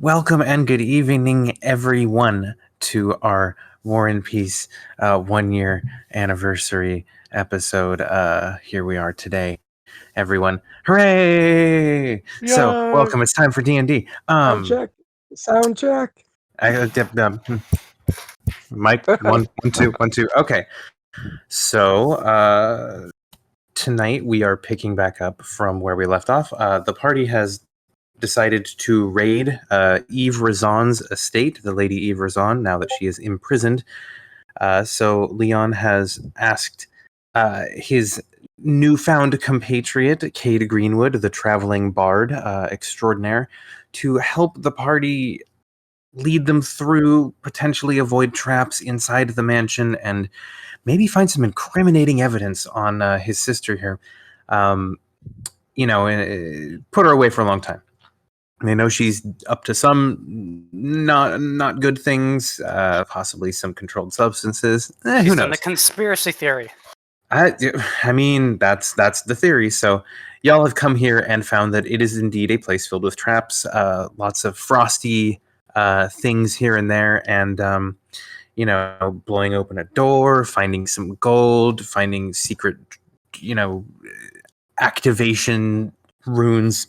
Welcome and good evening, everyone, to our War and Peace 1 year anniversary episode. Here we are today, everyone. Hooray! So, Yay! welcome. It's time for D&D. Sound check. Mike, one, two, 1, 2. Okay. So, tonight we are picking back up from where we left off. The party has decided to raid Eve Razan's estate, the Lady Eve Razan, now that she is imprisoned. So Leon has asked his newfound compatriot, Cade Greenwood, the traveling bard extraordinaire, to help the party lead them through, potentially avoid traps inside the mansion, and maybe find some incriminating evidence on his sister here. Put her away for a long time. They know she's up to some not good things, possibly some controlled substances. Who She's knows? in the conspiracy theory. I mean, that's the theory. So y'all have come here and found that it is indeed a place filled with traps, lots of frosty things here and there, and blowing open a door, finding some gold, finding secret, activation runes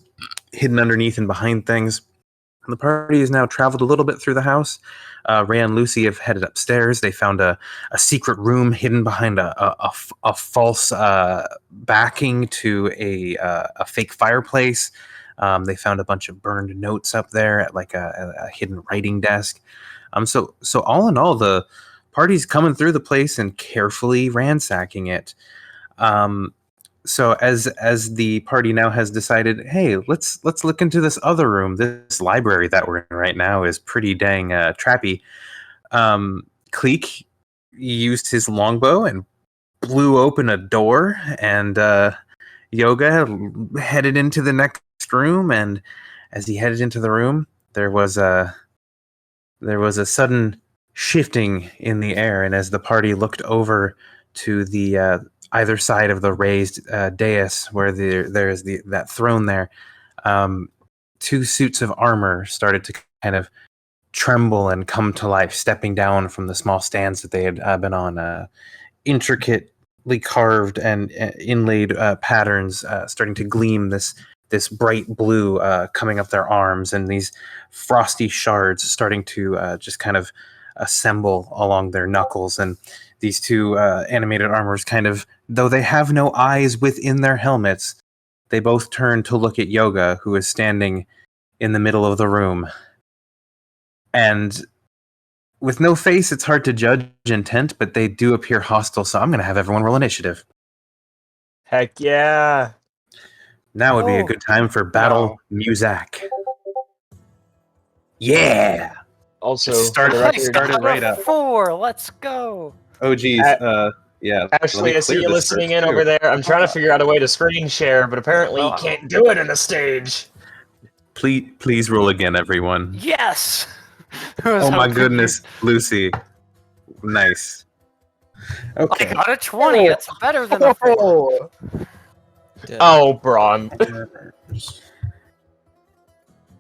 hidden underneath and behind things. The party has now traveled a little bit through the house. Ray and Lucy have headed upstairs. They found a secret room hidden behind a false backing to a fake fireplace. They found a bunch of burned notes up there at like a hidden writing desk. So all in all, the party's coming through the place and carefully ransacking it. So as the party now has decided, hey, let's look into this other room. This library that we're in right now is pretty dang trappy. Cleek used his longbow and blew open a door, and Yoga headed into the next room. And as he headed into the room, there was a sudden shifting in the air, and as the party looked over to the either side of the raised dais where there is that throne there, two suits of armor started to kind of tremble and come to life, stepping down from the small stands that they had been on. Intricately carved and inlaid patterns starting to gleam this bright blue coming up their arms, and these frosty shards starting to just kind of assemble along their knuckles. And these two animated armors kind of, though they have no eyes within their helmets, they both turn to look at Yoga, who is standing in the middle of the room. And with no face, it's hard to judge intent, but they do appear hostile, so I'm going to have everyone roll initiative. Heck yeah. Now would be a good time for battle music. Yeah! Also, Started right up. 4, let's go. Oh, geez. Yeah. Ashley, I see you listening in over there. I'm trying to figure out a way to screen share, but apparently you can't do it in a stage. Please roll again, everyone. Yes! Oh my goodness, Lucy. Nice. Okay. I got a 20. That's better than a 4. Oh, Braun.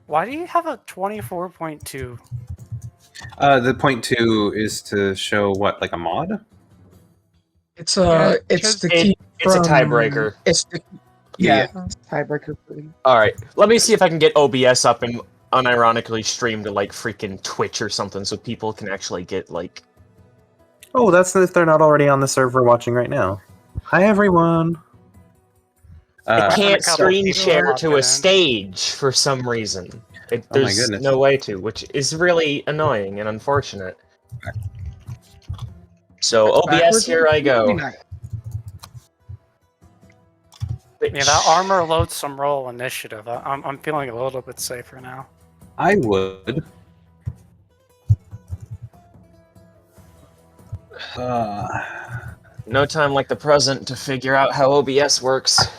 Why do you have a 24.2? The 0.2 is to show what, like a mod? It's a tiebreaker. It's tiebreaker. All right, let me see if I can get OBS up and unironically stream to like freaking Twitch or something, so people can actually get like. Oh, that's if they're not already on the server watching right now. Hi, everyone. I can't screen share to a stage for some reason. There's no way to, which is really annoying and unfortunate. So OBS, here I go. Yeah, that armor loads some roll initiative. I'm feeling a little bit safer now. I would. No time like the present to figure out how OBS works.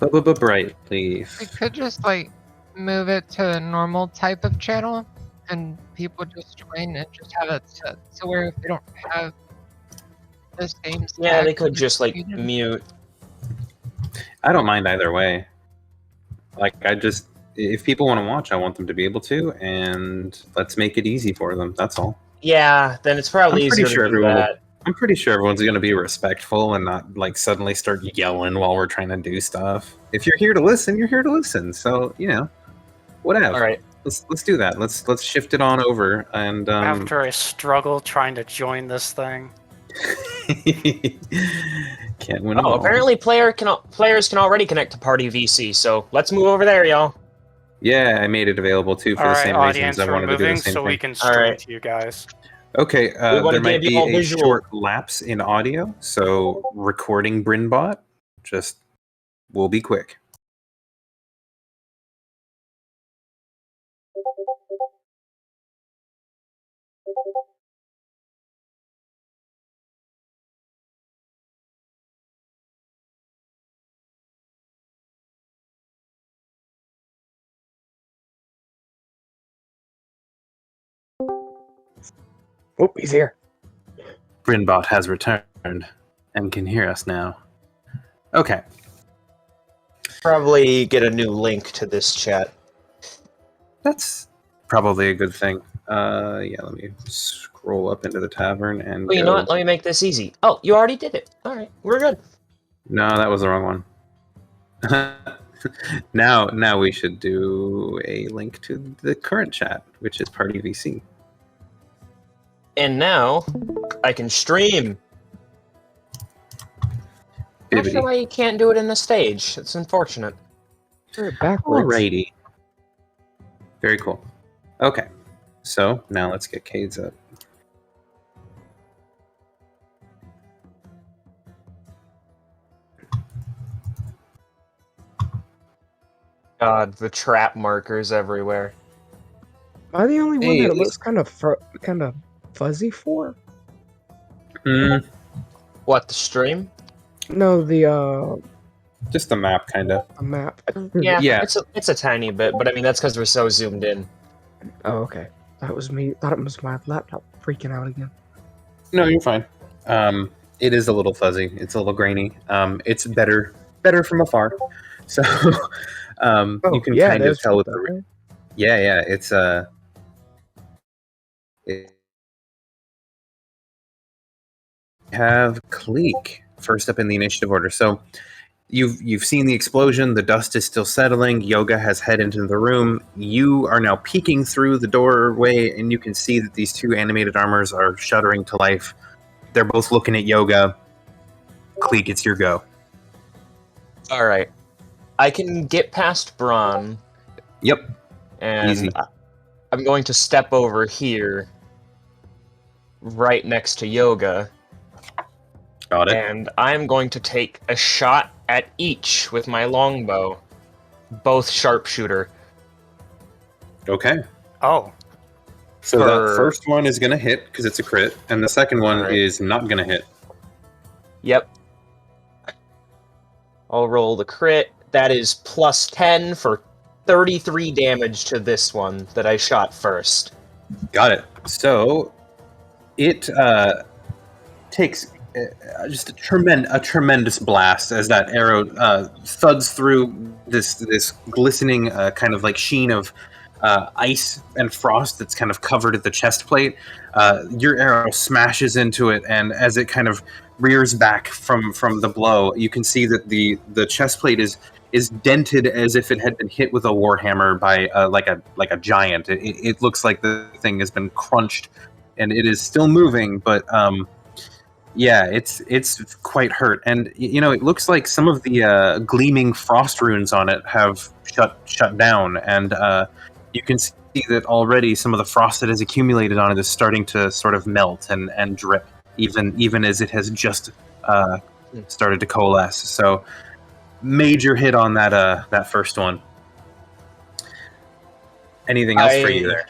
Bright, please. We could just like move it to a normal type of channel, and people just join and just have it set so where if they don't have the same. Yeah, they could just like mute. I don't mind either way. Like, if people want to watch, I want them to be able to, and let's make it easy for them. That's all. Yeah, then it's probably easier to do that. I'm pretty sure everyone's going to be respectful and not like suddenly start yelling while we're trying to do stuff. If you're here to listen, you're here to listen. So whatever. All right, let's do that. Let's shift it on over. And after I struggle trying to join this thing, can't win. Oh, apparently players can already connect to Party VC. So let's move over there, y'all. Yeah, I made it available too for the same reasons. I wanted to do the same so thing. we can stream to you guys. Okay, there might be a visual. short lapse in audio, so recording Brinbot, we'll be quick. Oh, he's here. Brinbot has returned and can hear us now. Okay. Probably get a new link to this chat. That's probably a good thing. Yeah, let me scroll up into the tavern and Well, you know what? Let me make this easy. Oh, you already did it. All right, we're good. No, that was the wrong one. Now we should do a link to the current chat, which is Party VC. And now I can stream. Not sure why you can't do it in the stage. It's unfortunate. Backwards. Alrighty. Very cool. Okay, so now let's get Cades up. God, the trap markers everywhere. Am I the only one Hey, that at it looks kind of fuzzy for? What, the stream? No, the Just the map, kind of. a map. Yeah. It's a tiny bit, but I mean that's because we're so zoomed in. Oh, okay. That was me. Thought it was my laptop freaking out again. No, you're fine. It is a little fuzzy. It's a little grainy. It's better from afar. So, you can kind of tell with the. Yeah. It's have Cleek first up in the initiative order. So you've seen the explosion. The dust is still settling. Yoga has head into the room. You are now peeking through the doorway, and you can see that these two animated armors are shuddering to life. They're both looking at Yoga. Cleek, it's your go. All right, I can get past Braun. Yep. And Easy. I'm going to step over here, right next to Yoga. Got it. And I'm going to take a shot at each with my longbow. Both sharpshooter. Okay. Oh. So that first one is going to hit because it's a crit, and the second one is not going to hit. Yep. I'll roll the crit. That is plus 10 for 33 damage to this one that I shot first. Got it. So it takes just a tremendous blast as that arrow thuds through this glistening kind of like sheen of ice and frost that's kind of covered at the chest plate. Your arrow smashes into it, and as it kind of rears back from the blow, you can see that the chest plate is dented as if it had been hit with a warhammer by like a giant. It looks like the thing has been crunched, and it is still moving, but yeah, it's quite hurt. And it looks like some of the gleaming frost runes on it have shut down, and you can see that already some of the frost that has accumulated on it is starting to sort of melt and drip, even as it has just started to coalesce. So major hit on that first one. Anything else for you there?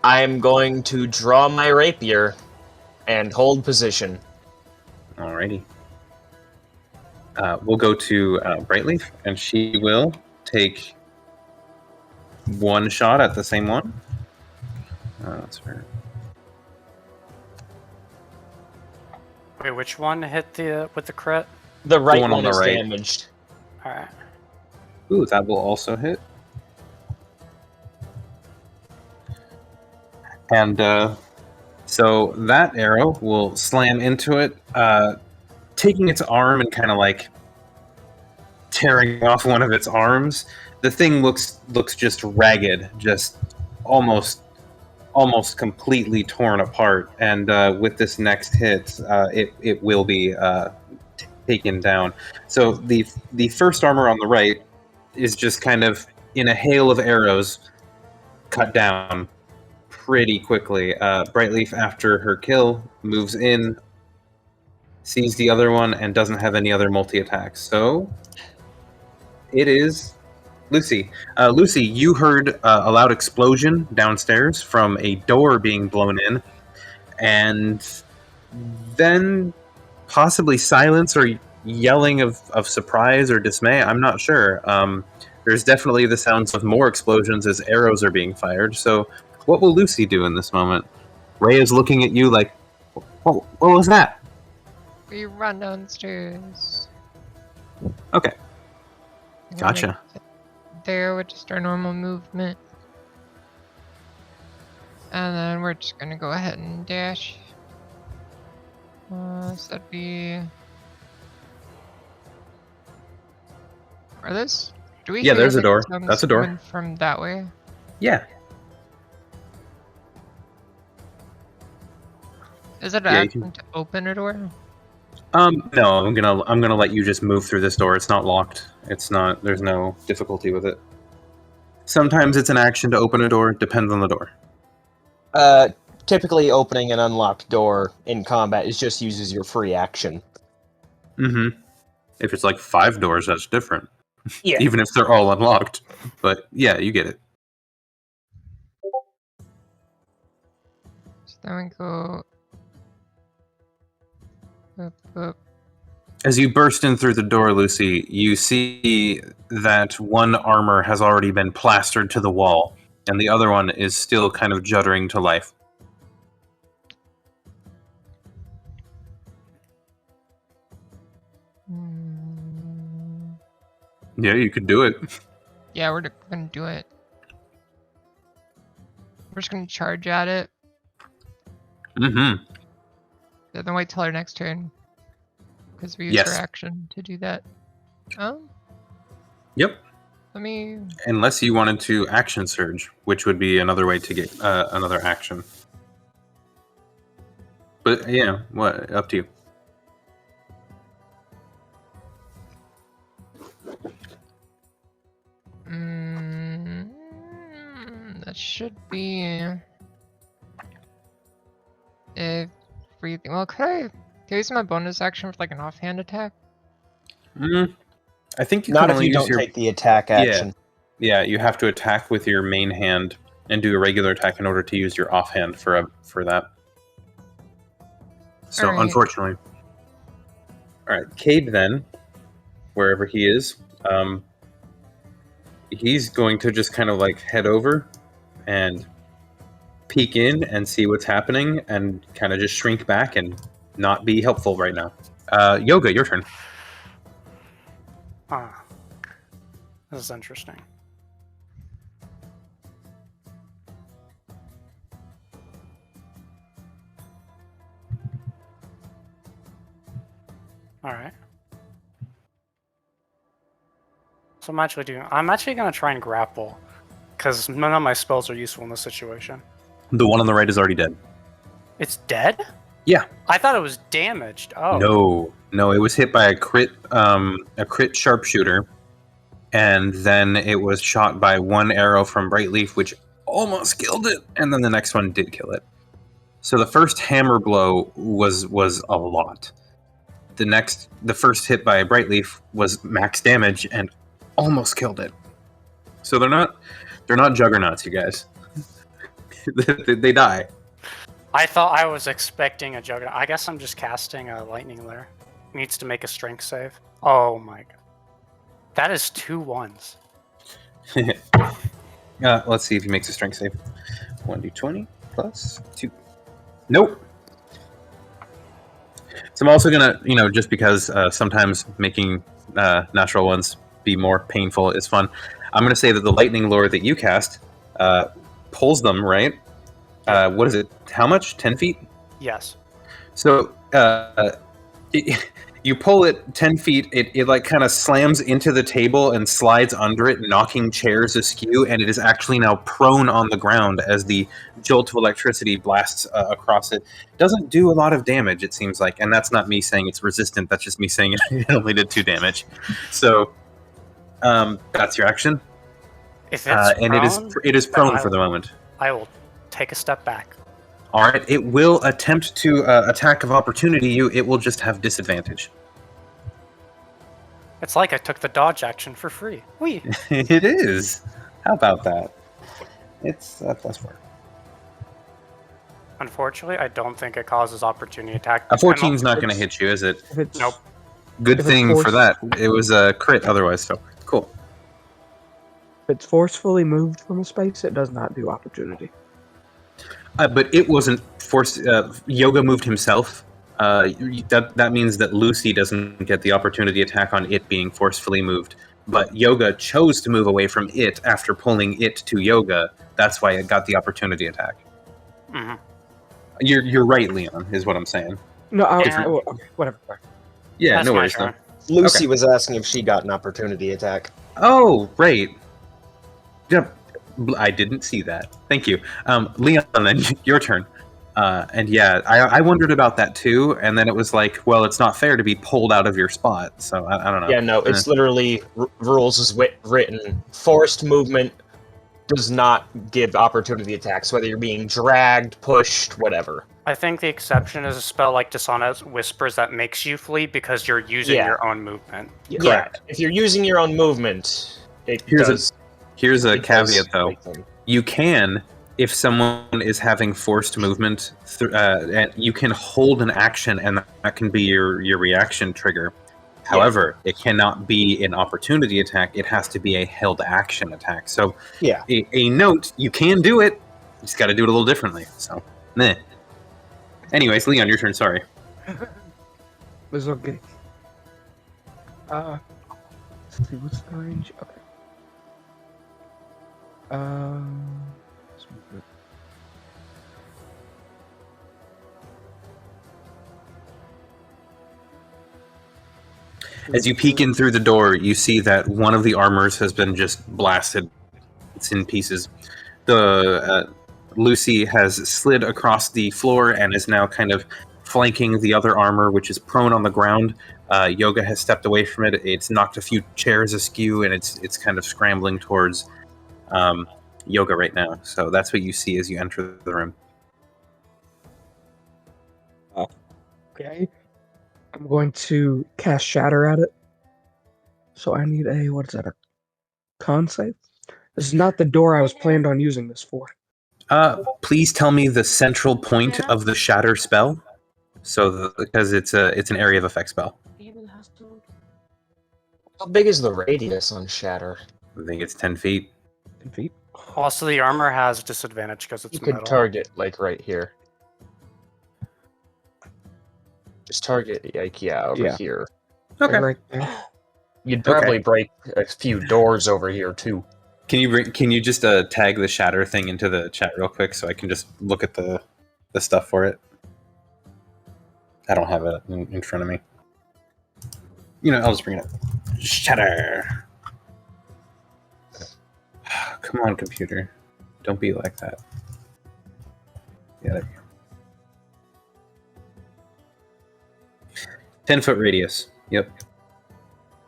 I'm going to draw my rapier and hold position. Alrighty. We'll go to Brightleaf, and she will take one shot at the same one. That's fair. Wait, which one hit with the crit? The right one one on is the right. damaged. Alright. Ooh, that will also hit. And so that arrow will slam into it, taking its arm and kind of like tearing off one of its arms. The thing looks just ragged, just almost completely torn apart. And with this next hit, it will be taken down. So the first armor on the right is just kind of in a hail of arrows cut down pretty quickly. Brightleaf, after her kill, moves in, sees the other one, and doesn't have any other multi-attacks. So it is Lucy. Lucy, you heard a loud explosion downstairs from a door being blown in, and then possibly silence or yelling of surprise or dismay. I'm not sure. There's definitely the sounds of more explosions as arrows are being fired. So what will Lucy do in this moment? Ray is looking at you like, what was that? We run downstairs. Okay. Gotcha. There with just our normal movement. And then we're just gonna go ahead and dash. So that'd be... Are this? Do we Yeah, hear there's a like door. sounds That's a door. coming from that way? Yeah. Is it an Yeah, you action to open a door? No, I'm gonna let you just move through this door. It's not locked. It's not. There's no difficulty with it. Sometimes it's an action to open a door. Depends on the door. Typically, opening an unlocked door in combat just uses your free action. Mm-hmm. If it's like 5 doors, that's different. Yeah. Even if they're all unlocked. But yeah, you get it. So then we go up. As you burst in through the door, Lucy, you see that one armor has already been plastered to the wall, and the other one is still kind of juddering to life. Yeah, you could do it. Yeah, we're gonna do it. We're just gonna charge at it. Mm-hmm. Then wait till our next turn. Because we use our action to do that. Yep. Let me... Unless you wanted to action surge, which would be another way to get another action. But yeah, what? Up to you. That should be... Everything. Well, could I use my bonus action for like an offhand attack? I think you not can if only you use don't your... take the attack action. Yeah, you have to attack with your main hand and do a regular attack in order to use your offhand for that. So, All right. Unfortunately. Alright, Cade then, wherever he is, he's going to just kind of like head over and peek in and see what's happening and kind of just shrink back and not be helpful right now. Yoga, your turn. This is interesting. All right. So I'm actually going to try and grapple, because none of my spells are useful in this situation. The one on the right is already dead. It's dead? Yeah. I thought it was damaged. Oh. No, it was hit by a crit sharpshooter, and then it was shot by one arrow from Brightleaf, which almost killed it, and then the next one did kill it. So the first hammer blow was a lot. The first hit by Brightleaf was max damage and almost killed it. So they're not juggernauts, you guys. They die. I thought I was expecting a juggernaut. I guess I'm just casting a lightning layer. Needs to make a strength save. Oh my god. That is 2 1s. Let's see if he makes a strength save. 1d20 plus 2. Nope. So I'm also gonna, just because sometimes making natural ones be more painful is fun. I'm going to say that the lightning lure that you cast pulls them, right? What is it? How much? 10 feet? Yes. So you pull it 10 feet, it like kind of slams into the table and slides under it, knocking chairs askew, and it is actually now prone on the ground as the jolt of electricity blasts across it. Doesn't do a lot of damage, it seems like, and that's not me saying it's resistant, that's just me saying it only did 2 damage. So that's your action. If it's and prone, it is prone for the moment. I will take a step back. All right, it will attempt to attack of opportunity you. It will just have disadvantage. It's like I took the dodge action for free. Whee! It is. How about that? It's that's fair. Unfortunately, I don't think it causes opportunity attack. A 14's not going to hit you, is it? Nope. Good thing for that. It was a crit otherwise, so cool. If it's forcefully moved from a space, it does not do opportunity. But it wasn't forced. Yoga moved himself. That means that Lucy doesn't get the opportunity attack on it being forcefully moved. But Yoga chose to move away from it after pulling it to Yoga. That's why it got the opportunity attack. Mm-hmm. You're right, Leon, is what I'm saying. No, okay, whatever. Yeah, That's no my worries. turn. Lucy Okay. was asking if she got an opportunity attack. Oh, right. Yep. I didn't see that. Thank you. Leon, then your turn. And yeah, I wondered about that too, and then it was like, well, it's not fair to be pulled out of your spot, so I don't know. Yeah, no, it's literally rules is written. Forced movement does not give opportunity attacks, whether you're being dragged, pushed, whatever. I think the exception is a spell like Dishonest Whispers that makes you flee because you're using your own movement. Correct. Yeah, if you're using your own movement, Here's a caveat, though. You can, if someone is having forced movement, you can hold an action, and that can be your reaction trigger. However, it cannot be an opportunity attack. It has to be a held action attack. So, a note, you can do it. You just got to do it a little differently. So, meh. Anyways, Leon, your turn. Sorry. It's okay. Let's see, what's the range? Okay. Let's move it. As you peek in through the door, you see that one of the armors has been just blasted. It's in pieces. Lucy has slid across the floor and is now kind of flanking the other armor, which is prone on the ground. Yoga has stepped away from it. It's knocked a few chairs askew, and it's kind of scrambling towards Yoga right now. So that's what you see as you enter the room. Okay. I'm going to cast Shatter at it. So I need a, what is that, a con save? This is not the door I was planned on using this for. Please tell me the central point of the Shatter spell. Because it's an area of effect spell. How big is the radius on Shatter? I think it's 10 feet. 10 feet? Also, the armor has disadvantage because it's You could metal. target, like, right here. Just target, like, over here. Okay. Right there. You'd probably break a few doors over here, too. Can you just tag the Shatter thing into the chat real quick so I can just look at the stuff for it? I don't have it in front of me. I'll just bring it up. Shatter. Come on, computer. Don't be like that. Yeah, there you go. 10-foot radius. Yep.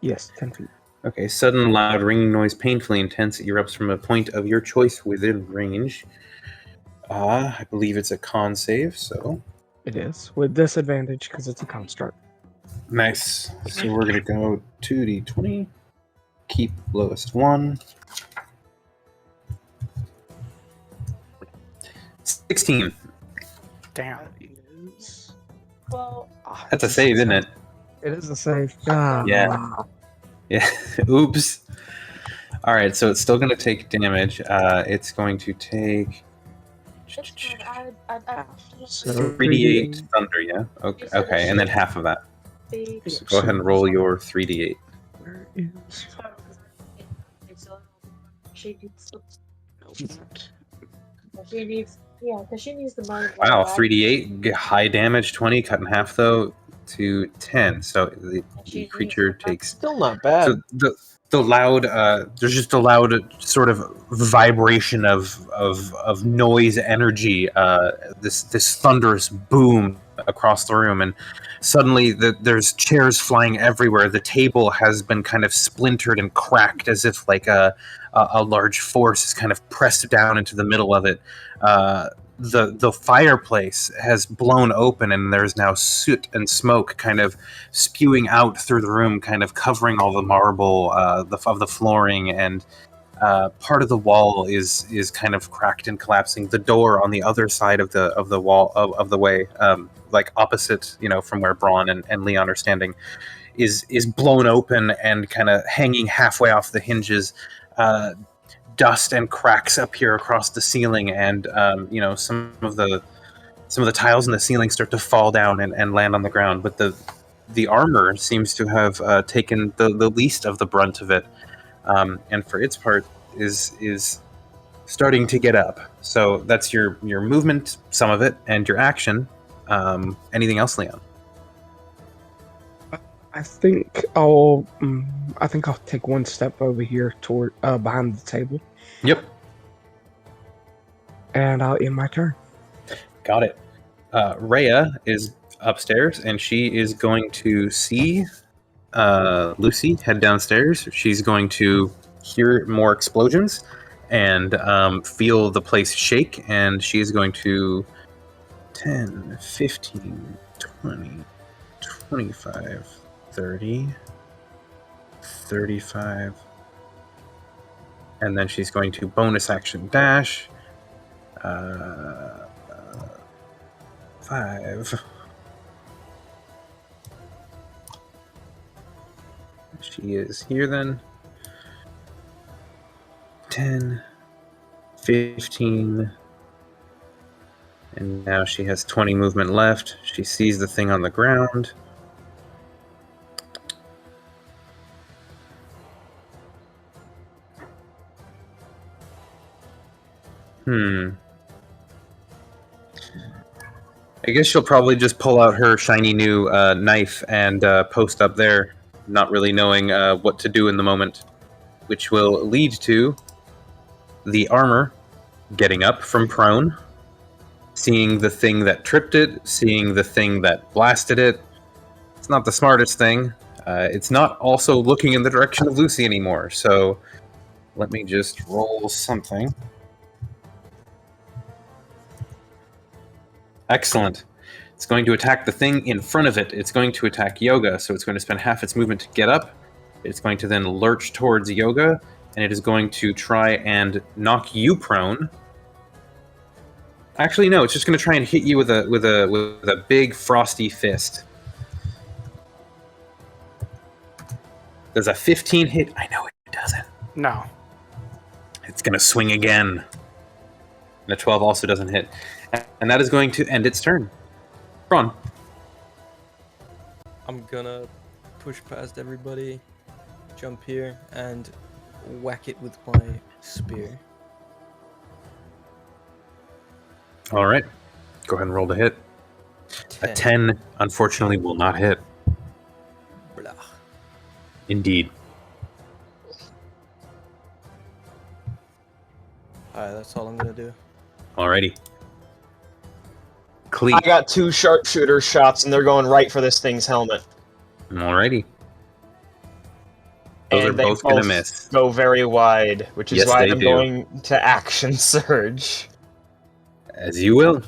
Yes, 10 feet. Okay, sudden loud ringing noise, painfully intense. It erupts from a point of your choice within range. I believe it's a con save, so... It is, with disadvantage because it's a construct. Nice. So we're going to go 2d20. Keep lowest 1. 16. Damn. Well, That's a save, isn't it? It is a save. Yeah. Yeah. Oops. All right, so it's still going to take damage. It's going to take 3d8 thunder, yeah? Okay, and then half of that. So go ahead and roll your 3d8. Where is... she needs the. She needs, yeah, because she needs the money. Wow, 3d8, high damage, 20, cut in half though to 10. So the creature takes. Still not bad. So the loud, there's just a loud sort of vibration of noise, energy. This thunderous boom across the room, and suddenly there's chairs flying everywhere. The table has been kind of splintered and cracked, as if like a large force is kind of pressed down into the middle of it. The fireplace has blown open, and there's now soot and smoke kind of spewing out through the room, kind of covering all the marble of the flooring, and part of the wall is kind of cracked and collapsing. The door on the other side of the wall of the way, like opposite, from where Braun and Leon are standing, is blown open and kind of hanging halfway off the hinges. Dust and cracks appear across the ceiling, and some of the tiles in the ceiling start to fall down and land on the ground. But the armor seems to have taken the least of the brunt of it, and for its part is starting to get up. So that's your movement, some of it, and your action. Anything else, Leon? I think I'll take one step over here toward behind the table. Yep. And I'll end my turn. Got it. Rhea is upstairs, and she is going to see Lucy head downstairs. She's going to hear more explosions and feel the place shake, and she is going to 10, 15, 20, 25... 30, 35, and then she's going to bonus action dash. 5. She is here then. 10, 15, and now she has 20 movement left. She sees the thing on the ground. I guess she'll probably just pull out her shiny new knife and post up there, not really knowing what to do in the moment, which will lead to the armor getting up from prone, seeing the thing that tripped it, seeing the thing that blasted it. It's not the smartest thing. It's not also looking in the direction of Lucy anymore, so let me just roll something. Excellent. It's going to attack the thing in front of it. It's going to attack Yoga, so it's going to spend half its movement to get up. It's going to then lurch towards Yoga, and it is going to try and knock you prone. Actually, no, it's just going to try and hit you with a big frosty fist. Does a 15 hit? I know it doesn't. No. It's going to swing again. And a 12 also doesn't hit. And that is going to end its turn. Braun. I'm gonna push past everybody, jump here, and whack it with my spear. All right. Go ahead and roll to hit. 10. A 10, unfortunately, will not hit. Blah. Indeed. Alright, that's all I'm gonna do. Alrighty. Cleat. I got 2 sharpshooter shots, and they're going right for this thing's helmet. Alrighty. Those and are both going to miss. Go very wide, which is Yes, why they I'm do. going to action surge. As you will.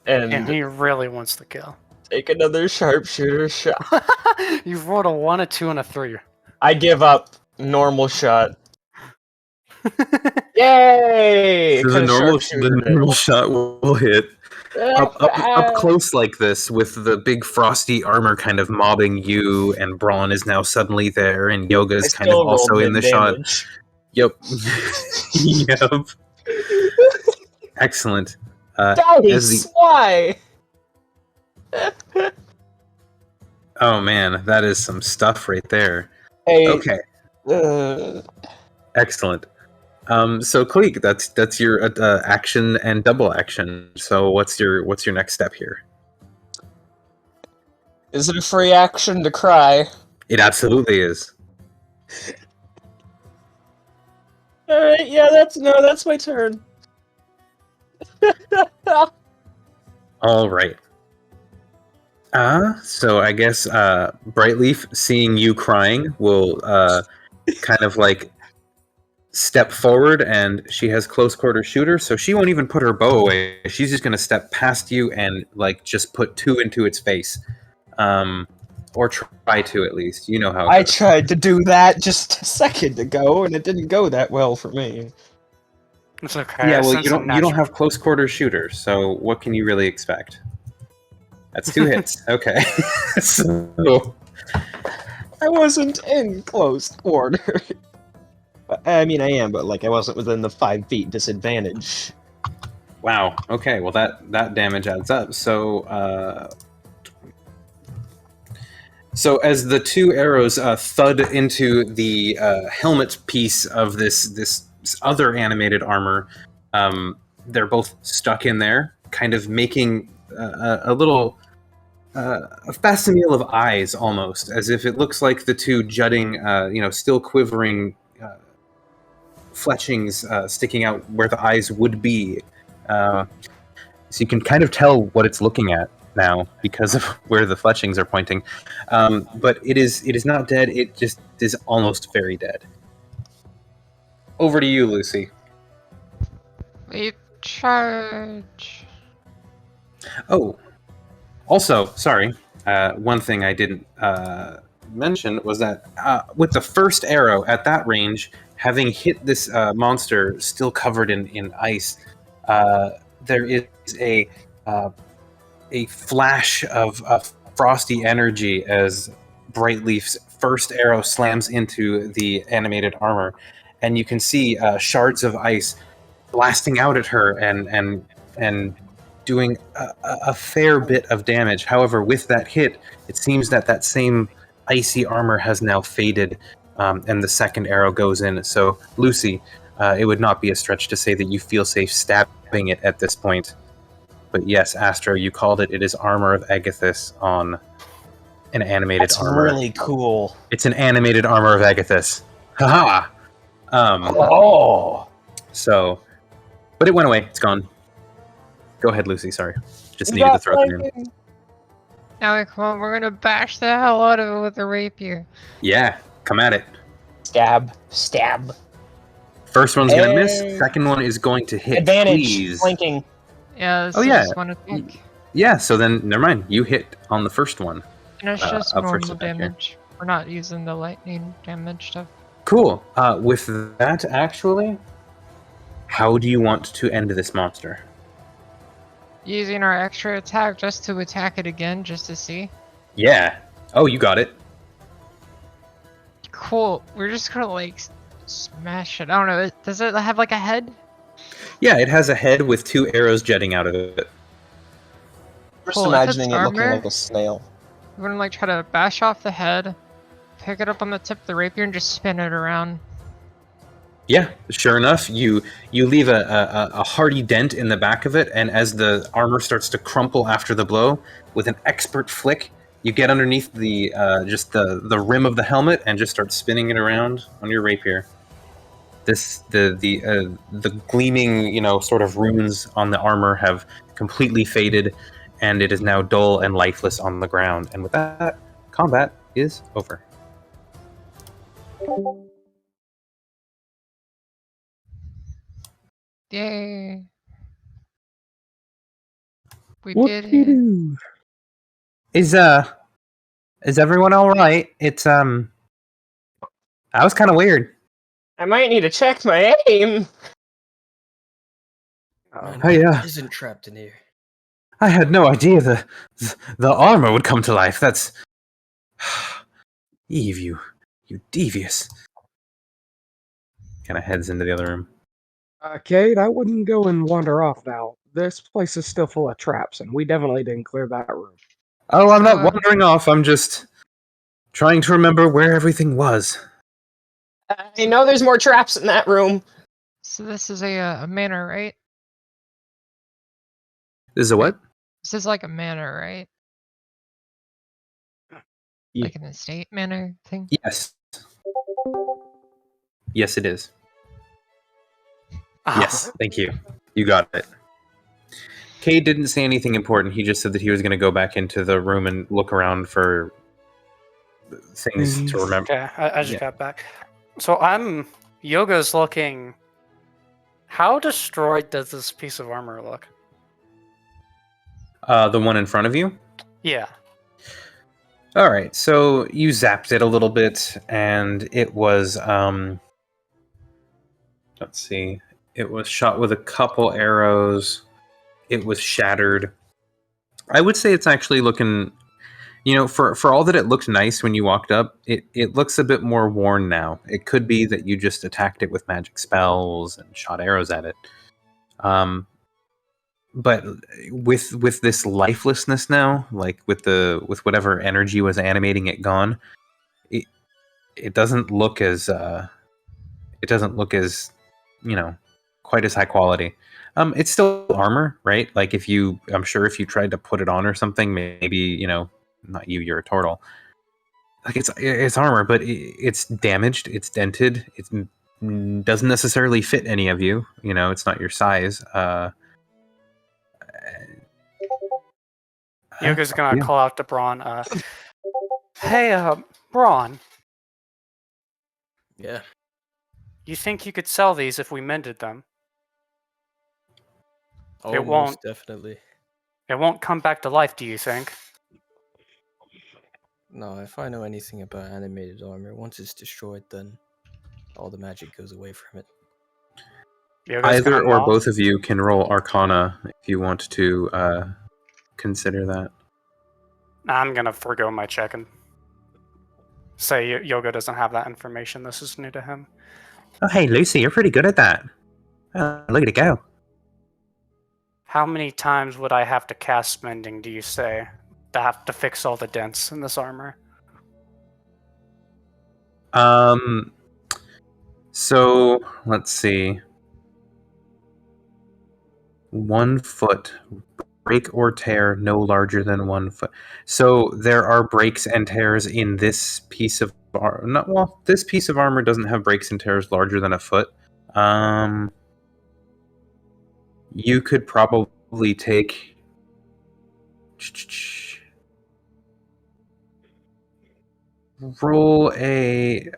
And he really wants the kill. take another sharpshooter shot. You've rolled a 1, a 2, and a 3. I give up. Normal shot. Yay! So the normal shot will hit. Up close like this, with the big frosty armor kind of mobbing you, and Braun is now suddenly there, and Yoga's kind of also in the shot. Yep. Yep. Excellent. Daddy, why? Oh man, that is some stuff right there. Hey, okay. Excellent. So Cleek, that's your action and double action. So what's your next step here? Is it a free action to cry? It absolutely is. Alright, yeah, that's my turn. All right. So I guess Brightleaf, seeing you crying, will kind of like step forward, and she has close quarter shooter, so she won't even put her bow away. She's just gonna step past you and like just put 2 into its face. Or try to, at least. You know how it I goes. tried to do that just a second ago, and it didn't go that well for me. It's okay. Yeah, well, since you don't have close quarter shooter, so what can you really expect? That's 2 hits. Okay. So I wasn't in close quarter. I mean, I am, but like I wasn't within the 5 feet disadvantage. wow. Okay. Well, that damage adds up. So so as the 2 arrows thud into the helmet piece of this other animated armor, they're both stuck in there, kind of making a little a facsimile of eyes, almost as if it looks like the 2 jutting, still quivering fletchings sticking out where the eyes would be. So you can kind of tell what it's looking at now because of where the fletchings are pointing. But it is not dead. It just is almost very dead. Over to you, Lucy. We charge. Oh, also, sorry. One thing I didn't mention was that with the first arrow at that range, having hit this monster still covered in ice, there is a flash of frosty energy as Brightleaf's first arrow slams into the animated armor, and you can see shards of ice blasting out at her and doing a fair bit of damage. However, with that hit, it seems that same icy armor has now faded, and the second arrow goes in. So, Lucy, it would not be a stretch to say that you feel safe stabbing it at this point. But yes, Astro, you called it. It is Armor of Agathis on an animated That's armor. really cool. It's an animated Armor of Agathis. Haha! So, but it went away. It's gone. Go ahead, Lucy. Sorry. Just needed to throw that in. Now, come on, we're gonna bash the hell out of it with a rapier. Yeah, come at it. Stab. Stab. First one's gonna miss. Second one is going to hit. Advantage. Please. Flanking. Yeah, Oh, yeah. just one attack. Yeah, so then, never mind. You hit on the first one. And it's just up first normal attack here. damage. We're not using the lightning damage stuff. Cool. With that, actually, how do you want to end this monster? Using our extra attack just to attack it again, just to see. Yeah. Oh, you got it. Cool. We're just gonna like smash it. I don't know. Does it have like a head? Yeah, it has a head with 2 arrows jetting out of it. Just Cool, if imagining it's it looking armor- like a snail. We're gonna like try to bash off the head, pick it up on the tip of the rapier, and just spin it around. Yeah, sure enough, you leave a hearty dent in the back of it, and as the armor starts to crumple after the blow, with an expert flick, you get underneath the just the rim of the helmet and just start spinning it around on your rapier. The gleaming, sort of runes on the armor have completely faded, and it is now dull and lifeless on the ground. And with that, combat is over. Yay! We What did do you it. do? Is everyone all right? It's that was kind of weird. I might need to check my aim. Oh yeah, Isn't trapped in here. I had no idea the armor would come to life. That's Eve, you devious. Kind of heads into the other room. Kate, I wouldn't go and wander off now. This place is still full of traps, and we definitely didn't clear that room. Oh, I'm not wandering off. I'm just trying to remember where everything was. I know there's more traps in that room. So this is a manor, right? This is a what? This is like a manor, right? Yeah. Like an estate manor thing? Yes. Yes, it is. Oh. Yes, thank you. You got it. Kay didn't say anything important. He just said that he was going to go back into the room and look around for things to remember. Okay, I just got back. So Yoga's looking. How destroyed does this piece of armor look? The one in front of you? Yeah. All right, so you zapped it a little bit, and it was, let's see, it was shot with a couple arrows. It was shattered. I would say it's actually looking, for all that it looked nice when you walked up, it looks a bit more worn now. It could be that you just attacked it with magic spells and shot arrows at it. But with this lifelessness now, like with whatever energy was animating it gone, it doesn't look as quite as high quality. It's still armor, right? Like I'm sure if you tried to put it on or something, maybe, not you, you're a turtle. Like it's armor, but it's damaged, it's dented, it doesn't necessarily fit any of you. It's not your size. Yoga's gonna call out to Braun. Hey, Braun. Yeah. You think you could sell these if we mended them? Oh, It won't- most definitely. It won't come back to life, do you think? No, if I know anything about animated armor, once it's destroyed, then all the magic goes away from it. Yoga's Either gonna or nod. both of you can roll Arcana if you want to consider that. I'm gonna forgo my check and say Yoga doesn't have that information. This is new to him. Oh, hey, Lucy, you're pretty good at that. Look at it go. How many times would I have to cast mending, do you say, to have to fix all the dents in this armor? So let's see. 1 foot. Break or tear no larger than 1 foot. So there are breaks and tears in this piece of armor. This piece of armor doesn't have breaks and tears larger than a foot. You could probably take. Roll a.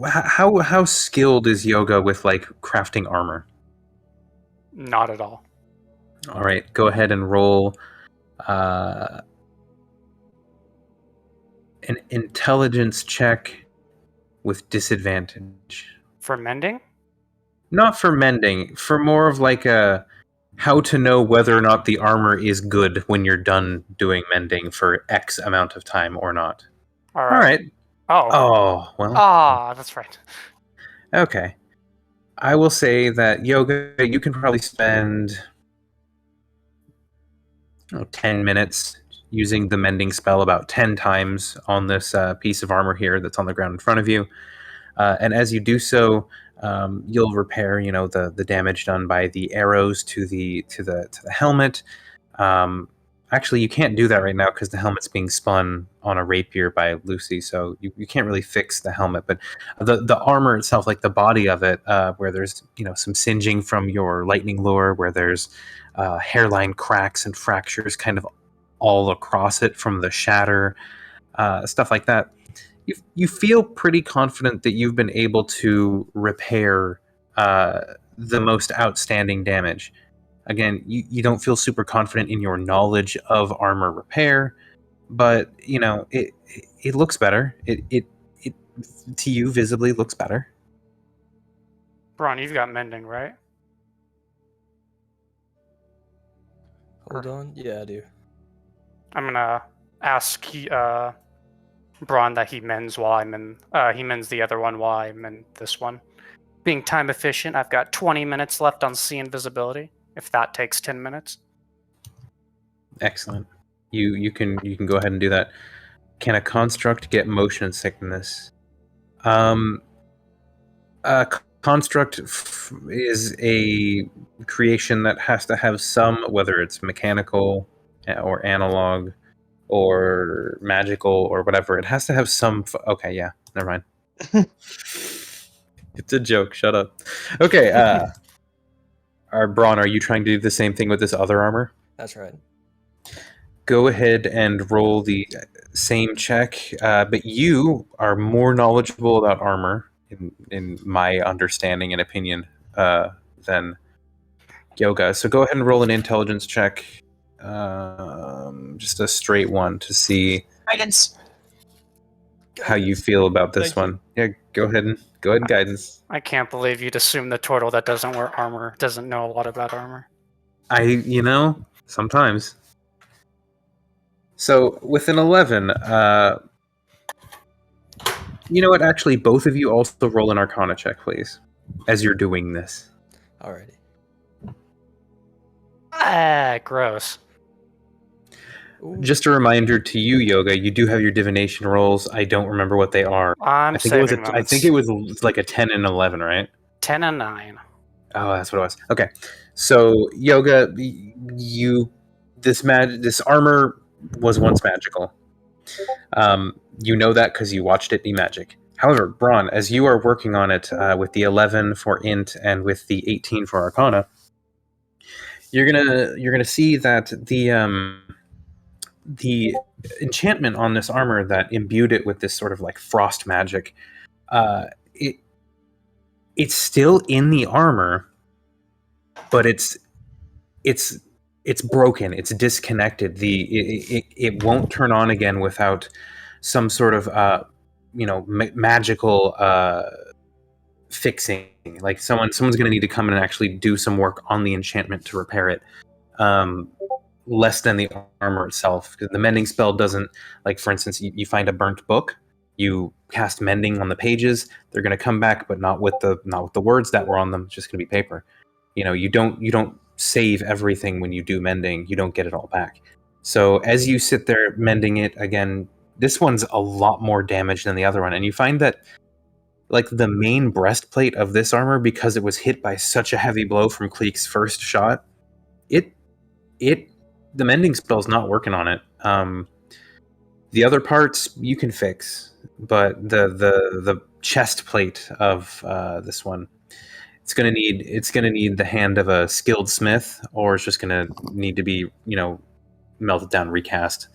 How skilled is Yoga with like crafting armor? Not at all. All right, go ahead and roll an intelligence check with disadvantage. For mending? Not for mending, for more of like a how to know whether or not the armor is good when you're done doing mending for X amount of time or not. All right. Oh, well. Ah, that's right. Okay. I will say that Yoga, you can probably spend 10 minutes using the mending spell about 10 times on this piece of armor here that's on the ground in front of you. And as you do so, you'll repair, the damage done by the arrows to the helmet. Actually, you can't do that right now because the helmet's being spun on a rapier by Lucy, so you can't really fix the helmet. But the armor itself, like the body of it, where there's some singeing from your lightning lure, where there's hairline cracks and fractures kind of all across it from the shatter, stuff like that. You feel pretty confident that you've been able to repair the most outstanding damage. Again, you don't feel super confident in your knowledge of armor repair, but it looks better. It to you visibly looks better. Braun, you've got mending, right? Hold on. Yeah, I do. I'm gonna ask Braun that he mends while I'm in. He mends the other one while I'm in this one. Being time efficient, I've got 20 minutes left on see invisibility. If that takes 10 minutes. Excellent. You can go ahead and do that. Can a construct get motion sickness? Construct is a creation that has to have some, whether it's mechanical or analog or magical or whatever. It has to have some. Okay, yeah, never mind. It's a joke. Shut up. Okay. Braun, are you trying to do the same thing with this other armor? That's right. Go ahead and roll the same check, but you are more knowledgeable about armor, in my understanding and opinion, than Yoga. So go ahead and roll an intelligence check, just a straight one, to see Guidance. how you feel about this one. Yeah, go ahead and guidance. I can't believe you'd assume the turtle that doesn't wear armor doesn't know a lot about armor. Sometimes. So with an 11, you know what? Actually, both of you also roll an Arcana check, please, as you're doing this. Alrighty. Gross. Ooh. Just a reminder to you, Yoga, you do have your divination rolls. I don't remember what they are. I think it was like a 10 and 11, right? 10 and 9. Oh, that's what it was. Okay. So, Yoga, this armor was once magical. You know that because you watched it be magic. However, Braun, as you are working on it with the 11 for int and with the 18 for Arcana, you're gonna see that the enchantment on this armor that imbued it with this sort of like frost magic, it's still in the armor, but it's broken. It's disconnected. It won't turn on again without some sort of magical fixing. Like someone's going to need to come in and actually do some work on the enchantment to repair it. Less than the armor itself, because the mending spell doesn't, like, for instance, you find a burnt book, you cast mending on the pages, they're going to come back, but not with the words that were on them. It's just going to be paper. You don't save everything when you do mending. You don't get it all back. So as you sit there mending it again, this one's a lot more damage than the other one, and you find that, like, the main breastplate of this armor, because it was hit by such a heavy blow from Cleek's first shot, the mending spell's not working on it. The other parts you can fix, but the chest plate of this one, it's gonna need the hand of a skilled smith, or it's just gonna need to be melted down, recast,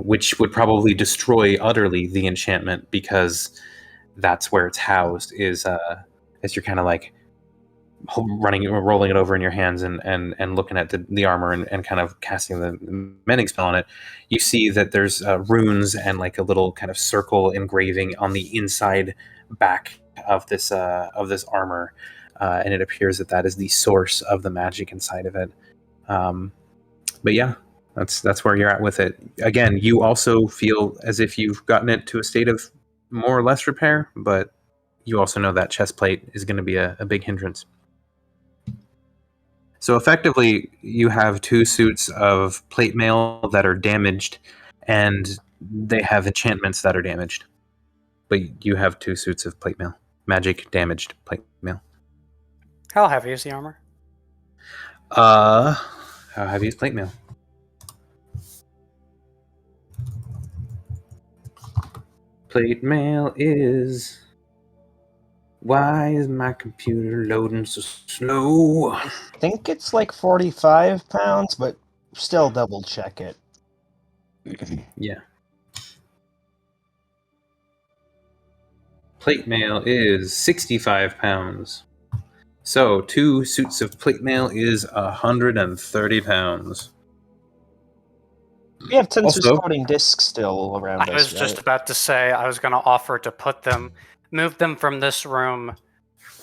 which would probably destroy utterly the enchantment, because that's where it's housed. Is as you're kind of like rolling it over in your hands and looking at the armor and kind of casting the mending spell on it, you see that there's runes and like a little kind of circle engraving on the inside back of this armor, and it appears that is the source of the magic inside of it. But yeah, that's where you're at with it. Again, you also feel as if you've gotten it to a state of more or less repair, but you also know that chest plate is going to be a big hindrance. So effectively, you have two suits of plate mail that are damaged, and they have enchantments that are damaged. But you have two suits of plate mail, magic damaged plate mail. How heavy is the armor? How heavy is plate mail? Plate mail is... Why is my computer loading so slow? I think it's like 45 pounds, but still double check it. Yeah. Plate mail is 65 pounds. So 2 suits of plate mail is 130 pounds. We have tons of floating discs still around us. I was just about to say, I was going to offer to move them from this room,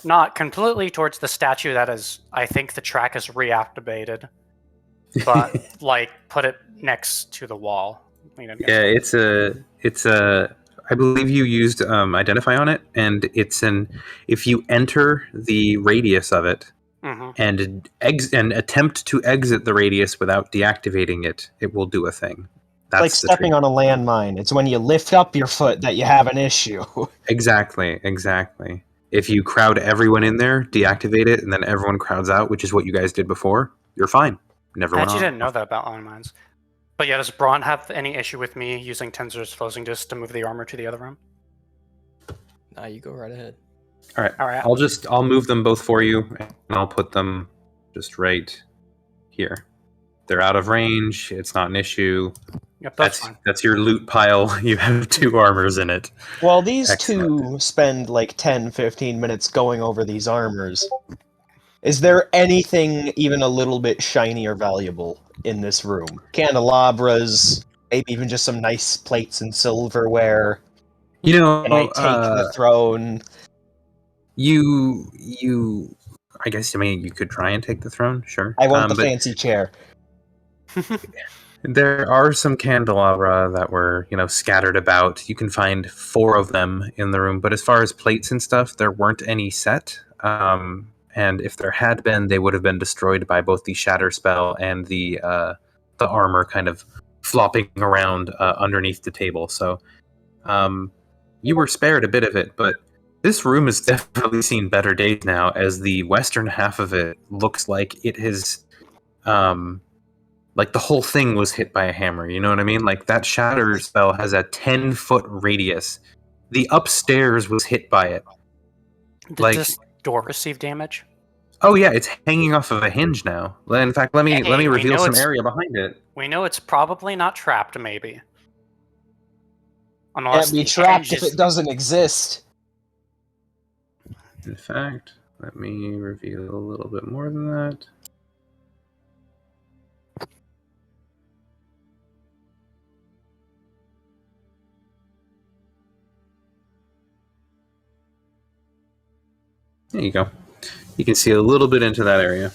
not completely towards the statue that is, I think the track is reactivated, but like put it next to the wall. Yeah, it's a. I believe you used identify on it, and if you enter the radius of it, and attempt to exit the radius without deactivating it, it will do a thing. That's like stepping on a landmine. It's when you lift up your foot that you have an issue. Exactly. If you crowd everyone in there, deactivate it, and then everyone crowds out, which is what you guys did before, you're fine. Never I went actually on. didn't know that about landmines. But yeah, does Braun have any issue with me using Tensor's floating disc to move the armor to the other room? Nah, you go right ahead. All right. All right. I'll move them both for you, and I'll put them just right here. They're out of range. It's not an issue. Yep, that's fine. That's your loot pile. You have 2 armors in it. Well, these Excellent. 2 spend like 10-15 minutes going over these armors. Is there anything even a little bit shiny or valuable in this room? Candelabras, maybe even just some nice plates and silverware. You know, Can I take the throne? I guess, you could try and take the throne, sure. I want the fancy chair. There are some candelabra that were, scattered about. You can find 4 of them in the room, but as far as plates and stuff, there weren't any set. And if there had been, they would have been destroyed by both the shatter spell and the armor kind of flopping around underneath the table. So you were spared a bit of it, but this room has definitely seen better days now, as the western half of it looks like it has, like the whole thing was hit by a hammer. You know what I mean? Like that shatter spell has a 10-foot radius. The upstairs was hit by it. Did this door receive damage? Oh yeah, it's hanging off of a hinge now. In fact, let me reveal some area behind it. We know it's probably not trapped, maybe. Unless can't be trapped if it doesn't exist. In fact, let me reveal a little bit more than that. There you go. You can see a little bit into that area.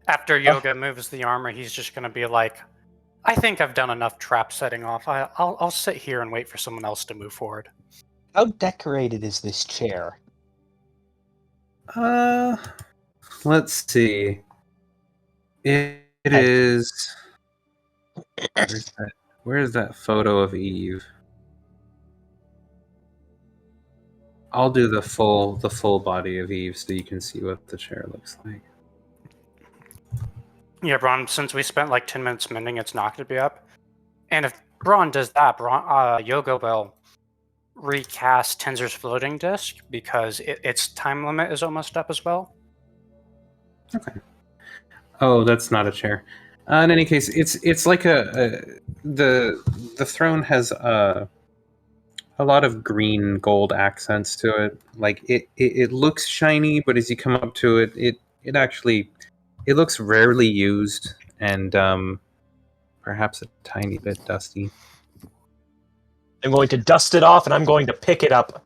After Yoga moves the armor, he's just going to be like, I think I've done enough trap setting off. I'll sit here and wait for someone else to move forward. How decorated is this chair? Let's see. It is. Where's that photo of Eve? I'll do the full body of Eve so you can see what the chair looks like. Yeah, Braun, since we spent like 10 minutes mending, it's not going to be up. And if Braun does that, Yoga will recast Tensor's floating disc because its time limit is almost up as well. Okay. Oh, that's not a chair. In any case, it's like the throne has a lot of green gold accents to it. Like it looks shiny, but as you come up to it, it actually looks rarely used and perhaps a tiny bit dusty. I'm going to dust it off and I'm going to pick it up.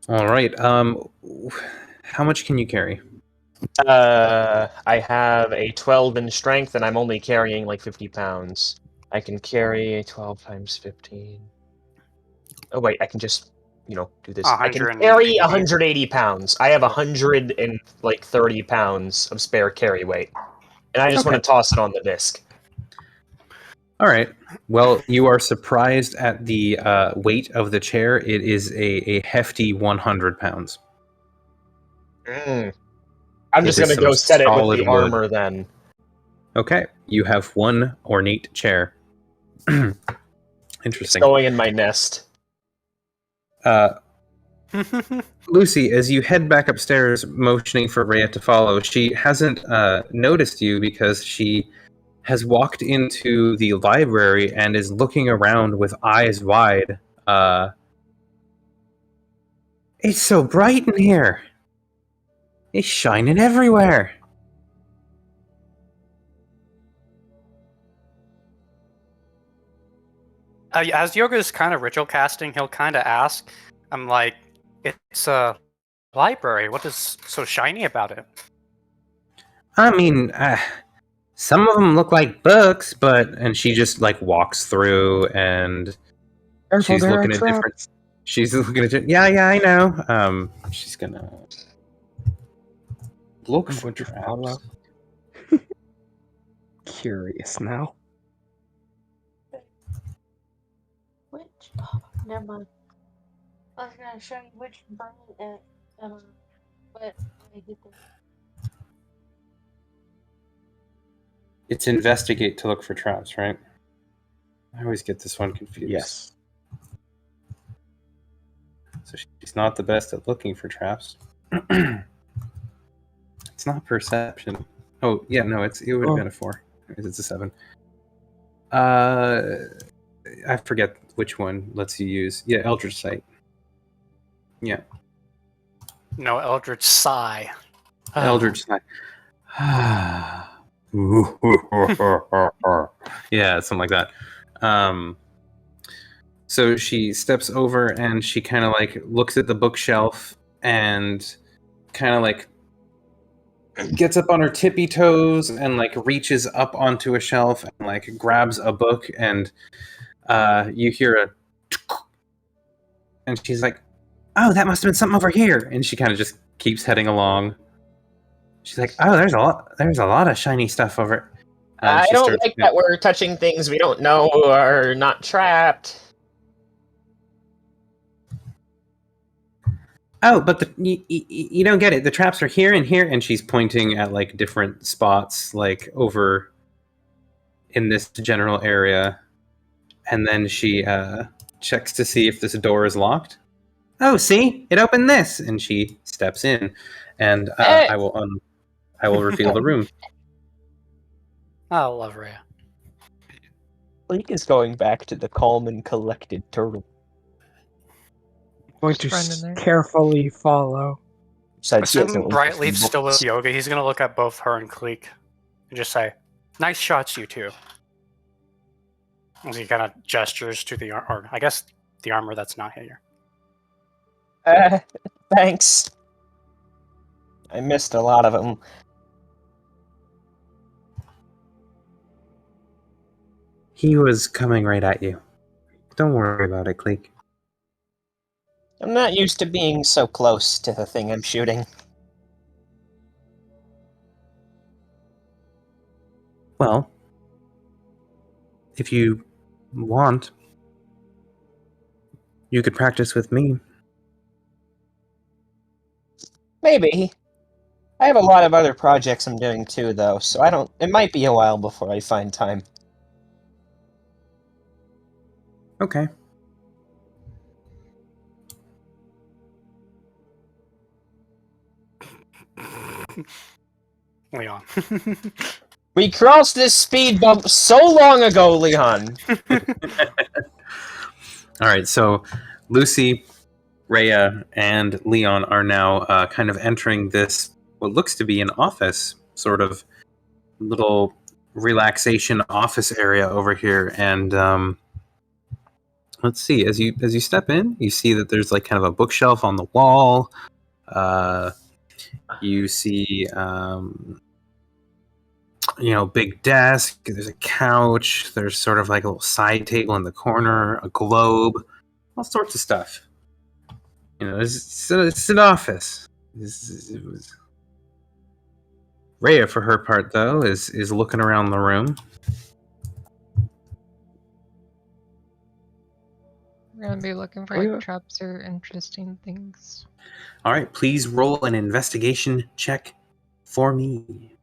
All right. How much can you carry? I have a 12 in strength, and I'm only carrying like 50 pounds. I can carry 12 times 15. Oh wait, I can just, do this. I can carry 180 pounds. I have 130 pounds of spare carry weight, and I just want to toss it on the disc. All right. Well, you are surprised at the weight of the chair. It is a hefty 100 pounds. I'm just going to go set it with the armor wood. Then. Okay. You have one ornate chair. Interesting. It's going in my nest. Lucy, as you head back upstairs, motioning for Rhea to follow, she hasn't noticed you because she has walked into the library and is looking around with eyes wide. It's so bright in here. It's shining everywhere. As Yoga is kind of ritual casting, he'll kind of ask, I'm like, it's a library. What is so shiny about it? I mean, some of them look like books, and she just like walks through and she's looking at different. She's looking at yeah, I know. She's gonna look for traps. Curious now. Never mind. I was gonna show you which button but I did that. It's investigate to look for traps, right? I always get this one confused. Yes. So she's not the best at looking for traps. It's not perception. Oh, yeah, no, it would have been a 4. It's a 7. I forget which one lets you use. Yeah, Eldritch Sight. Yeah. No, Eldritch Sigh. Eldritch Sight. Yeah, something like that. So she steps over and she kind of like looks at the bookshelf and kind of like gets up on her tippy toes and like reaches up onto a shelf and like grabs a book, and you hear a and she's like, oh, that must have been something over here, and she kind of just keeps heading along. She's like, oh, there's a lot of shiny stuff over. I don't like that we're touching things we don't know are not trapped. Oh, but you don't get it. The traps are here and here, and she's pointing at like different spots, like over in this general area. And then she checks to see if this door is locked. Oh, see, it opened this, and she steps in, and I will reveal the room. I love Rhea. Link is going back to the calm and collected turtle. Going Just to run in there. carefully follow. Besides, he Assuming hasn't Brightleaf's looked still books. with Yoga, he's gonna look at both her and Cleek and just say, "Nice shots, you two." As he kind of gestures to the or I guess the armor that's not here. Thanks. I missed a lot of them. He was coming right at you. Don't worry about it, Cleek. I'm not used to being so close to the thing I'm shooting. Well, if you want, you could practice with me. Maybe. I have a lot of other projects I'm doing too, though, so it might be a while before I find time. Okay. Leon. We crossed this speed bump so long ago, Leon! All right, so Lucy, Rhea, and Leon are now kind of entering this, what looks to be an office, sort of little relaxation office area over here. And let's see, as you step in, you see that there's like kind of a bookshelf on the wall. You see, big desk. There's a couch. There's sort of like a little side table in the corner, a globe, all sorts of stuff. It's an office. Rhea, for her part, though, is looking around the room. We're gonna be looking for like traps or interesting things. All right, please roll an investigation check for me.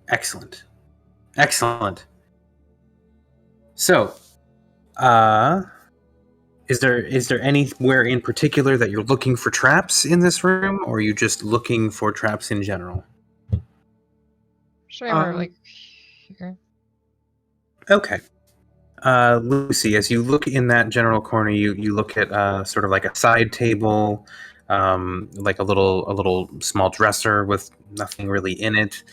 Excellent. So, is there anywhere in particular that you're looking for traps in this room, or are you just looking for traps in general? Sure, we're like here. Okay. Lucy, as you look in that general corner, you look at sort of like a side table, like a little small dresser with nothing really in it.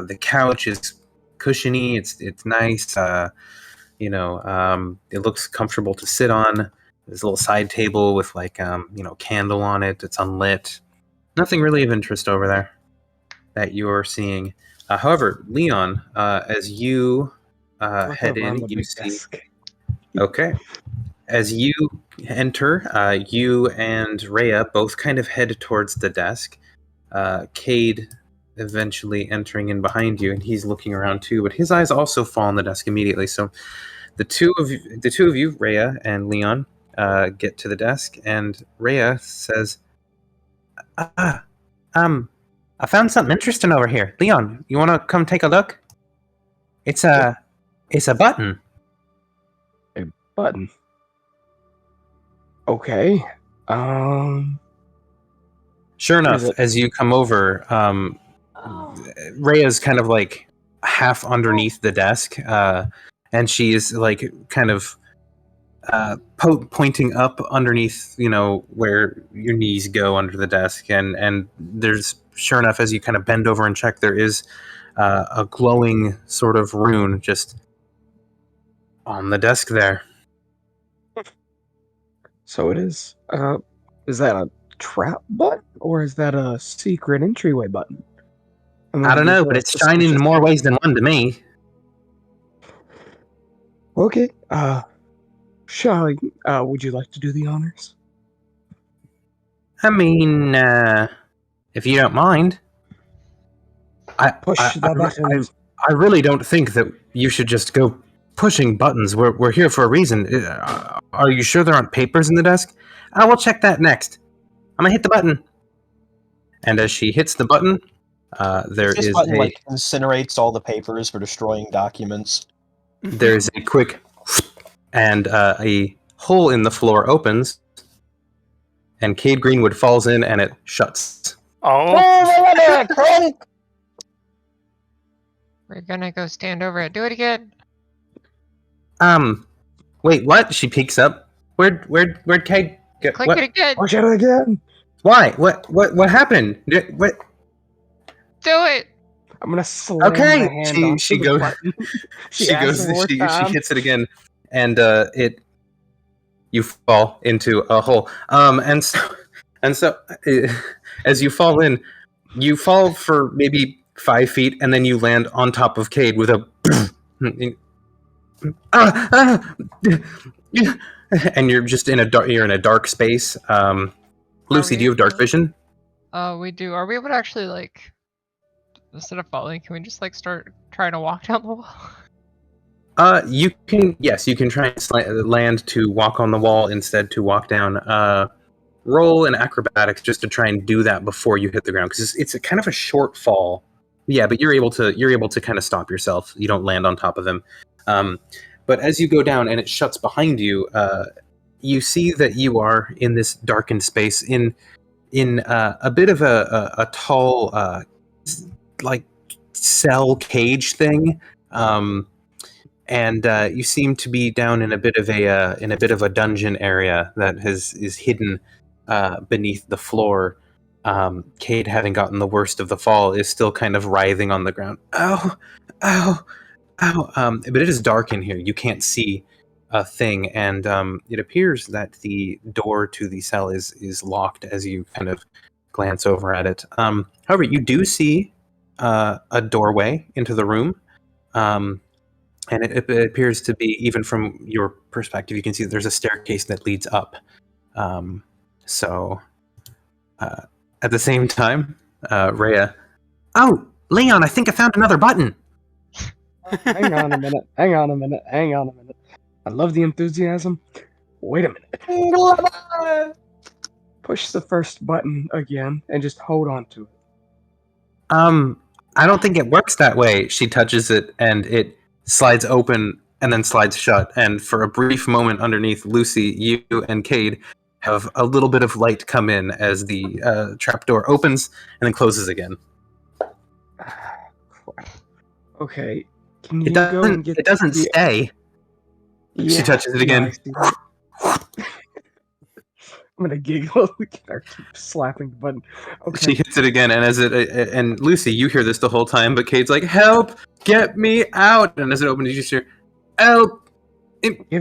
The couch is cushiony. It's nice. It looks comfortable to sit on. There's a little side table with like candle on it. It's unlit. Nothing really of interest over there that you're seeing. However, Leon, as you head in, you see. Desk. Okay. As you enter, you and Rhea both kind of head towards the desk. Cade eventually entering in behind you, and he's looking around too, but his eyes also fall on the desk immediately. So the two of you, Rhea and Leon, get to the desk, and Rhea says, I found something interesting over here. Leon, you want to come take a look? It's a button. A button. Okay. Sure enough, it? as you come over, Rhea's kind of like half underneath the desk, and she's like kind of pointing up underneath, where your knees go under the desk, and there's, sure enough, as you kind of bend over and check, there is a glowing sort of rune just on the desk there. So it is. Is that a trap button or is that a secret entryway button? I don't know, but it's shining in more ways than one to me. Okay. Shall would you like to do the honors? I mean, if you don't mind. Push the button. I really don't think that you should just go pushing buttons. We're here for a reason. Are you sure there aren't papers in the desk? I will check that next. I'm gonna hit the button. And as she hits the button, there This is button like incinerates all the papers for destroying documents. There's a quick and a hole in the floor opens, and Cade Greenwood falls in, and it shuts. Oh. We're gonna go stand over it. Do it again. Wait, what? She peeks up. Where'd Cade go? Click What? it again. Push it again. Why? What happened? What? Do it. I'm gonna slam my Okay. hand onto She the goes. button. She asks one more she time. hits it again, and you fall into a hole. And so as you fall in, you fall for maybe 5 feet, and then you land on top of Cade with a and you're just in a dark space. Lucy, do you have dark vision? We do. Are we able to actually, like, instead of falling, can we just, like, start trying to walk down the wall? You can try and land to walk on the wall instead to walk down. Roll an acrobatics just to try and do that before you hit the ground, because it's a kind of a short fall. Yeah, but you're able to kind of stop yourself. You don't land on top of them. But as you go down and it shuts behind you, you see that you are in this darkened space in a bit of a tall like cell cage thing. And you seem to be down in a bit of a dungeon area that is hidden beneath the floor. Cade, having gotten the worst of the fall, is still kind of writhing on the ground. Ow! But it is dark in here. You can't see a thing, and it appears that the door to the cell is locked as you kind of glance over at it. However, you do see a doorway into the room. And it appears to be, even from your perspective, you can see that there's a staircase that leads up. At the same time, Rhea, oh, Leon, I think I found another button. Hang on a minute. I love the enthusiasm. Wait a minute. Push the first button again and just hold on to it. I don't think it works that way. She touches it, and it slides open and then slides shut. And for a brief moment underneath, Lucy, you and Cade have a little bit of light come in as the trapdoor opens and then closes again. Okay. Can you go and get it doesn't the... stay. Yeah, she touches it again. No, I'm gonna giggle. I keep slapping the button. Okay. She hits it again, and and Lucy, you hear this the whole time, but Cade's like, "Help! Get me out!" And as it opens, you just hear, "Help!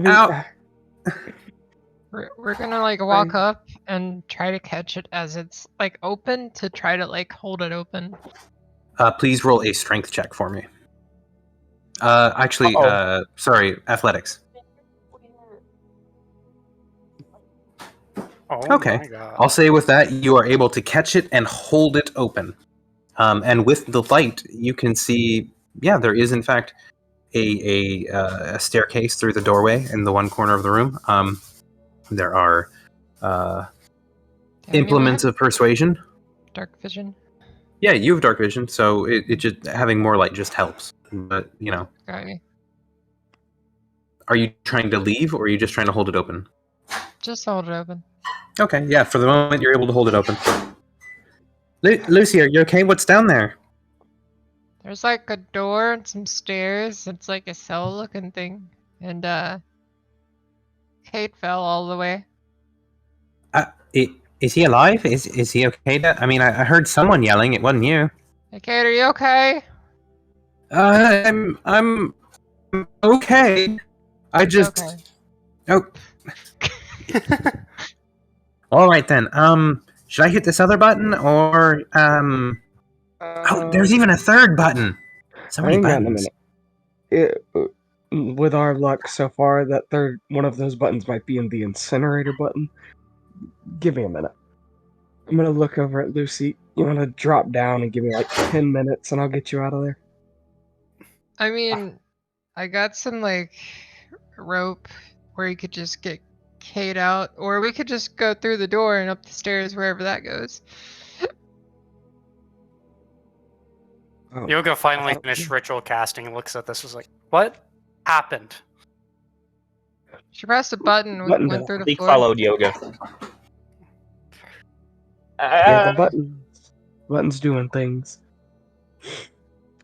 Out!" We're gonna like walk up and try to catch it as it's like open to try to like hold it open. Please roll a strength check for me. Sorry, athletics. Oh, okay. My God. I'll say with that, you are able to catch it and hold it open. And with the light, you can see, there is in fact a staircase through the doorway in the one corner of the room. There are implements of persuasion. Dark vision. Yeah, you have dark vision, so it just having more light just helps. But Okay. are you trying to leave or are you just trying to hold it open? Just hold it open. Okay, yeah. For the moment, you're able to hold it open. Lucy, are you okay? What's down there? There's like a door and some stairs. It's like a cell-looking thing, and Kate fell all the way. Is he alive? Is he okay? I mean, I heard someone yelling. It wasn't you. Hey, Kate, are you okay? I'm okay. I just Okay. oh. All right then. Should I hit this other button or Oh, there's even a third button. So many Hang on a buttons. minute. With our luck so far, that third one of those buttons might be in the incinerator button. Give me a minute. I'm gonna look over at Lucy. You wanna drop down and give me like 10 minutes and I'll get you out of there? I mean, I got some like rope where you could just get Kate out, or we could just go through the door and up the stairs wherever that goes. Oh, Yoga finally Oh. finished ritual casting and looks at this, was like, what happened? She pressed a button, Button went through the Leak floor. followed Yoga. yeah, the button's doing things.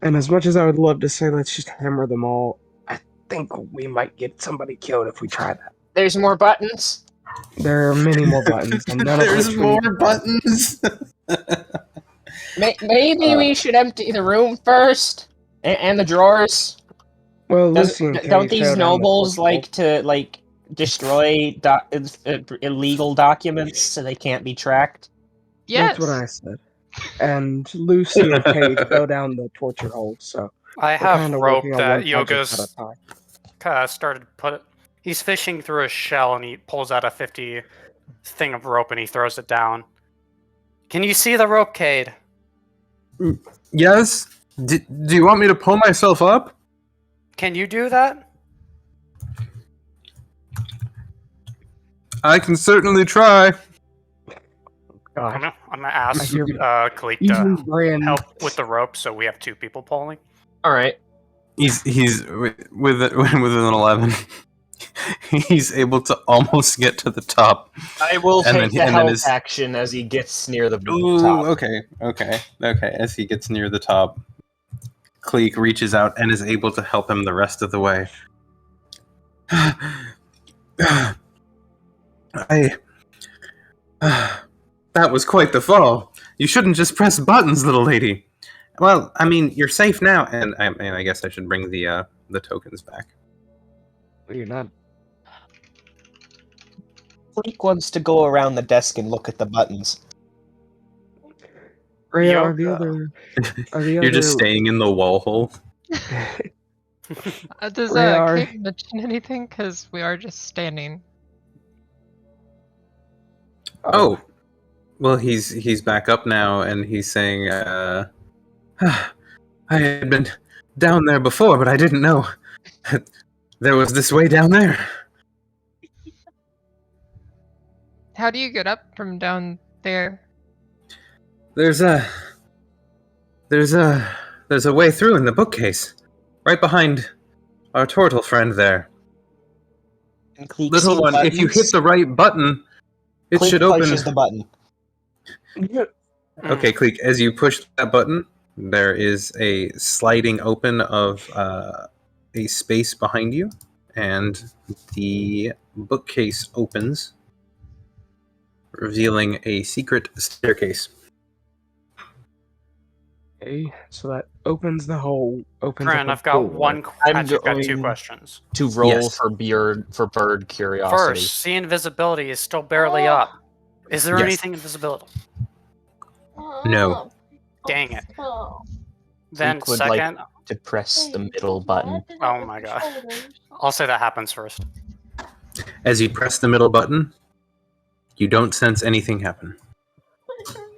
And as much as I would love to say let's just hammer them all, I think we might get somebody killed if we try that. There's more buttons. There are many more buttons, and none of There's which more buttons. Maybe we should empty the room first, and the drawers. Well, Lucy and Don't Kate these fell down the nobles portal. like to destroy illegal documents so they can't be tracked? Yes. That's what I said. And Lucy and Kate fell down the torture hole, so I we're have kinda rope working on that one project Yoga's at a time. started put. He's fishing through a shell and he pulls out a 50 thing of rope and he throws it down. Can you see the rope, Cade? Yes. Do you want me to pull myself up? Can you do that? I can certainly try. God, I'm gonna ask hear- Kalik even to Brand help with the rope, so we have two people pulling. All right. He's with an 11. He's able to almost get to the top. I will And take then- the and then help his- action as he gets near the Ooh, top. okay. As he gets near the top, Cleek reaches out and is able to help him the rest of the way. That was quite the fall. You shouldn't just press buttons, little lady. Well, I mean, you're safe now, and I guess I should bring the tokens back. you're not. Fleek wants to go around the desk and look at the buttons. Rhea, are the Yoga. other? You're just staying in the wall hole. Does We are- Kate mention anything? Because we are just standing. Oh, well, he's back up now, and he's saying, I had been down there before, but I didn't know there was this way down there. How do you get up from down there? There's a way through in the bookcase, right behind our turtle friend there. And Cleek Little sees one, if you buttons. hit the right button, it Cleek should open. pushes the button. Okay, Cleek, as you push that button, there is a sliding open of a space behind you, and the bookcase opens, revealing a secret staircase. Okay, so that opens the hole. Opens. Fran, up I've got door. one. I'm Actually, I've got two going- questions. To roll Yes. for bird curiosity. First, see invisibility is still barely up. Is there Yes. anything invisibility? No. Dang it. Oh. Then would like- second, To press the middle button. Oh my god. I'll say that happens first. As you press the middle button, you don't sense anything happen.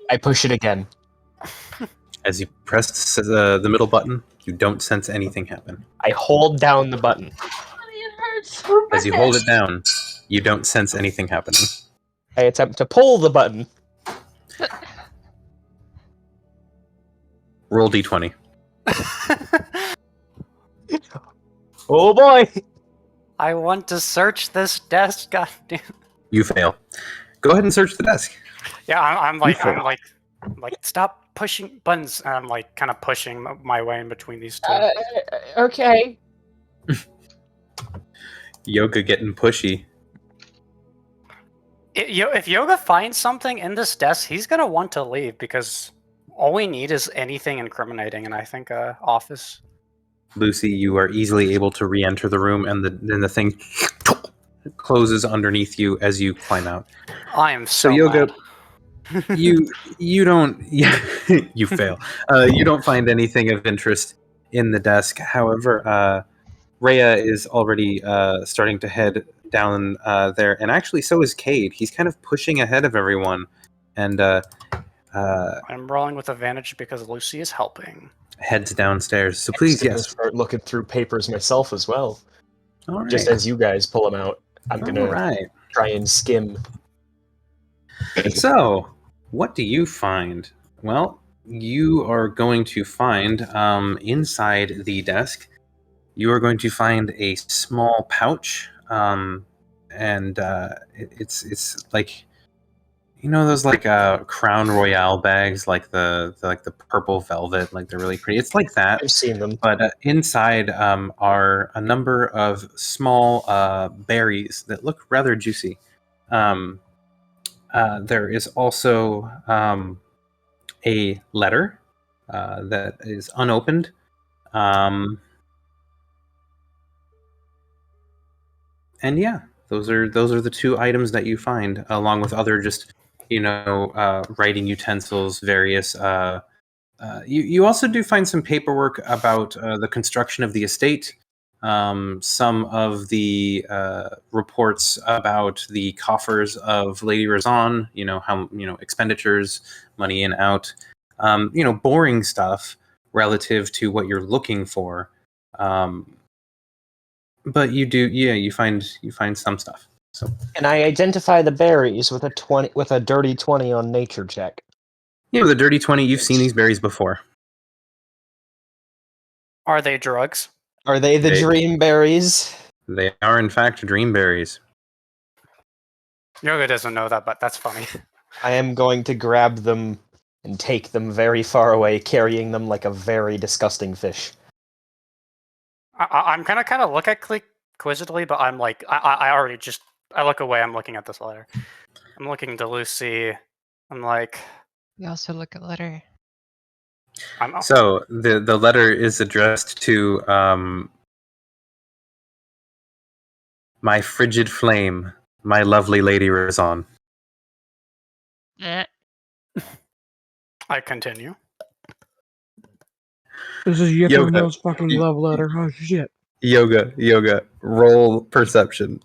I push it again. As you press the middle button, You don't sense anything happen. I hold down the button. It hurts so As you bad. hold it down, you don't sense anything happening. I attempt to pull the button. Roll d20. Oh boy! I want to search this desk. Goddamn. You fail. Go ahead and search the desk. Yeah, I'm like, fail. I'm like, stop pushing buttons. And I'm like, kind of pushing my way in between these two. Okay. Yoga getting pushy. If Yoga finds something in this desk, he's gonna want to leave because all we need is anything incriminating, and I think office. Lucy, you are easily able to re-enter the room, and then the thing closes underneath you as you climb out. I am so Yoga, mad. you don't you fail. You don't find anything of interest in the desk. However, Rhea is already starting to head down there, and actually so is Cade. He's kind of pushing ahead of everyone, and I'm rolling with advantage because Lucy is helping. heads downstairs. So please, I'm gonna yes. start looking through papers myself as well. All right. Just as you guys pull them out, I'm All gonna right. try and skim. So, what do you find? Well, you are going to find inside the desk. You are going to find a small pouch, and it's like, you know, those like Crown Royale bags, like the purple velvet, like they're really pretty. It's like that, I've seen them. but inside are a number of small berries that look rather juicy. There is also a letter that is unopened. And yeah, those are the two items that you find, along with other just writing utensils, various. You also do find some paperwork about the construction of the estate. Some of the reports about the coffers of Lady Razan, how expenditures, money in, out, boring stuff relative to what you're looking for. But you do, yeah, you find some stuff. So, And I identify the berries with a dirty 20 on nature check. the dirty 20, you've seen these berries before. Are they drugs? Are they the They- dream berries? They are in fact dream berries. Yoga doesn't know that, but that's funny. I am going to grab them and take them very far away, carrying them like a very disgusting fish. I'm kind of look at Click quizzically, but I'm like, I already just, I look away. I'm looking at this letter. I'm looking to Lucy. I'm like, We also look at letter. I'm So the letter is addressed to my frigid flame, my lovely Lady Razan. I continue. This is Yoga. Yukimo's fucking love letter. Oh shit. Yoga, roll perception.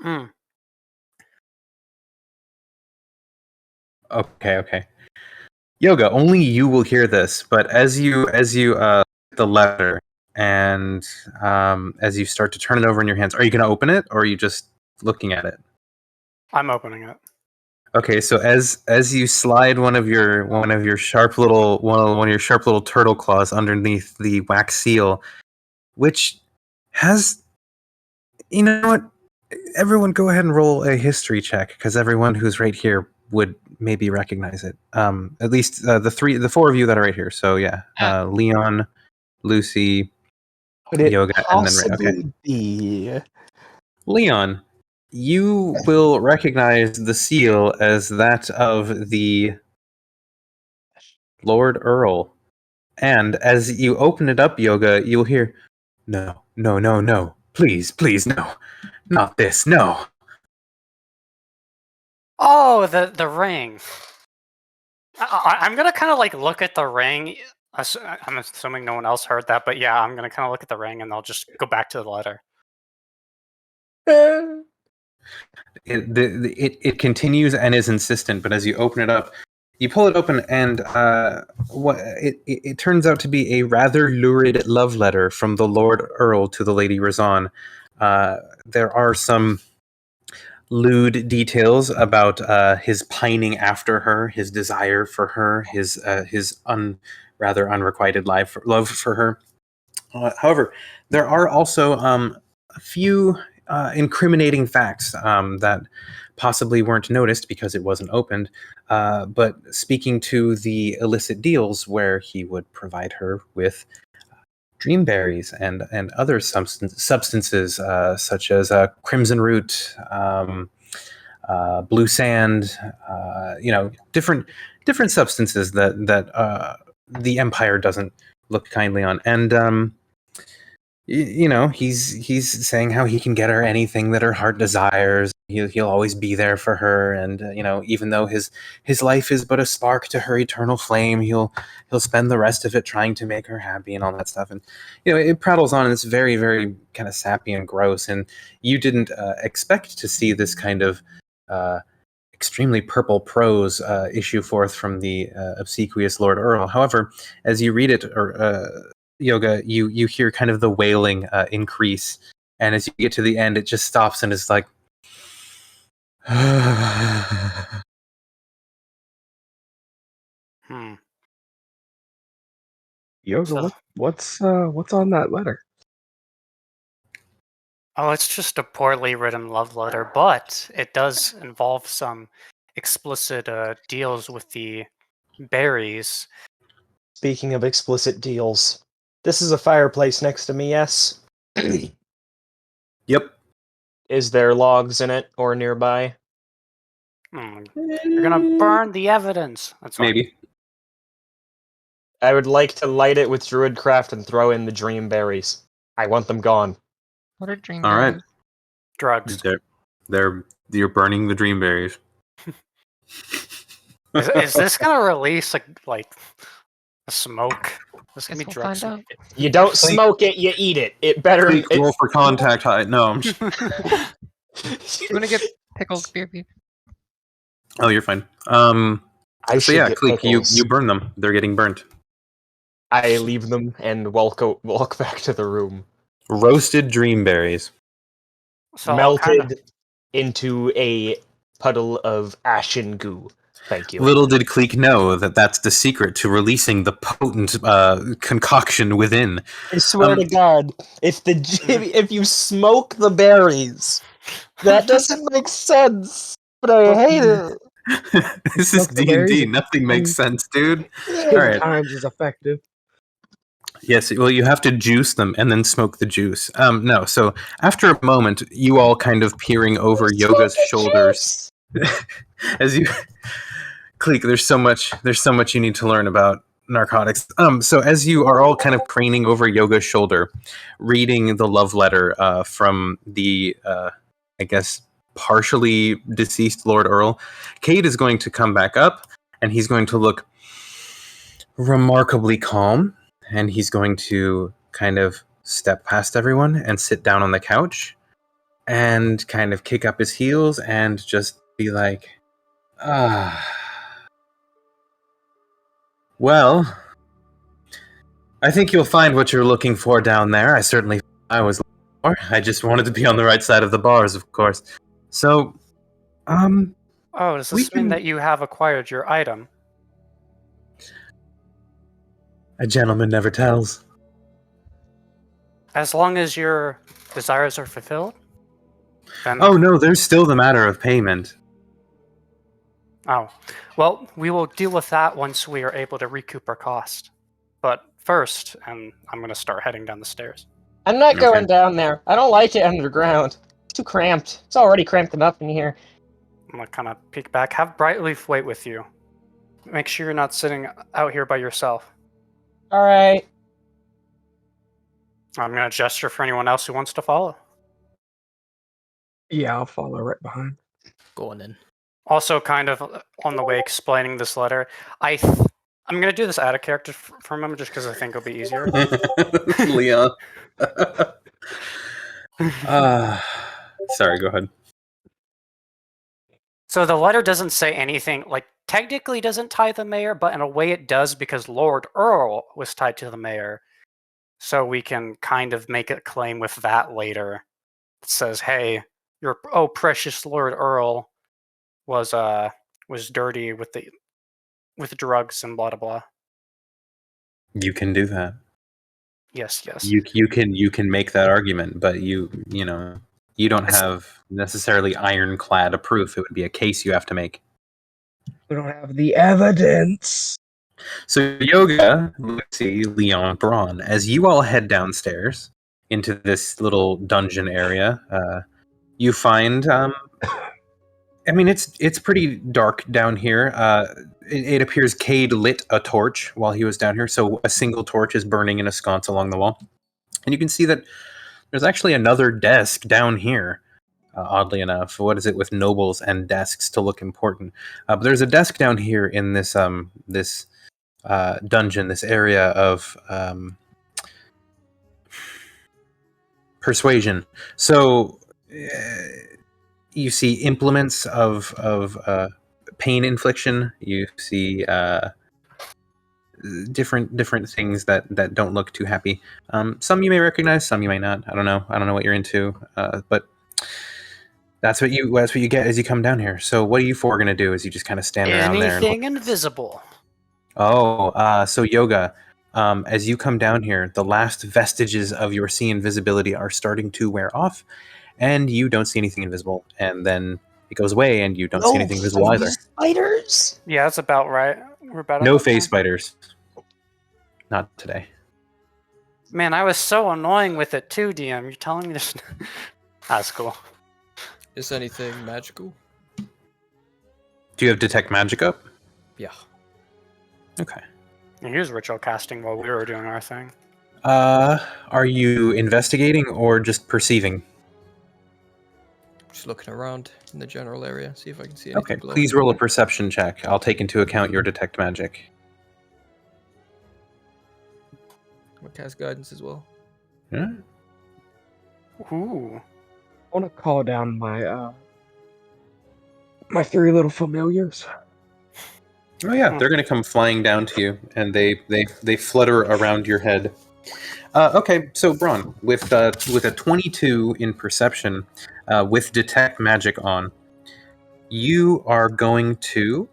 Mm. Okay. Yoga, only you will hear this, but as you the letter and as you start to turn it over in your hands, are you going to open it or are you just looking at it? I'm opening it. Okay, so as you slide one of your sharp little one of your sharp little turtle claws underneath the wax seal, which has, you know what? Everyone, go ahead and roll a history check because everyone who's right here would maybe recognize it. At least the four of you that are right here. So yeah, Leon, Lucy, Could it Yoga, and then possibly be? Leon, you will recognize the seal as that of the Lord Earl. And as you open it up, Yoga, you'll hear, no, please, no, not this, no. Oh, the ring. I'm gonna kind of like look at the ring. I'm assuming no one else heard that, but yeah, I'm gonna kind of look at the ring and I'll just go back to the letter. It continues and is insistent, but as you open it up, You pull it open, and it turns out to be a rather lurid love letter from the Lord Earl to the Lady Razan. There are some lewd details about his pining after her, his desire for her, his rather unrequited love for her. However, there are also a few incriminating facts that possibly weren't noticed because it wasn't opened, but speaking to the illicit deals where he would provide her with dreamberries and other substances such as crimson root, blue sand, different substances that the Empire doesn't look kindly on. And he's saying how he can get her anything that her heart desires. He'll always be there for her, and even though his life is but a spark to her eternal flame, he'll spend the rest of it trying to make her happy and all that stuff. And it prattles on, and it's very, very kind of sappy and gross. And you didn't expect to see this kind of extremely purple prose issue forth from the obsequious Lord Earl. However, as you read it, Yoga, you hear kind of the wailing increase, and as you get to the end, it just stops and is like, Yoga, So- what's on that letter? Oh, it's just a poorly written love letter, but it does involve some explicit deals with the berries. Speaking of explicit deals, this is a fireplace next to me, yes? Yep. Is there logs in it or nearby? You're gonna burn the evidence. That's fine. Maybe. I would like to light it with druidcraft and throw in the dream berries. I want them gone. What are dream All right. berries? Drugs. You're burning the dreamberries. Is this gonna release like a smoke? This gonna be Guess we'll drug find smoke. out. You don't Clink. smoke it, you eat it. It better. Please roll for contact height. No, I'm just... I'm gonna get pickled beer beef. Oh, you're fine. I So should yeah, get Cleek, you pickles. burn them. They're getting burnt. I leave them and walk back to the room. Roasted dreamberries. So I'll Melted kinda- into a puddle of ashen goo. Thank you. Little did Cleek know that that's the secret to releasing the potent concoction within. I swear to God, if you smoke the berries, that doesn't make sense. But I hate it. This is Smoke the D&D. berries Nothing makes sense, dude. 10 Alright. times as effective. Yes, well, you have to juice them and then smoke the juice. No, so after a moment, you all kind of peering over Yoga's shoulders. As you... Cleek, there's so much you need to learn about narcotics. So as you are all kind of craning over Yoga's shoulder, reading the love letter from the, I guess, partially deceased Lord Earl, Cade is going to come back up, and he's going to look remarkably calm, and he's going to kind of step past everyone and sit down on the couch and kind of kick up his heels and just be like, well, I think you'll find what you're looking for down there. I was looking for. I just wanted to be on the right side of the bars, of course. So, Oh, does we this mean can- that you have acquired your item? a gentleman never tells. As long as your desires are fulfilled? Then Oh no, there's still the matter of payment. Oh. Well, we will deal with that once we are able to recoup our cost. But first, and I'm gonna start heading down the stairs. I'm not Okay. going down there. I don't like it underground. It's too cramped. It's already cramped enough in here. I'm gonna kind of peek back. Have Brightleaf wait with you. Make sure you're not sitting out here by yourself. All right. I'm gonna gesture for anyone else who wants to follow. Yeah, I'll follow right behind. Go on then. Also, kind of on the way explaining this letter, I'm gonna do this out of character for a moment, just because I think it'll be easier. Leon. Sorry, go ahead. So the letter doesn't say anything like technically doesn't tie the mayor, but in a way it does because Lord Earl was tied to the mayor. So we can kind of make a claim with that later. It says, hey, your precious Lord Earl was dirty with drugs and blah blah blah. You can do that. Yes. You can make that argument, but you don't have necessarily ironclad proof. It would be a case you have to make. We don't have the evidence. So Yoga, Lucy, Leon, Braun, as you all head downstairs into this little dungeon area, you find it's pretty dark down here. It appears Cade lit a torch while he was down here, so a single torch is burning in a sconce along the wall. And you can see that there's actually another desk down here. Oddly enough, what is it with nobles and desks to look important? But there's a desk down here in this dungeon, this area of persuasion. So you see implements of pain infliction. You see different things that don't look too happy. Some you may recognize, some you may not. I don't know what you're into, but that's what you get as you come down here. So what are you four gonna do? As you just kind of stand around there? Anything invisible. Oh, so Yoga, as you come down here, the last vestiges of your see invisibility are starting to wear off, and you don't see anything invisible. And then it goes away, and you don't see anything visible either. Spiders. Yeah, that's about right. We're about No at that phase time. spiders. Not today. Man, I was so annoying with it too, DM. You're telling me this? That's cool. Is anything magical? Do you have detect magic up? Yeah. Okay. He was ritual casting while we were doing our thing. Are you investigating or just perceiving? Just looking around in the general area, see if I can see anything. Okay, glowing. please roll a perception check. I'll take into account your detect magic. I'm gonna cast guidance as well. Yeah. Ooh. I want to call down my my three little familiars. Oh yeah, they're gonna come flying down to you, and they flutter around your head. Okay, so Braun, with a 22 in perception, with detect magic on, you are going to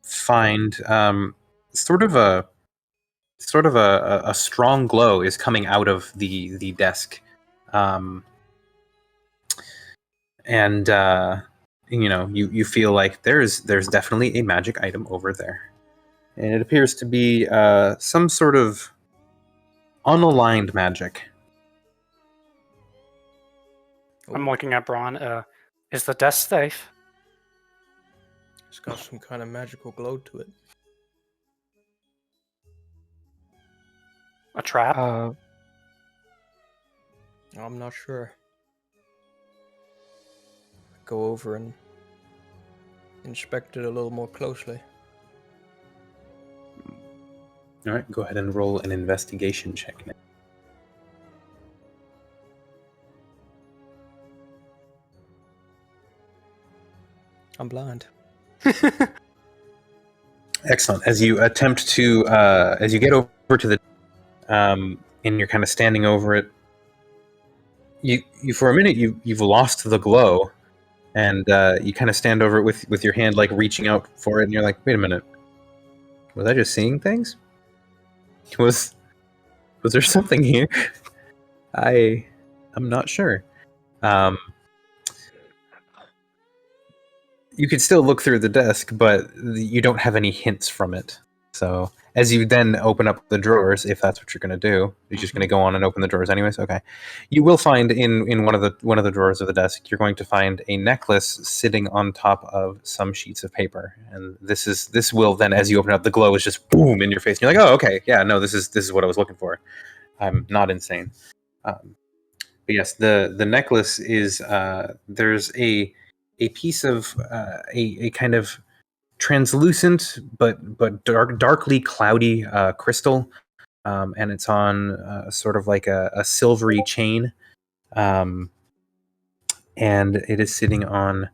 find sort of a strong glow is coming out of the desk, and you feel like there's definitely a magic item over there, and it appears to be some sort of unaligned magic. I'm looking at Braun. Is the desk safe? It's got some kind of magical glow to it. A trap? I'm not sure. Go over and inspect it a little more closely. All right, go ahead and roll an investigation check now. I'm blind. Excellent. As you attempt to, as you get over to the, and you're kind of standing over it, you for a minute you've lost the glow, and you kind of stand over it with your hand like reaching out for it, and you're like, wait a minute, was I just seeing things? Was there something here? I'm not sure. You could still look through the desk, but you don't have any hints from it. So as you then open up the drawers, if that's what you're going to do, you're just going to go on and open the drawers anyways. Okay, you will find in one of the drawers of the desk, you're going to find a necklace sitting on top of some sheets of paper, and this will then, as you open up, the glow is just boom in your face, and you're like, oh, okay, yeah, no, this is what I was looking for. I'm not insane. But yes, the necklace is there's a piece of a kind of translucent but darkly cloudy crystal, and it's on sort of like a silvery chain, and it is sitting on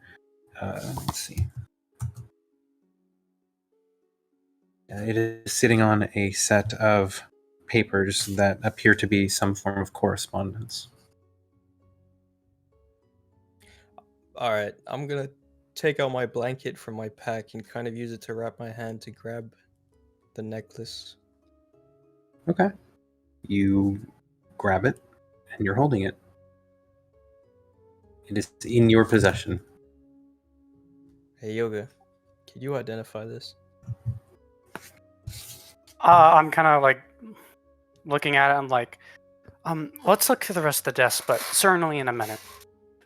let's see, It is sitting on a set of papers that appear to be some form of correspondence. Alright, I'm gonna take out my blanket from my pack and kind of use it to wrap my hand to grab the necklace. Okay. You grab it, and you're holding it. It is in your possession. Hey, Yoga, can you identify this? I'm kind of like looking at it. I'm like, let's look through the rest of the desk, but certainly in a minute.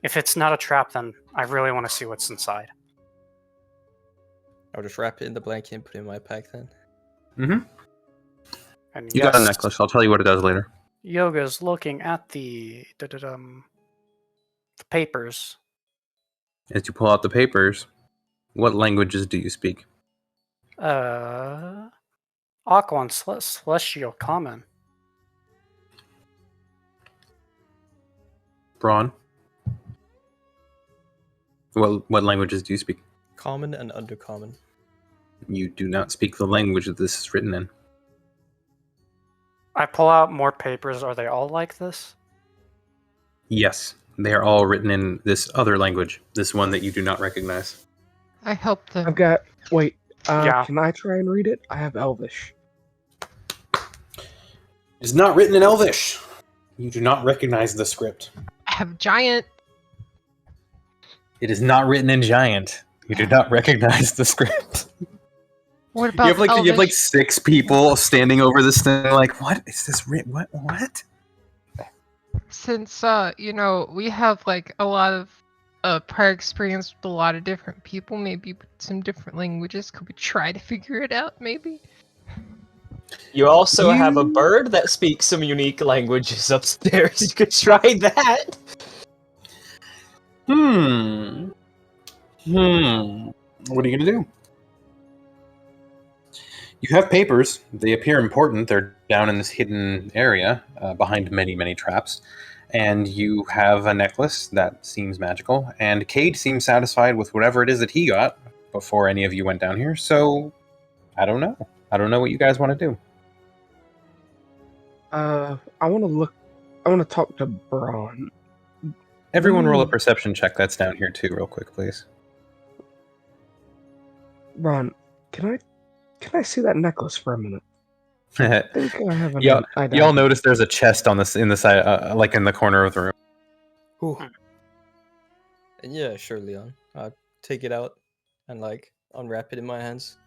If it's not a trap, then I really want to see what's inside. I'll just wrap it in the blanket and put it in my pack then. Mm-hmm. And You got a necklace. I'll tell you what it does later. Yoga's looking at the papers. As you pull out the papers, what languages do you speak? Aqua and Celestial Common. Braun? What languages do you speak? Common and undercommon. You do not speak the language that this is written in. I pull out more papers. Are they all like this? Yes, they are all written in this other language, this one that you do not recognize. I helped them. I've got. Wait. Yeah. Can I try and read it? I have Elvish. It is not written in Elvish. You do not recognize the script. I have giant. It is not written in Giant. You do not recognize the script. What You about have like Elvish? 6 people standing over this thing, like, what is this written? What? Since we have like a lot of prior experience with a lot of different people, maybe with some different languages. Could we try to figure it out? Maybe. You also have a bird that speaks some unique languages upstairs. You could try that. What are you gonna do? You have papers. They appear important. They're down in this hidden area behind many, many traps. And you have a necklace that seems magical. And Cade seems satisfied with whatever it is that he got before any of you went down here. So, I don't know. I don't know what you guys want to do. I want to talk to Braun. Everyone roll a perception check that's down here too, real quick, please. Braun, can I see that necklace for a minute? I think I have an Y'all idea. notice there's a chest on this in the side, like in the corner of the room. Ooh. And yeah, sure, Leon. I'll take it out and like unwrap it in my hands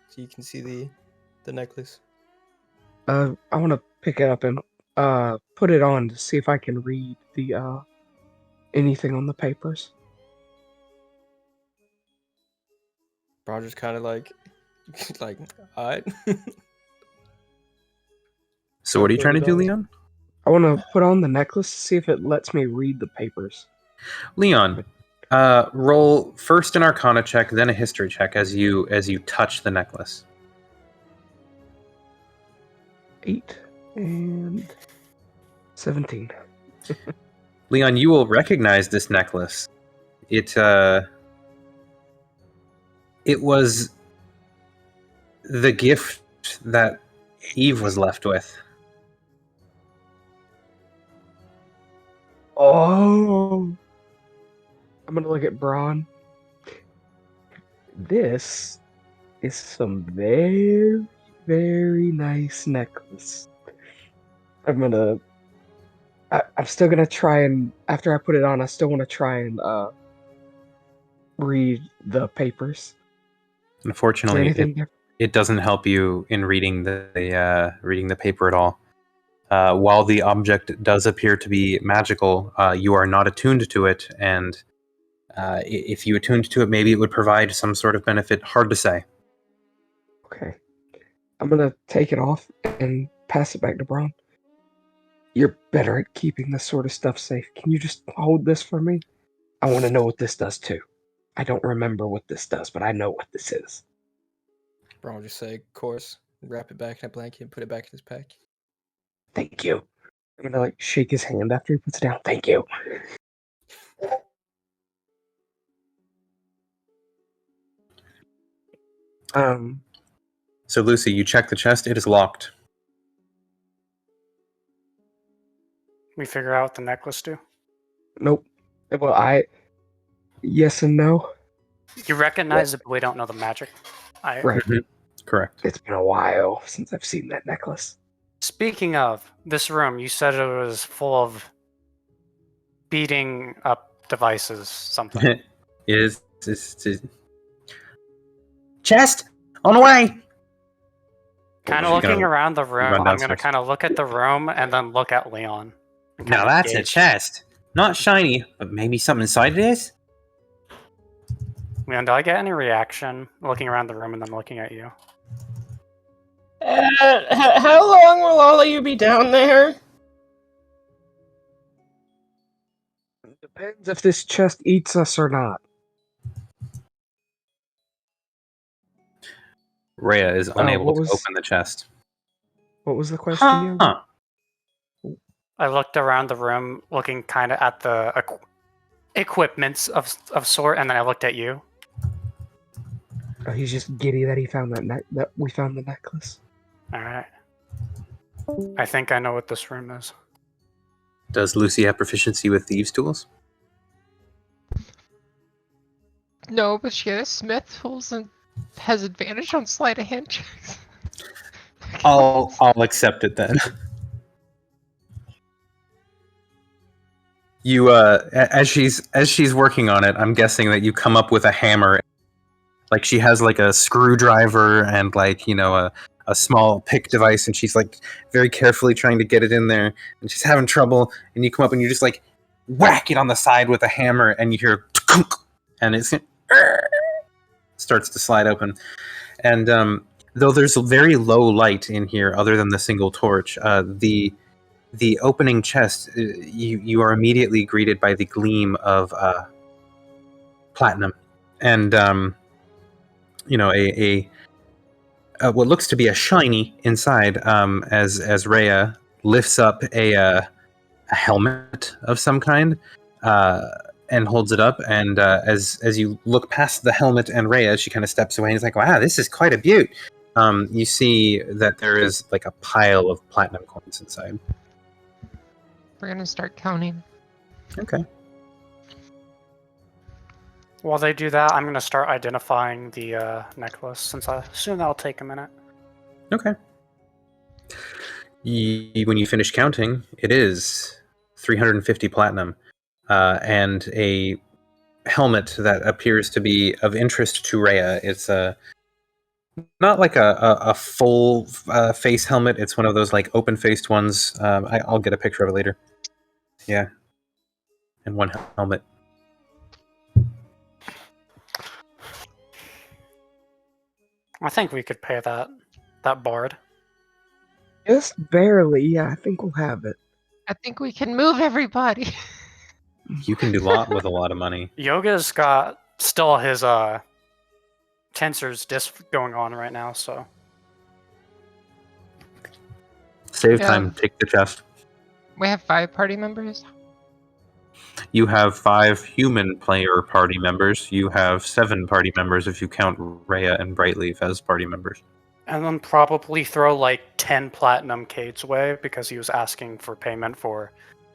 so you can see the necklace. I want to pick it up and put it on to see if I can read the anything on the papers. Roger's kind of like alright. So what are you trying to do, Leon? I want to put on the necklace to see if it lets me read the papers. Leon, roll first an Arcana check, then a History check as you touch the necklace. 8 and 17. Leon, you will recognize this necklace. It was the gift that Eve was left with. Oh, I'm gonna look at Braun. This is some very, very nice necklace. I'm still gonna try and, after I put it on, I still want to try and read the papers. Unfortunately, it doesn't help you in reading the paper at all. While the object does appear to be magical, you are not attuned to it, and if you attuned to it, maybe it would provide some sort of benefit. Hard to say. Okay. I'm gonna take it off and pass it back to Braun. You're better at keeping this sort of stuff safe. Can you just hold this for me? I want to know what this does too. I don't remember what this does, but I know what this is. Braun will just say, of course, wrap it back in a blanket and put it back in his pack. Thank you. I'm gonna like shake his hand after he puts it down. Thank you. So Lucy, you check the chest. It is locked. We figure out what the necklace do. Nope. Well, yes and no. You recognize it, but we don't know the magic. Right. Correct. It's been a while since I've seen that necklace. Speaking of this room, you said it was full of beating up devices, something. is chest on the way. Kind of She's looking gonna around the room, run I'm going to downstairs. kind of look at the room and then look at Leon. and Now kinda that's a gauge. chest. Not shiny, but maybe something inside it is. Leon, do I get any reaction looking around the room and then looking at you? How long will all of you be down there? Depends if this chest eats us or not. Rhea is unable what to was- open the chest. What was the question? Yogi? Huh. I looked around the room, looking kind of at the equipments of sort, and then I looked at you. Oh, he's just giddy that he found that we found the necklace. All right. I think I know what this room is. Does Lucy have proficiency with thieves' tools? No, but she has smith tools and has advantage on sleight of hand checks. I'll accept it then. You as she's working on it, I'm guessing that you come up with a hammer. Like she has like a screwdriver and like, you know, a small pick device, and she's like very carefully trying to get it in there, and she's having trouble, and you come up and you just like whack it on the side with a hammer, and you hear and it starts to slide open. And though there's a very low light in here other than the single torch, the opening chest, you are immediately greeted by the gleam of platinum, and you know, a what looks to be a shiny inside. As Rhea lifts up a helmet of some kind and holds it up, and as you look past the helmet and Rhea, she kind of steps away and is like, "Wow, this is quite a beaut." You see that there is like a pile of platinum coins inside. We're gonna start counting. Okay. While they do that, I'm going to start identifying the necklace, since I assume that'll take a minute. Okay. When you finish counting, it is 350 platinum and a helmet that appears to be of interest to Rhea. It's not like a full face helmet. It's one of those like open-faced ones. I'll get a picture of it later. Yeah. And one helmet. I think we could pay that bard. Just barely. Yeah, I think we'll have it. I think we can move everybody. You can do a lot with a lot of money. Yoga's got still his Tensor's disc going on right now, so Save Yeah. time. Take the chest. We have 5 party members. You have 5 human player party members. You have 7 party members if you count Rhea and Brightleaf as party members. and then probably throw like 10 platinum Cade's way because he was asking for payment for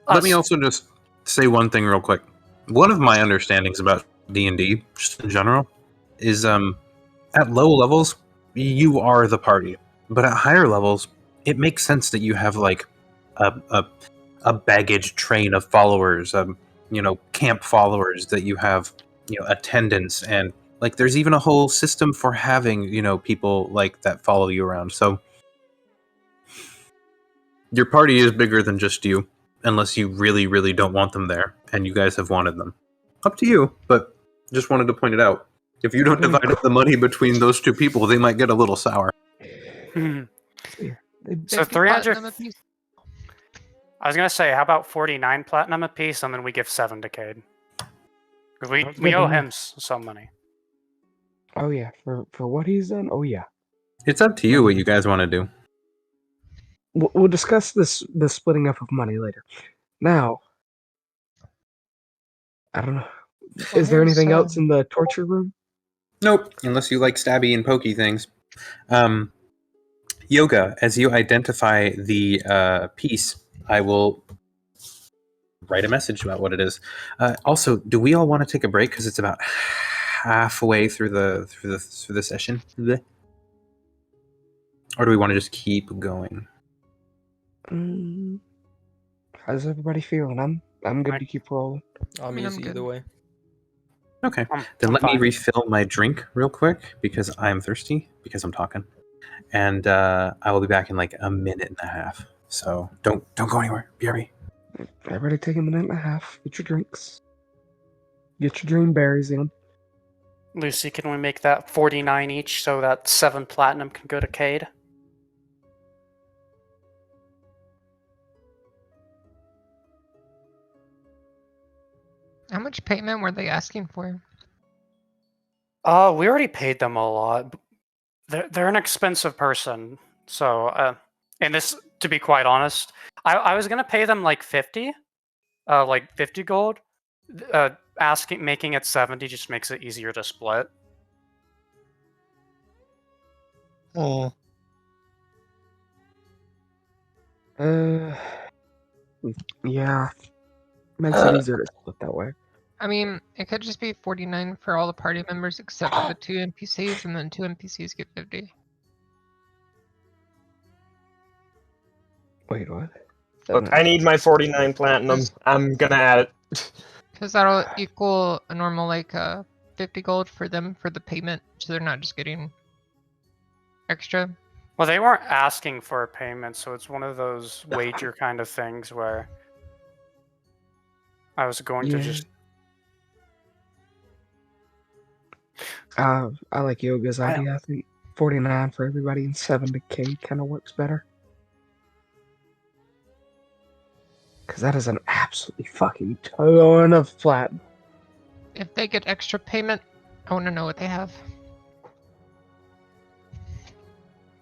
us. Let me also just say one thing real quick. One of my understandings about D&D, just in general, is at low levels, you are the party. But at higher levels, it makes sense that you have like a baggage train of followers, you know, camp followers, that you have, you know, attendants, and like there's even a whole system for having, you know, people like that follow you around. So your party is bigger than just you, unless you really, really don't want them there, and you guys have wanted them. Up to you, but just wanted to point it out. If you don't divide up the money between those two people, they might get a little sour. So 50 300. platinum apiece. I was gonna say, how about 49 platinum apiece, and then we give 7 to Cade. 'Cause we Sounds we good owe to me. him some money. Oh yeah, for what he's done. Oh yeah. It's up to you what you guys want to do. We'll discuss the splitting up of money later. Now, I don't know. Is there anything else in the torture room? Nope, unless you like stabby and pokey things. Yoga, as you identify the piece, I will write a message about what it is. Also, do we all want to take a break because it's about halfway through the session? Blech. Or do we want to just keep going? How's everybody feeling? I'm good to keep rolling. I'm mean, I'm easy good. either way. Okay, then I'm let me fine. refill my drink real quick because I'm thirsty because I'm talking, and I will be back in like a minute and a half. So don't go anywhere. BRB. Everybody take a minute and a half. Get your drinks. Get your dream berries in. Lucy, can we make that 49 each so that 7 platinum can go to Cade? How much payment were they asking for? We already paid them a lot. They're an expensive person, so and this, to be quite honest, I was gonna pay them like 50, like 50 gold. Making it 70 just makes it easier to split. Oh. Yeah. Makes it easier to split that way. I mean, it could just be 49 for all the party members except for the 2 NPCs, and then 2 NPCs get 50. Wait, what? Look, I need my 49 platinum. I'm gonna add it. Because that'll equal a normal, like, 50 gold for them for the payment, so they're not just getting extra. Well, they weren't asking for a payment, so it's one of those wager kind of things where I was going to just. I like Yoga's idea. I think 49 for everybody and 7 to K kind of works better. Because that is an absolutely fucking ton of platinum. If they get extra payment, I want to know what they have.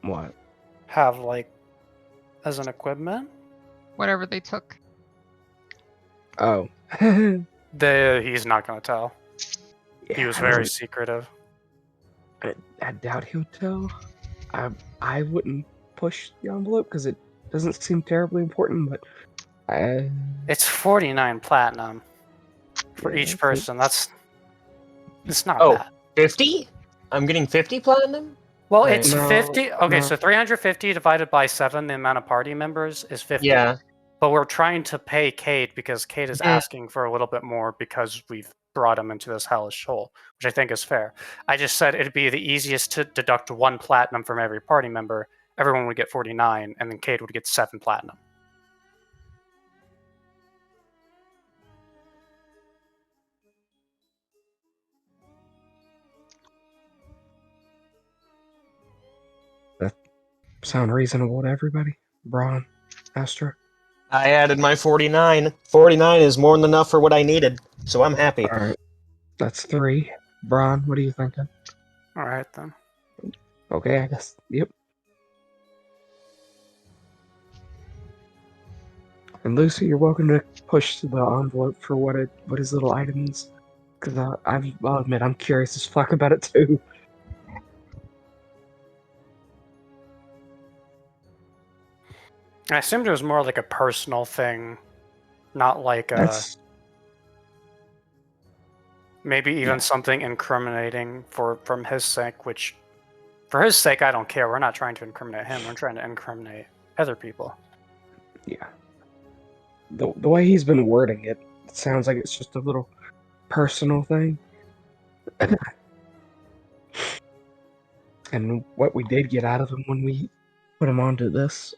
What? Have, like, as an equipment? Whatever they took. Oh. He's not going to tell. He was I very don't- secretive. I doubt he'll tell. I wouldn't push the envelope because it doesn't seem terribly important, but It's 49 platinum for Yeah, each person. It's not Oh, bad. 50? I'm getting 50 platinum? Well, Right. it's No, 50. Okay, no. so 350 divided by 7, the amount of party members is 50. Yeah. But we're trying to pay Cade because Cade is asking for a little bit more because we've brought him into this hellish hole, which I think is fair. I just said it'd be the easiest to deduct 1 platinum from every party member. Everyone would get 49, and then Cade would get 7 platinum. Sound reasonable to everybody? Braun, Astra. I added my 49. 49 is more than enough for what I needed, so I'm happy. All right, that's 3. Braun, what are you thinking? All right, then. Okay, I guess. Yep. And Lucy, you're welcome to push the envelope for what his little item is, because I'll admit I'm curious as fuck about it too. I assumed it was more like a personal thing, not like That's maybe even something incriminating from his sake, which for his sake I don't care. We're not trying to incriminate him, we're trying to incriminate other people. yeah. The way he's been wording it, it sounds like it's just a little personal thing. And what we did get out of him when we put him onto this,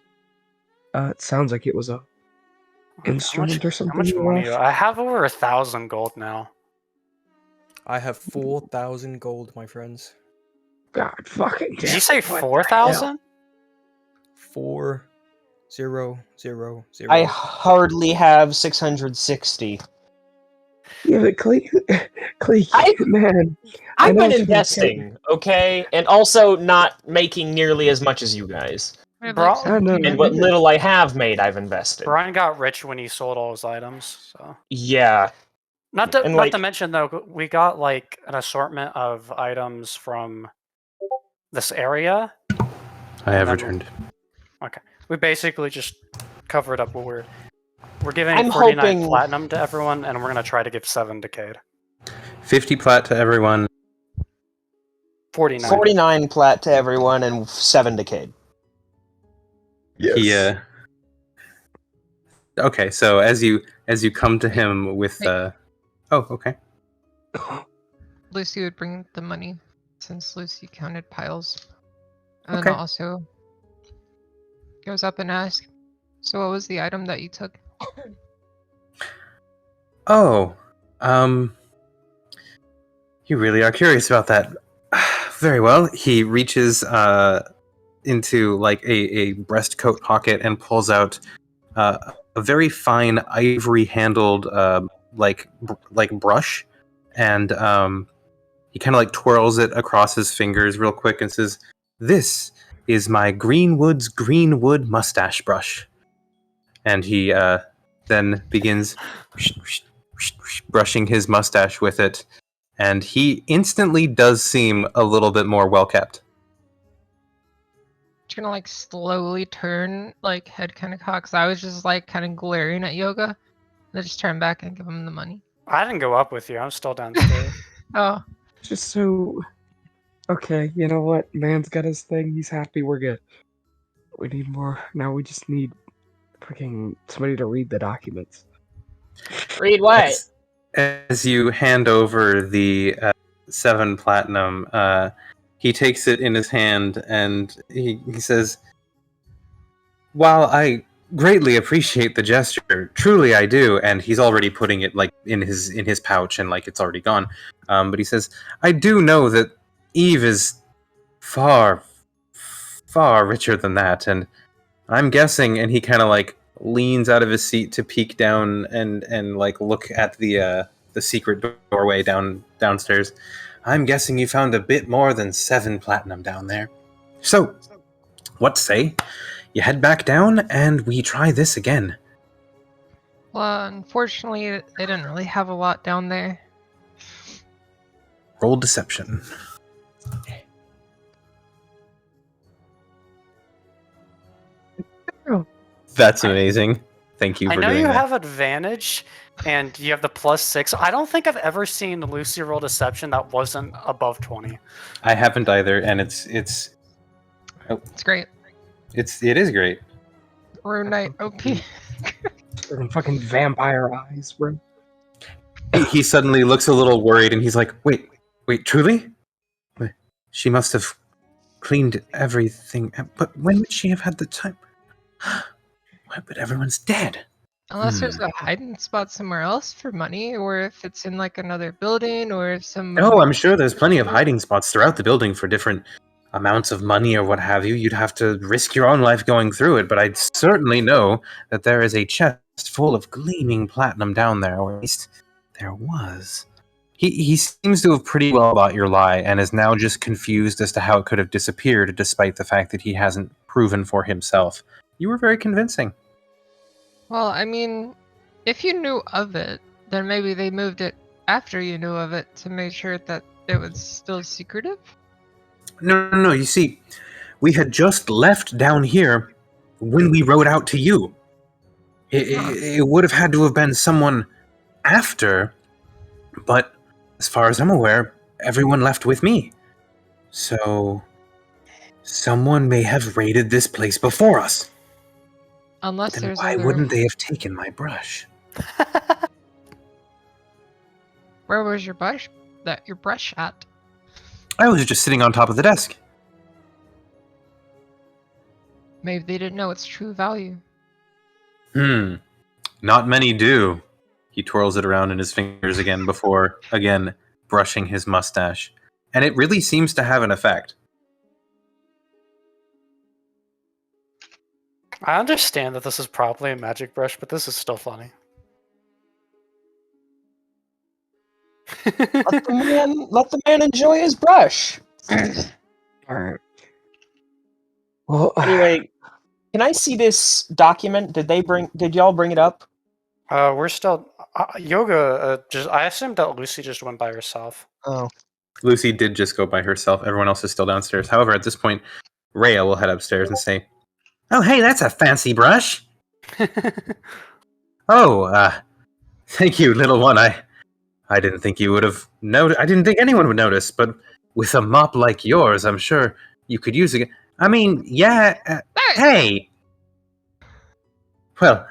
it sounds like it was a instrument or something. How much you money? left. I have over 1,000 gold now. I have 4,000 gold, my friends. God fucking damn. Did you say what the hell? 4,000? 4,000. I hardly have 660. Yeah, but Cleek, man. I I've know been it's investing, okay? And also not making nearly as much as you guys. We have, Bro- like, I know. 17 And what minutes. little I have made, I've invested. Brian got rich when he sold all his items. So Yeah. not to And, not like- to mention though, we got like an assortment of items from this area I have And then returned. we basically just cover it up. We're giving I'm 49 hoping- platinum to everyone, and we're gonna try to give 7 to Cade. 50 plat to everyone. 49. 49 plat to everyone and 7 to Cade. He, okay, so as you come to him with oh, okay. Lucy would bring the money since Lucy counted piles. And Okay. then also goes up and asks, so what was the item that you took? Oh, you really are curious about that. Very well. He reaches into like a breast coat pocket and pulls out a very fine ivory handled like brush, and he kind of like twirls it across his fingers real quick and says, "This is my Greenwood's Greenwood mustache brush." And he then begins brushing his mustache with it, and he instantly does seem a little bit more well kept. Just gonna like slowly turn, like head kind of cocks. I was just like kind of glaring at Yoga. And then just turn back and give him the money. I didn't go up with you. I'm still downstairs. Oh, Just so. Okay, you know what? Man's got his thing. He's happy. We're good. We need more. Now we just need freaking somebody to read the documents. Read what? As you hand over the 7 platinum, he takes it in his hand and he says, "While I greatly appreciate the gesture, truly I do," and he's already putting it like in his pouch and like it's already gone. But he says, "I do know that Eve is far, far richer than that, and I'm guessing," and he kind of like leans out of his seat to peek down and like look at the secret doorway downstairs. "I'm guessing you found a bit more than 7 platinum down there. So, what say you head back down and we try this again?" well, unfortunately, they didn't really have a lot down there. Roll deception. That's amazing. Thank you I for know doing you that. have advantage, and you have the +6. I don't think I've ever seen Lucy roll deception that wasn't above 20. I haven't either, and it's It's great. it is great. Rune Knight OP. Freaking fucking vampire eyes, bro. He suddenly looks a little worried, and he's like, "Wait, truly? Wait, she must have cleaned everything. But when would she have had the time? What? But everyone's dead." Unless there's a hiding spot somewhere else for money, or if it's in like another building, or if some. No, I'm sure there's plenty of hiding spots throughout the building for different amounts of money or what have you. You'd have to risk your own life going through it, but I certainly know that there is a chest full of gleaming platinum down there, or at least there was. He seems to have pretty well bought your lie and is now just confused as to how it could have disappeared, despite the fact that he hasn't proven for himself. You were very convincing. Well, I mean, if you knew of it, then maybe they moved it after you knew of it to make sure that it was still secretive. No. You see, we had just left down here when we rode out to you. It would have had to have been someone after, but as far as I'm aware, everyone left with me. So, someone may have raided this place before us. Unless Then there's why other. wouldn't they have taken my brush? Where was your brush? Your brush at? I was just sitting on top of the desk. Maybe they didn't know its true value. Not many do. He twirls it around in his fingers again before, again, brushing his mustache. And it really seems to have an effect. I understand that this is probably a magic brush, but this is still funny. Let the man enjoy his brush. Alright. Well, Anyway, can I see this document? Did y'all bring it up? We're still Yoga. I assumed that Lucy just went by herself. Oh. Lucy did just go by herself. Everyone else is still downstairs. However, at this point, Rhea will head upstairs and say, "Oh, hey, that's a fancy brush." "Oh, thank you, little one. I didn't think you would have noticed. I didn't think anyone would notice, but with a mop like yours, I'm sure you could use it. I mean, yeah. Hey. Well,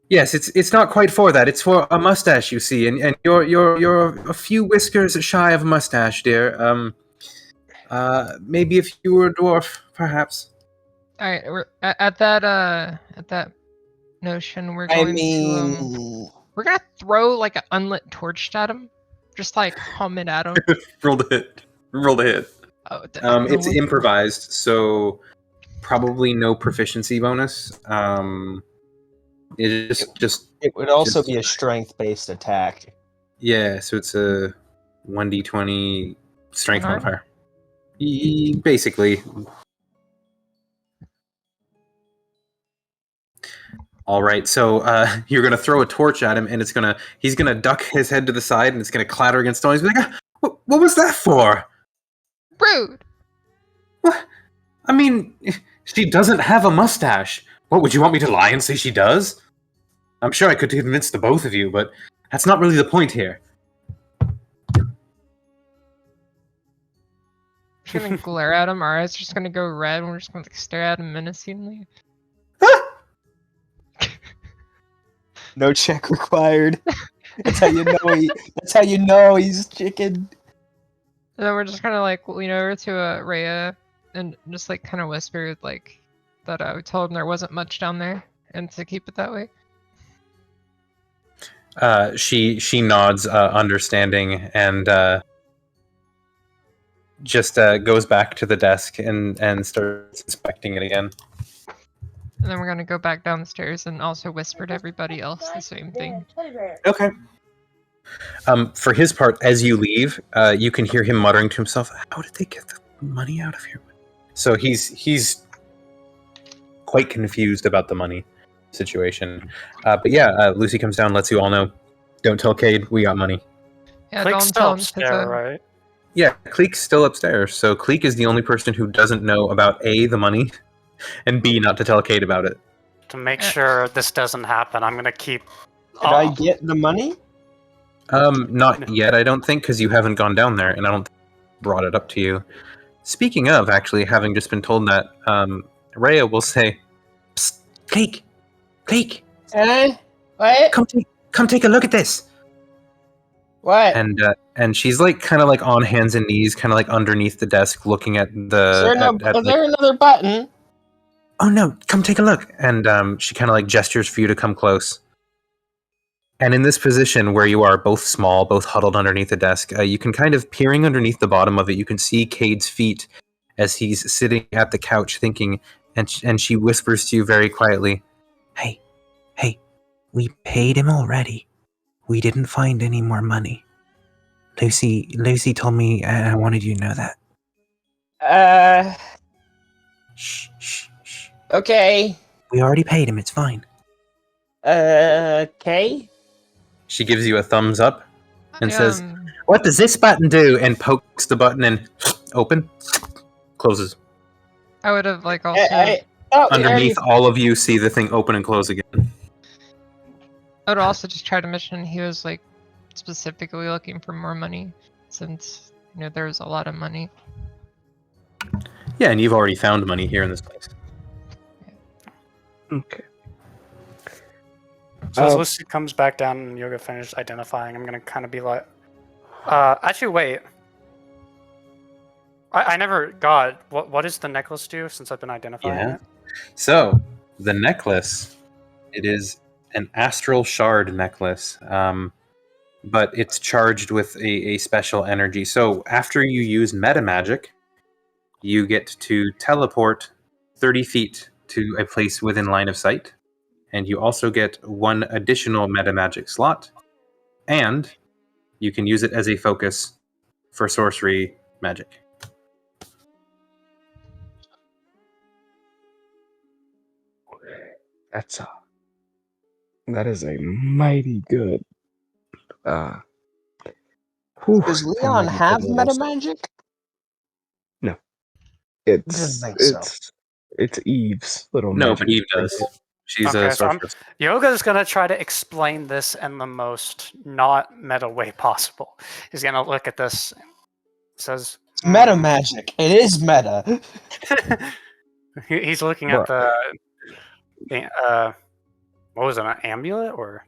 yes, it's not quite for that. It's for a mustache, you see, and you're a few whiskers shy of a mustache, dear. Maybe if you were a dwarf, perhaps." All right, we're at that notion. We're going to we're gonna throw like an unlit torch at him, just like hum it at him. Roll the hit. Roll the hit. Oh, It's improvised, so probably no proficiency bonus. It just It would also be a strength-based attack. yeah. So it's a 1d20 strength Alright. modifier. Basically. All right, so you're gonna throw a torch at him, and he's gonna duck his head to the side, and it's gonna clatter against stone. He's gonna be like, what was that for? Rude. What? I mean, she doesn't have a mustache. What, would you want me to lie and say she does? I'm sure I could convince the both of you, but that's not really the point here. Just gonna glare at him. Our eyes are just gonna go red, and we're just gonna like, stare at him menacingly. No check required. That's how you know That's how you know he's chicken. And then we're just gonna like lean over to Rhea and just like kind of whisper like that we told him there wasn't much down there, and to keep it that way. She nods, understanding, and just goes back to the desk and starts inspecting it again. And then we're gonna go back down the stairs and also whisper to everybody else the same thing. Okay. For his part, as you leave, you can hear him muttering to himself, "How did they get the money out of here?" So he's quite confused about the money situation. But yeah, Lucy comes down, lets you all know, "Don't tell Cade, we got money." Yeah, Click's don't still tell him upstairs, right? Yeah, Cleek's still upstairs. So Cleek is the only person who doesn't know about A, the money, and B, not to tell Cade about it. To make sure this doesn't happen, I'm gonna keep. Did I get the money? Not yet, I don't think, because you haven't gone down there, and I don't brought it up to you. Speaking of, actually, having just been told that, Rhea will say, "Psst, Cleek! Cleek! What? Come take a look at this!" What? And she's like kind of like on hands and knees, kind of like underneath the desk, looking at the. Is there another button? "Oh no! Come take a look!" And she kind of like gestures for you to come close. And in this position where you are both small, both huddled underneath the desk, you can kind of peering underneath the bottom of it. You can see Cade's feet as he's sitting at the couch thinking, and she whispers to you very quietly, Hey, we paid him already. We didn't find any more money. Lucy told me I wanted you to know that. Shh. Okay. We already paid him, it's fine. Okay. She gives you a thumbs up and says, Um, "What does this button do?" and pokes the button and open, closes. I would have like also. Underneath, all of you see the thing open and close again. I would also just try to mention he was like specifically looking for more money, since there was a lot of money. Yeah, and you've already found money here in this place. Okay. So as Lucy comes back down and Yoga finished identifying, I'm gonna kind of be like, actually, wait. I never got what does the necklace do since I've been identifying it? So the necklace, it is an astral shard necklace, but it's charged with a special energy. So after you use meta magic, you get to teleport 30 feet to a place within line of sight. And you also get one additional meta magic slot, and you can use it as a focus for sorcery magic. That is a mighty good. Does a Leon mighty have good meta little- magic? It's think so. it's Eve's little No, magic but Eve trinket. does. She's Okay, a so sorceress. Yoga's gonna try to explain this in the most not meta way possible. He's gonna look at this. Says It's meta magic. It is meta. He's looking Bruh. at the what was it, an amulet or?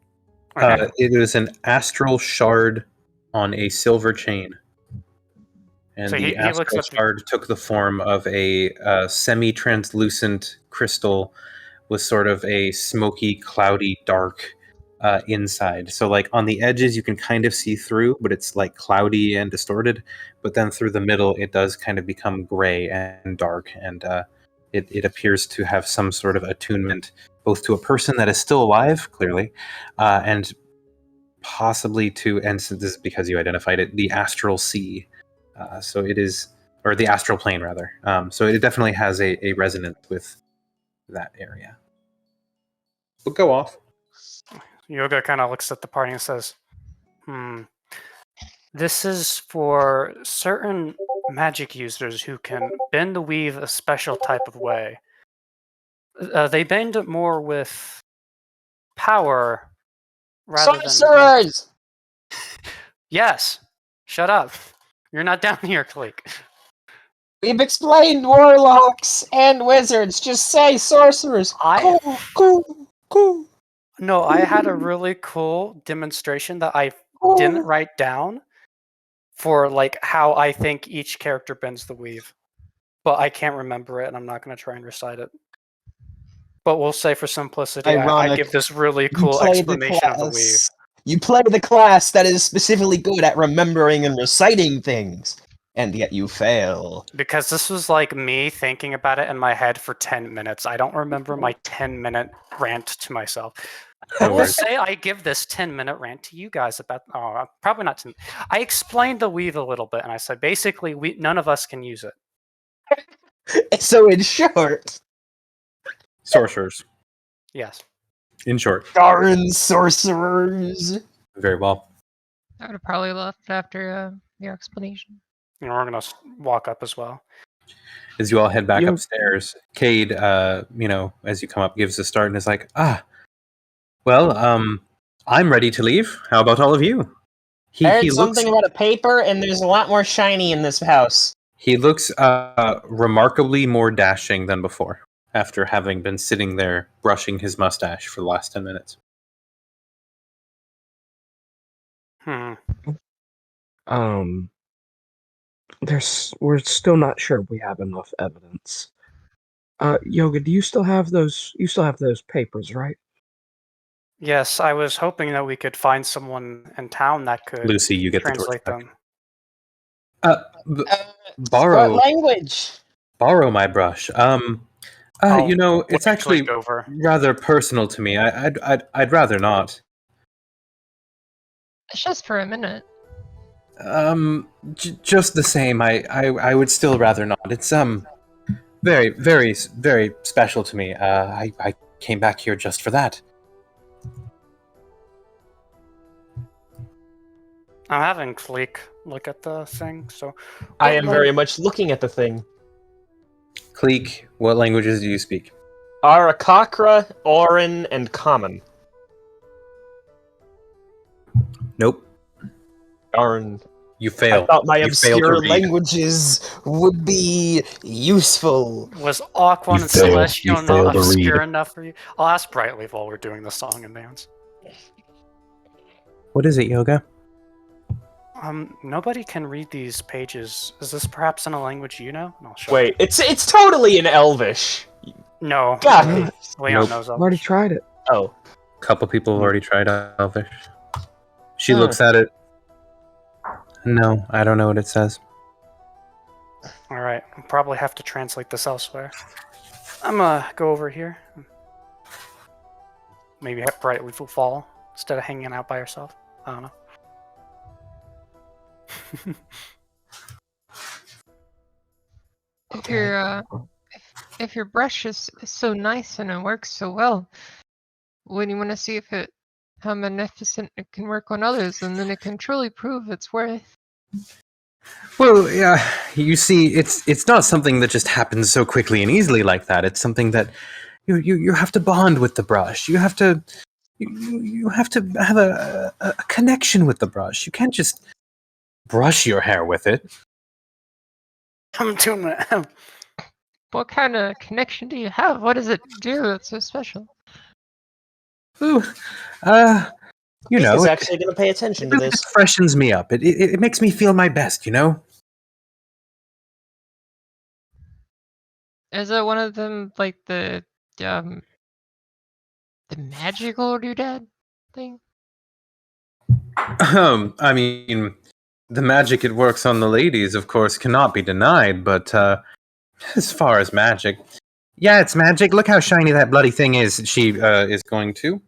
It is an astral shard on a silver chain. And So the he looks astral at the- shard took the form of a semi-translucent crystal with sort of a smoky, cloudy, dark inside. So, like, on the edges, you can kind of see through, but it's like cloudy and distorted. But then through the middle, it does kind of become gray and dark, and it appears to have some sort of attunement both to a person that is still alive, clearly, and possibly to, and this is because you identified it, the astral sea. So it is, or the astral plane, rather. So it definitely has a resonance with that area. But go off. Yoga kind of looks at the party and says, this is for certain magic users who can bend the weave a special type of way. They bend it more with power rather than... Sorcerers! Yes! Shut up. You're not down here, Clique. We've explained warlocks and wizards. Just say sorcerers. Cool. No, I had a really cool demonstration that I didn't write down for like how I think each character bends the weave. But I can't remember it, and I'm not going to try and recite it. But we'll say for simplicity, I give this really cool explanation of the weave. You play the class that is specifically good at remembering and reciting things, and yet you fail. Because this was like me thinking about it in my head for 10 minutes. I don't remember my 10-minute rant to myself. I will say I give this 10-minute rant to you guys about... Oh, probably not 10. I explained the weave a little bit, and I said, basically, none of us can use it. So in short... Sorcerers. Yes. In short. Darn sorcerers! Very well. I would have probably left after your explanation. And we're going to walk up as well. As you all head back You- upstairs, Cade, as you come up, gives a start and is like, well, I'm ready to leave. How about all of you? I heard something about a paper, and there's a lot more shiny in this house. He looks remarkably more dashing than before, after having been sitting there brushing his mustache for the last 10 minutes. We're still not sure we have enough evidence. Yoga, do you still have those? You still have those papers, right? Yes, I was hoping that we could find someone in town that could Lucy, you get the translate torch them. Borrow. What language? Borrow my brush. It's actually over. rather personal to me. I'd rather not. It's just for a minute. Just the same, I would still rather not. It's very, very, very special to me. I came back here just for that. I'm having Clique look at the thing, so... I am very much looking at the thing. Clique, what languages do you speak? Arakakra, Orin, and Common. Nope. Darn. You failed. I thought my You failed to obscure read. languages would be useful. Was Aquan You and failed. Celestial You not failed to obscure read. enough for you? I'll ask Brightleaf while we're doing the song and dance. What is it, Yoga? Nobody can read these pages. Is this perhaps in a language you know? No, sure. Wait, it's totally in Elvish. No. God. Leon Nope. knows I've already Elvish. tried it. Oh. A couple people have already tried Elvish. She looks at it. No, I don't know what it says. Alright, I'll probably have to translate this elsewhere. I'm gonna go over here. Maybe Brightleaf will follow instead of hanging out by herself. I don't know. If your brush is so nice and it works so well, when you want to see how magnificent it can work on others, and then it can truly prove its worth. Well, yeah, You see, it's not something that just happens so quickly and easily like that. It's something that you have to bond with the brush. You have to you have to have a connection with the brush. You can't just brush your hair with it. I'm doing it. What kind of connection do you have? What does it do that's so special? Ooh, you He's know, actually going to pay attention it to really this. just freshens me up. It makes me feel my best, you know? Is it one of them like the magical doodad thing? I mean, the magic it works on the ladies, of course, cannot be denied, but as far as magic, yeah, it's magic. Look how shiny that bloody thing is. She is going to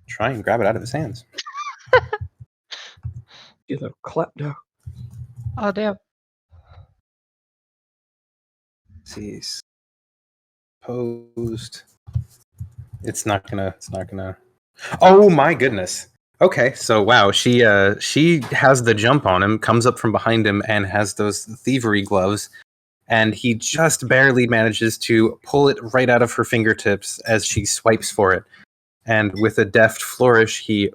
try and grab it out of his hands. You little klepto. Oh damn. See, posed. It's not gonna. Oh my goodness. Okay, so wow, she has the jump on him, comes up from behind him, and has those thievery gloves, and he just barely manages to pull it right out of her fingertips as she swipes for it. And with a deft flourish, he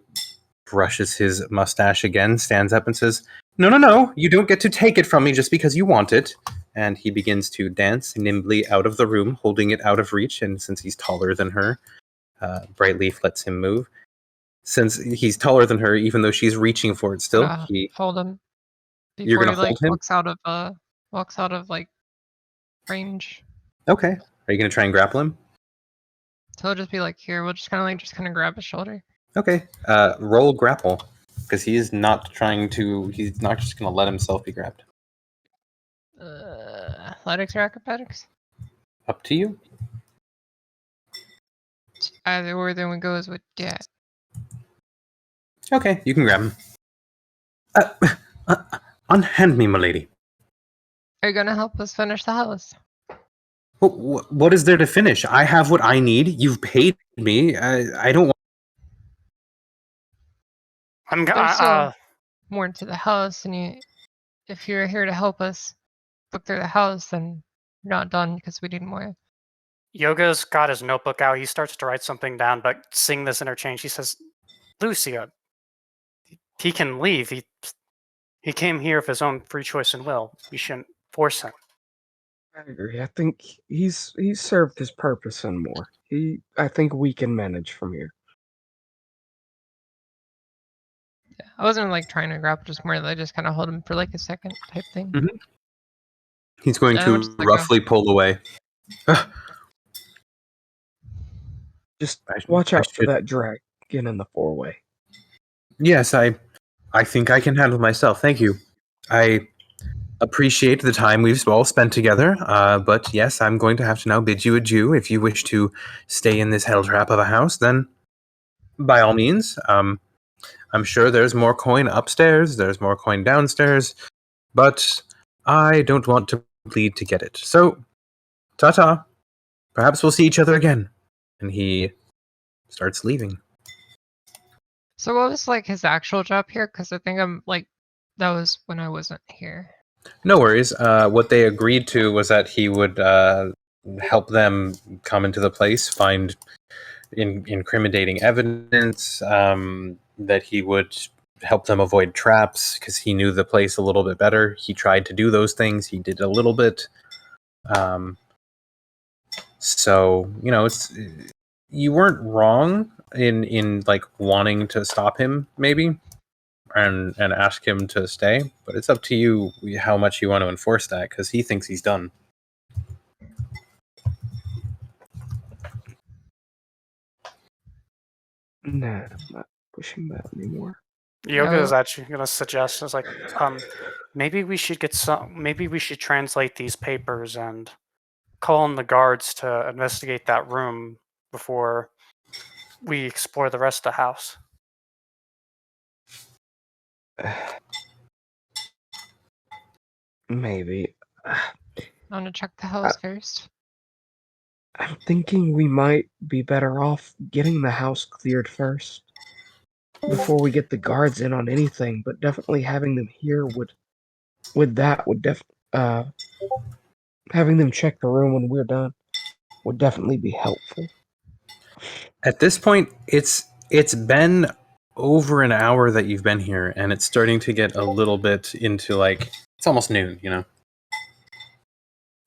brushes his mustache again, stands up and says, "No, no, no, you don't get to take it from me just because you want it." And he begins to dance nimbly out of the room, holding it out of reach, and since he's taller than her, Brightleaf lets him move. Since he's taller than her, even though she's reaching for it still, Hold him You're before gonna he like hold him? walks out of like range. Okay. Are you gonna try and grapple him? So he'll just be like, here, we'll just kind of grab his shoulder. Okay. Roll grapple, because he is not trying to. He's not just gonna let himself be grabbed. Athletics or acrobatics? Up to you. Either or, then we goes with that. Okay, you can grab him. Unhand me, milady. Are you gonna help us finish the house? What is there to finish? I have what I need. You've paid me. I don't want. There's still more into the house, and if you're here to help us look through the house, then you're not done because we need more. Yoga's got his notebook out. He starts to write something down, but seeing this interchange, he says, "Lucia, he can leave. He came here of his own free choice and will. We shouldn't force him." I agree. I think he's served his purpose and more. I think we can manage from here. Yeah, I wasn't like trying to grapple, just more like just kind of hold him for like a second type thing. Mm-hmm. He's going And to we'll just, like, roughly pull away. Just watch out for that dragon in the four-way. Yes, I think I can handle myself. Thank you. I appreciate the time we've all spent together, but yes, I'm going to have to now bid you adieu. If you wish to stay in this hell trap of a house, then by all means. I'm sure there's more coin upstairs, there's more coin downstairs, but I don't want to bleed to get it. So, ta-ta. Perhaps we'll see each other again. And he starts leaving. So what was like his actual job here? Because I think that was when I wasn't here. No worries. What they agreed to was that he would help them come into the place, find incriminating evidence, that he would help them avoid traps because he knew the place a little bit better. He tried to do those things. He did a little bit. So, you weren't wrong in like wanting to stop him, maybe. And ask him to stay, but it's up to you how much you want to enforce that, because he thinks he's done. Nah, I'm not pushing that anymore. Yoga is actually going to suggest, is like, maybe we should translate these papers and call in the guards to investigate that room before we explore the rest of the house. Maybe. I want to check the house first. I'm thinking we might be better off getting the house cleared first before we get the guards in on anything, but definitely having them here would with that would having them check the room when we're done would definitely be helpful. At this point, it's been over an hour that you've been here, and it's starting to get a little bit into like it's almost noon, you know.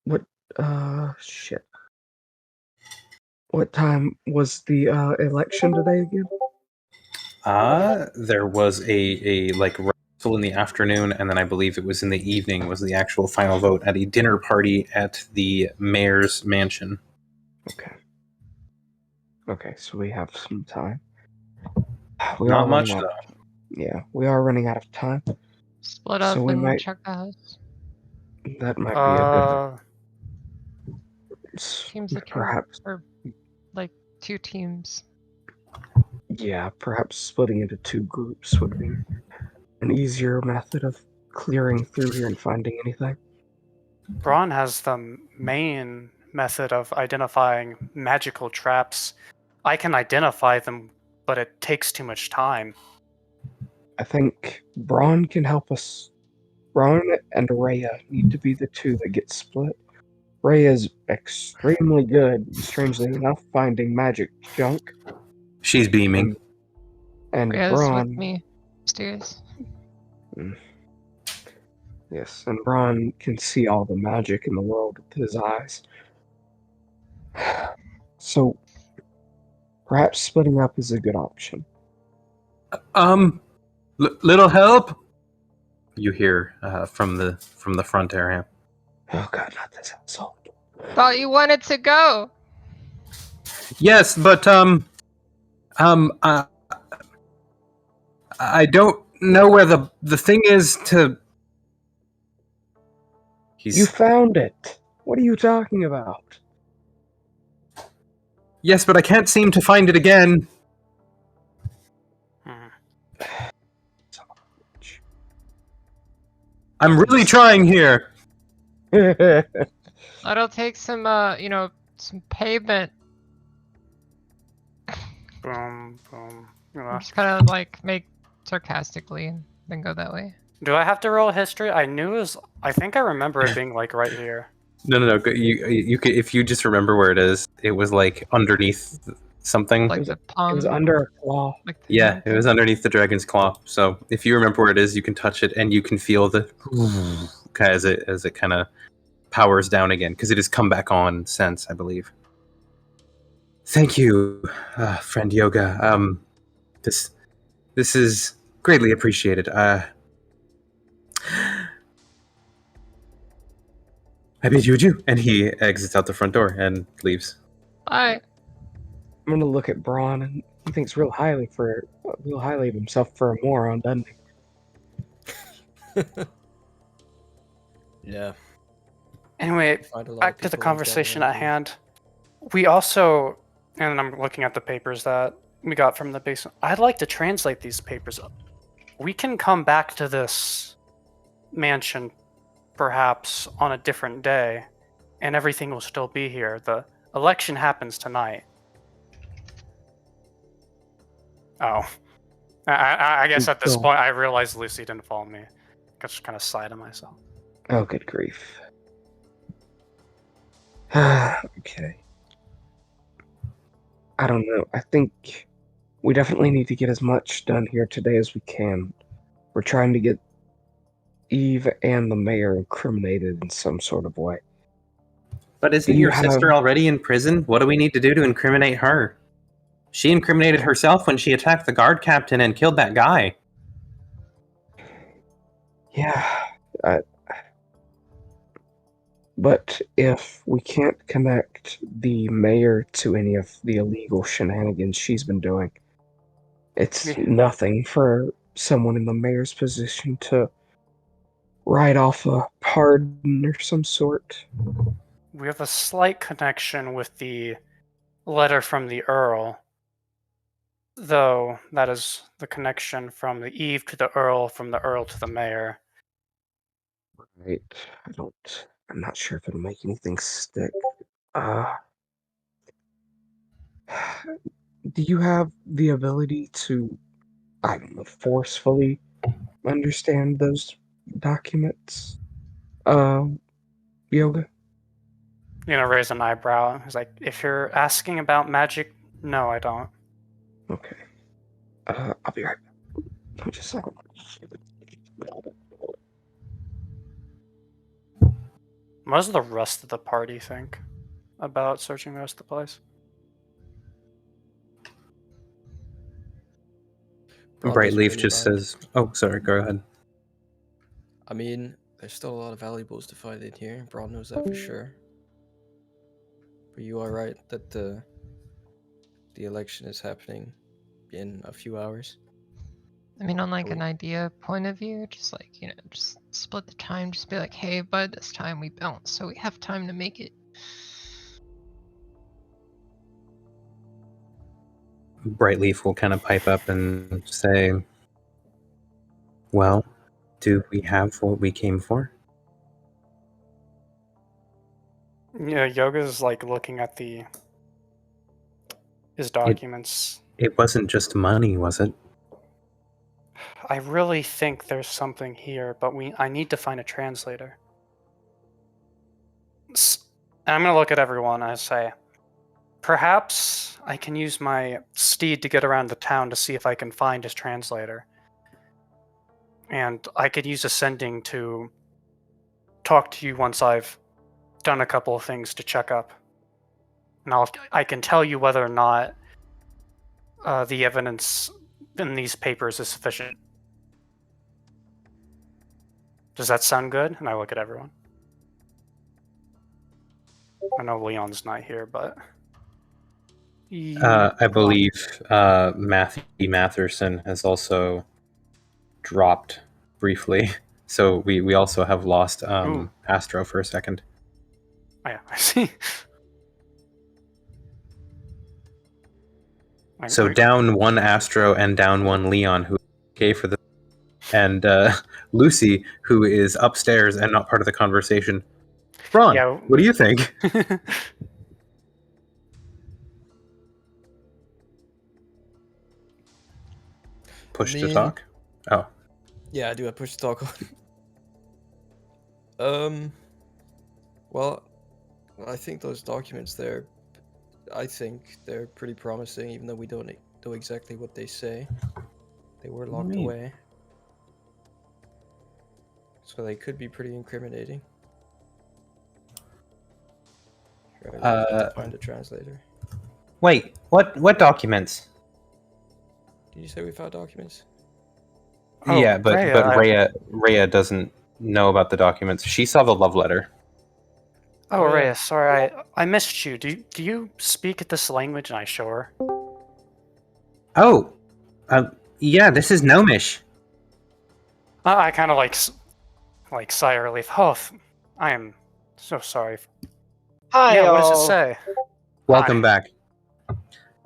What? Shit. What time was the election today again? There was a like wrestle in the afternoon, and then I believe it was in the evening was the actual final vote at a dinner party at the mayor's mansion. Okay. Okay, so we have some time. Not much running out though. of time. Yeah, we are running out of time. Split up So we and might- check the house. That might be a good. Teams of two, Perhaps. or like 2 teams. Yeah, perhaps splitting into 2 groups would be an easier method of clearing through here and finding anything. Braun has the main method of identifying magical traps. I can identify them, but it takes too much time. I think Braun can help us. Braun and Rhea need to be the 2 that get split. Rhea is extremely good, strangely enough, finding magic junk. She's beaming. And Rhea's Braun, with me upstairs. yes, and Braun can see all the magic in the world with his eyes. So, perhaps splitting up is a good option. Little help. You hear from the front area. Oh god, not this asshole. Thought you wanted to go. Yes, but I don't know where the thing is to. You found it! What are you talking about? Yes, but I can't seem to find it again. I'm really trying here. That'll take some, some pavement. Boom, boom. I'm just kind of like make sarcastically and then go that way. Do I have to roll history? I think I remember it being like right here. No. You could, if you just remember where it is. It was like underneath something. Like the palm. It was under a claw. Like Yeah, it was underneath the dragon's claw. So if you remember where it is, you can touch it and you can feel the as it kind of powers down again because it has come back on since, I believe. Thank you, friend Yoga. This is greatly appreciated. I bid you adieu. And he exits out the front door and leaves. Bye. I'm gonna look at Braun, and he thinks real highly of himself for a moron, doesn't he? Yeah. Anyway, Find a lot of back to the people in conversation at Gathering. hand. We also, and I'm looking at the papers that we got from the basement. I'd like to translate these papers. We can come back to this mansion perhaps on a different day, and everything will still be here. The election happens tonight. Oh. I guess at this Cool. point I realized Lucy didn't follow me. I just kind of sighed to myself. Oh, good grief. Okay. I don't know. I think we definitely need to get as much done here today as we can. We're trying to get Eve and the mayor incriminated in some sort of way. But isn't Do you your sister have- already in prison? What do we need to do to incriminate her? She incriminated herself when she attacked the guard captain and killed that guy. Yeah. But if we can't connect the mayor to any of the illegal shenanigans she's been doing, it's Yeah. nothing for someone in the mayor's position to write off a pardon or some sort. We have a slight connection with the letter from the Earl, though that is the connection from the Eve to the Earl, from the Earl to the Mayor. Right. I'm not sure if it'll make anything stick. Do you have the ability to, I don't know, forcefully understand those documents. Yoga. Raise an eyebrow. He's like, if you're asking about magic, no, I don't. Okay. I'll be right back. Just a second. What does the rest of the party think about searching the rest of the place? Broadway's Brightleaf pretty just bad. says, "Oh, sorry, go ahead." I mean, there's still a lot of valuables to find in here. Broad knows that for sure. But you are right that the election is happening in a few hours. I mean, on like Are an we- idea point of view, just like, just split the time, just be like, hey, bud, this time we bounce, so we have time to make it. Brightleaf will kind of pipe up and say, "Well, do we have what we came for?" Yoga's like looking at his documents. It wasn't just money, was it? I really think there's something here, but I need to find a translator. And I'm gonna look at everyone and I say, perhaps I can use my steed to get around the town to see if I can find his translator. And I could use ascending to talk to you once I've done a couple of things to check up. And I can tell you whether or not the evidence in these papers is sufficient. Does that sound good? And I look at everyone. I know Leon's not here, but... I believe Matthew Matherson has also dropped briefly, so we also have lost Ooh. Astro for a second. Oh, yeah, I see. So down one Astro and down one Leon, who okay for the, and Lucy, who is upstairs and not part of the conversation. Ron, Yeah. what do you think? Push to talk? Oh. Yeah, I do have push to talk on. Well, I think those documents there, I think they're pretty promising, even though we don't know exactly what they say. They were locked away. So they could be pretty incriminating. Sure, I have to find a translator. Wait, what documents? Did you say we found documents? Oh, Yeah, but Rhea, Rhea doesn't know about the documents. She saw the love letter. Oh, Oh, yeah. Rhea, sorry, I missed you. Do you speak this language? And I show her. Oh, yeah, this is Gnomish. I kind of like sigh of relief. Oh, I am so sorry. Hi, Yeah, what does it all. say? Welcome Hi.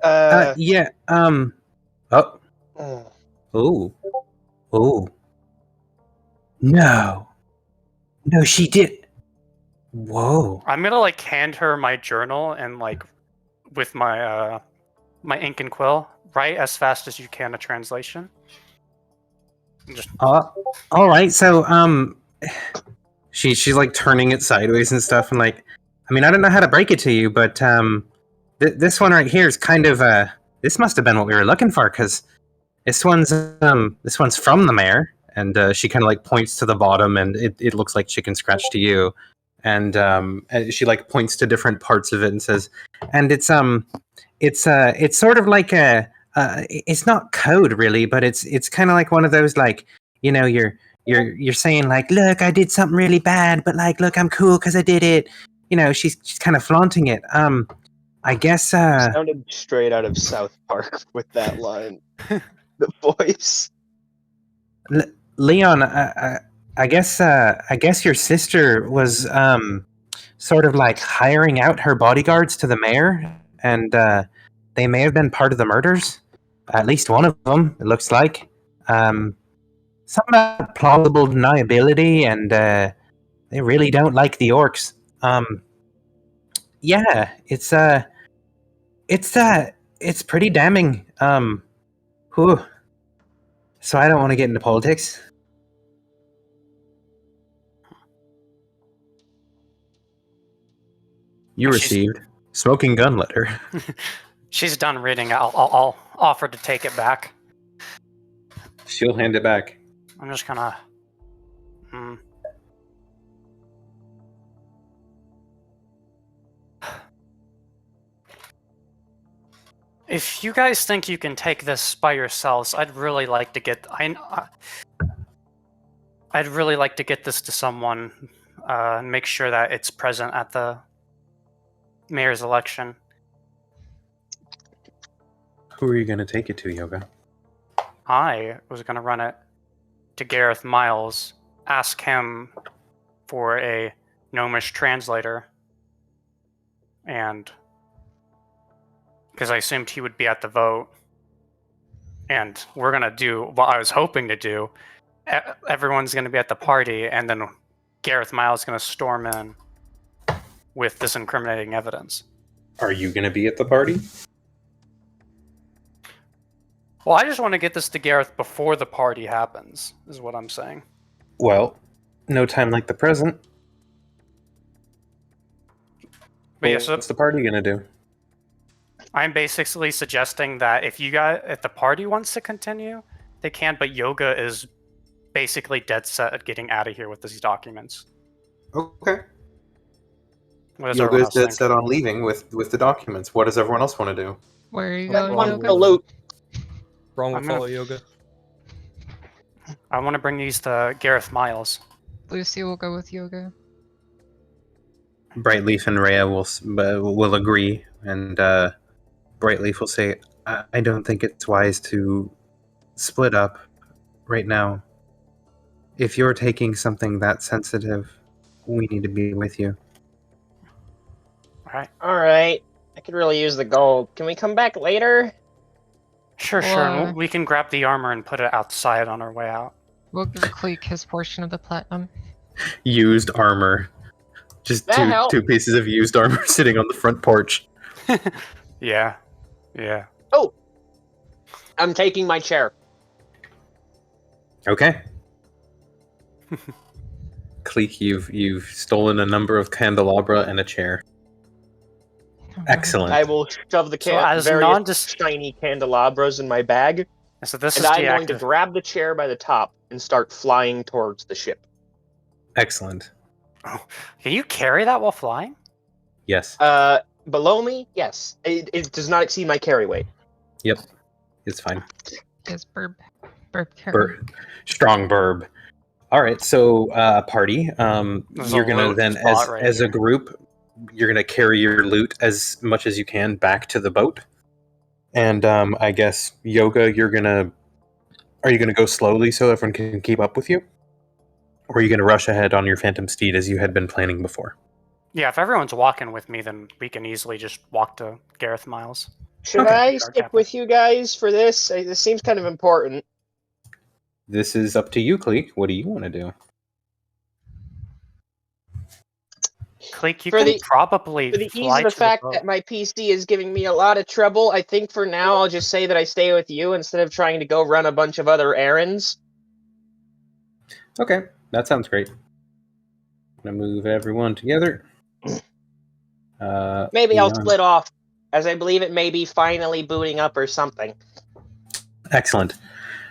back. Yeah. Oh, no, she did. Whoa. I'm gonna like hand her my journal and like with my my ink and quill, write as fast as you can a translation. And just All right. So, she's like turning it sideways and stuff, and like, I mean, I don't know how to break it to you, but this one right here is kind of this must have been what we were looking for, because this one's from the mayor, and she kind of like points to the bottom, and it looks like chicken scratch to you, and she like points to different parts of it and says, and it's sort of like it's not code really, but it's kind of like one of those, like, you're saying like, look, I did something really bad, but like, look, I'm cool because I did it. She's kind of flaunting it. I guess Sounded straight out of South Park with that line. The voice. Leon, I guess your sister was sort of like hiring out her bodyguards to the mayor, and they may have been part of the murders. At least one of them, it looks like. Some plausible deniability, and they really don't like the orcs. Yeah, it's pretty damning. Whew. So I don't want to get into politics. You She's- received smoking gun letter. She's done reading. I'll offer to take it back. She'll hand it back. I'm just gonna. If you guys think you can take this by yourselves, I'd really like to get. I'd really like to get this to someone. And make sure that it's present at the mayor's election. Who are you going to take it to, Yoga? I was gonna run it to Gareth Miles, ask him for a gnomish translator, and because I assumed he would be at the vote, and we're gonna do what I was hoping to do. Everyone's gonna be at the party, and then Gareth Miles is gonna storm in with this incriminating evidence. Are you going to be at the party? Well, I just want to get this to Gareth before the party happens, is what I'm saying. Well, no time like the present. But yeah, Well, so what's the party going to do? I'm basically suggesting that if the party wants to continue, they can, but Yoga is basically dead set at getting out of here with these documents. Okay. What does everyone Yoga's else dead think? set on leaving with the documents. What does everyone else want to do? Where are you Let going, one Yoga? the loot. Wrong I'm with gonna- follow yoga. I want to bring these to Gareth Miles. Lucy will go with Yoga. Brightleaf and Rhea will agree, and Brightleaf will say, I don't think it's wise to split up right now. If you're taking something that sensitive, we need to be with you. All right. Alright. I could really use the gold. Can we come back later? Sure. Well, We can grab the armor and put it outside on our way out. We'll give Cleek his portion of the platinum. Used armor. Just That helps. two pieces of used armor sitting on the front porch. Yeah. Oh! I'm taking my chair. Okay. Cleek, you've stolen a number of candelabra and a chair. Excellent. I will shove the So as various non-dis- shiny candelabras in my bag, So this and is I'm going to deactive. grab the chair by the top and start flying towards the ship. Excellent. Can you carry that while flying? Yes. Below me, yes. It does not exceed my carry weight. Yep. It's fine. Yes, Burb carry. Strong burb. All right, so party. There's a You're gonna loot then, spot right as a here. group, you're gonna carry your loot as much as you can back to the boat. And I guess Yoga, are you gonna go slowly so everyone can keep up with you, or are you gonna rush ahead on your phantom steed as you had been planning before? Yeah, if everyone's walking with me, then we can easily just walk to Gareth Miles. Should Okay. I stick with you guys for this? This seems kind of important. This is up to you, Cleek. What do you want to do? Cleek, you For can the- probably For the ease fly of the to fact boat. that my PC is giving me a lot of trouble, I think for now I'll just say that I stay with you instead of trying to go run a bunch of other errands. Okay, that sounds great. I'm gonna move everyone together. Maybe I'll beyond- split off, as I believe it may be finally booting up or something. Excellent.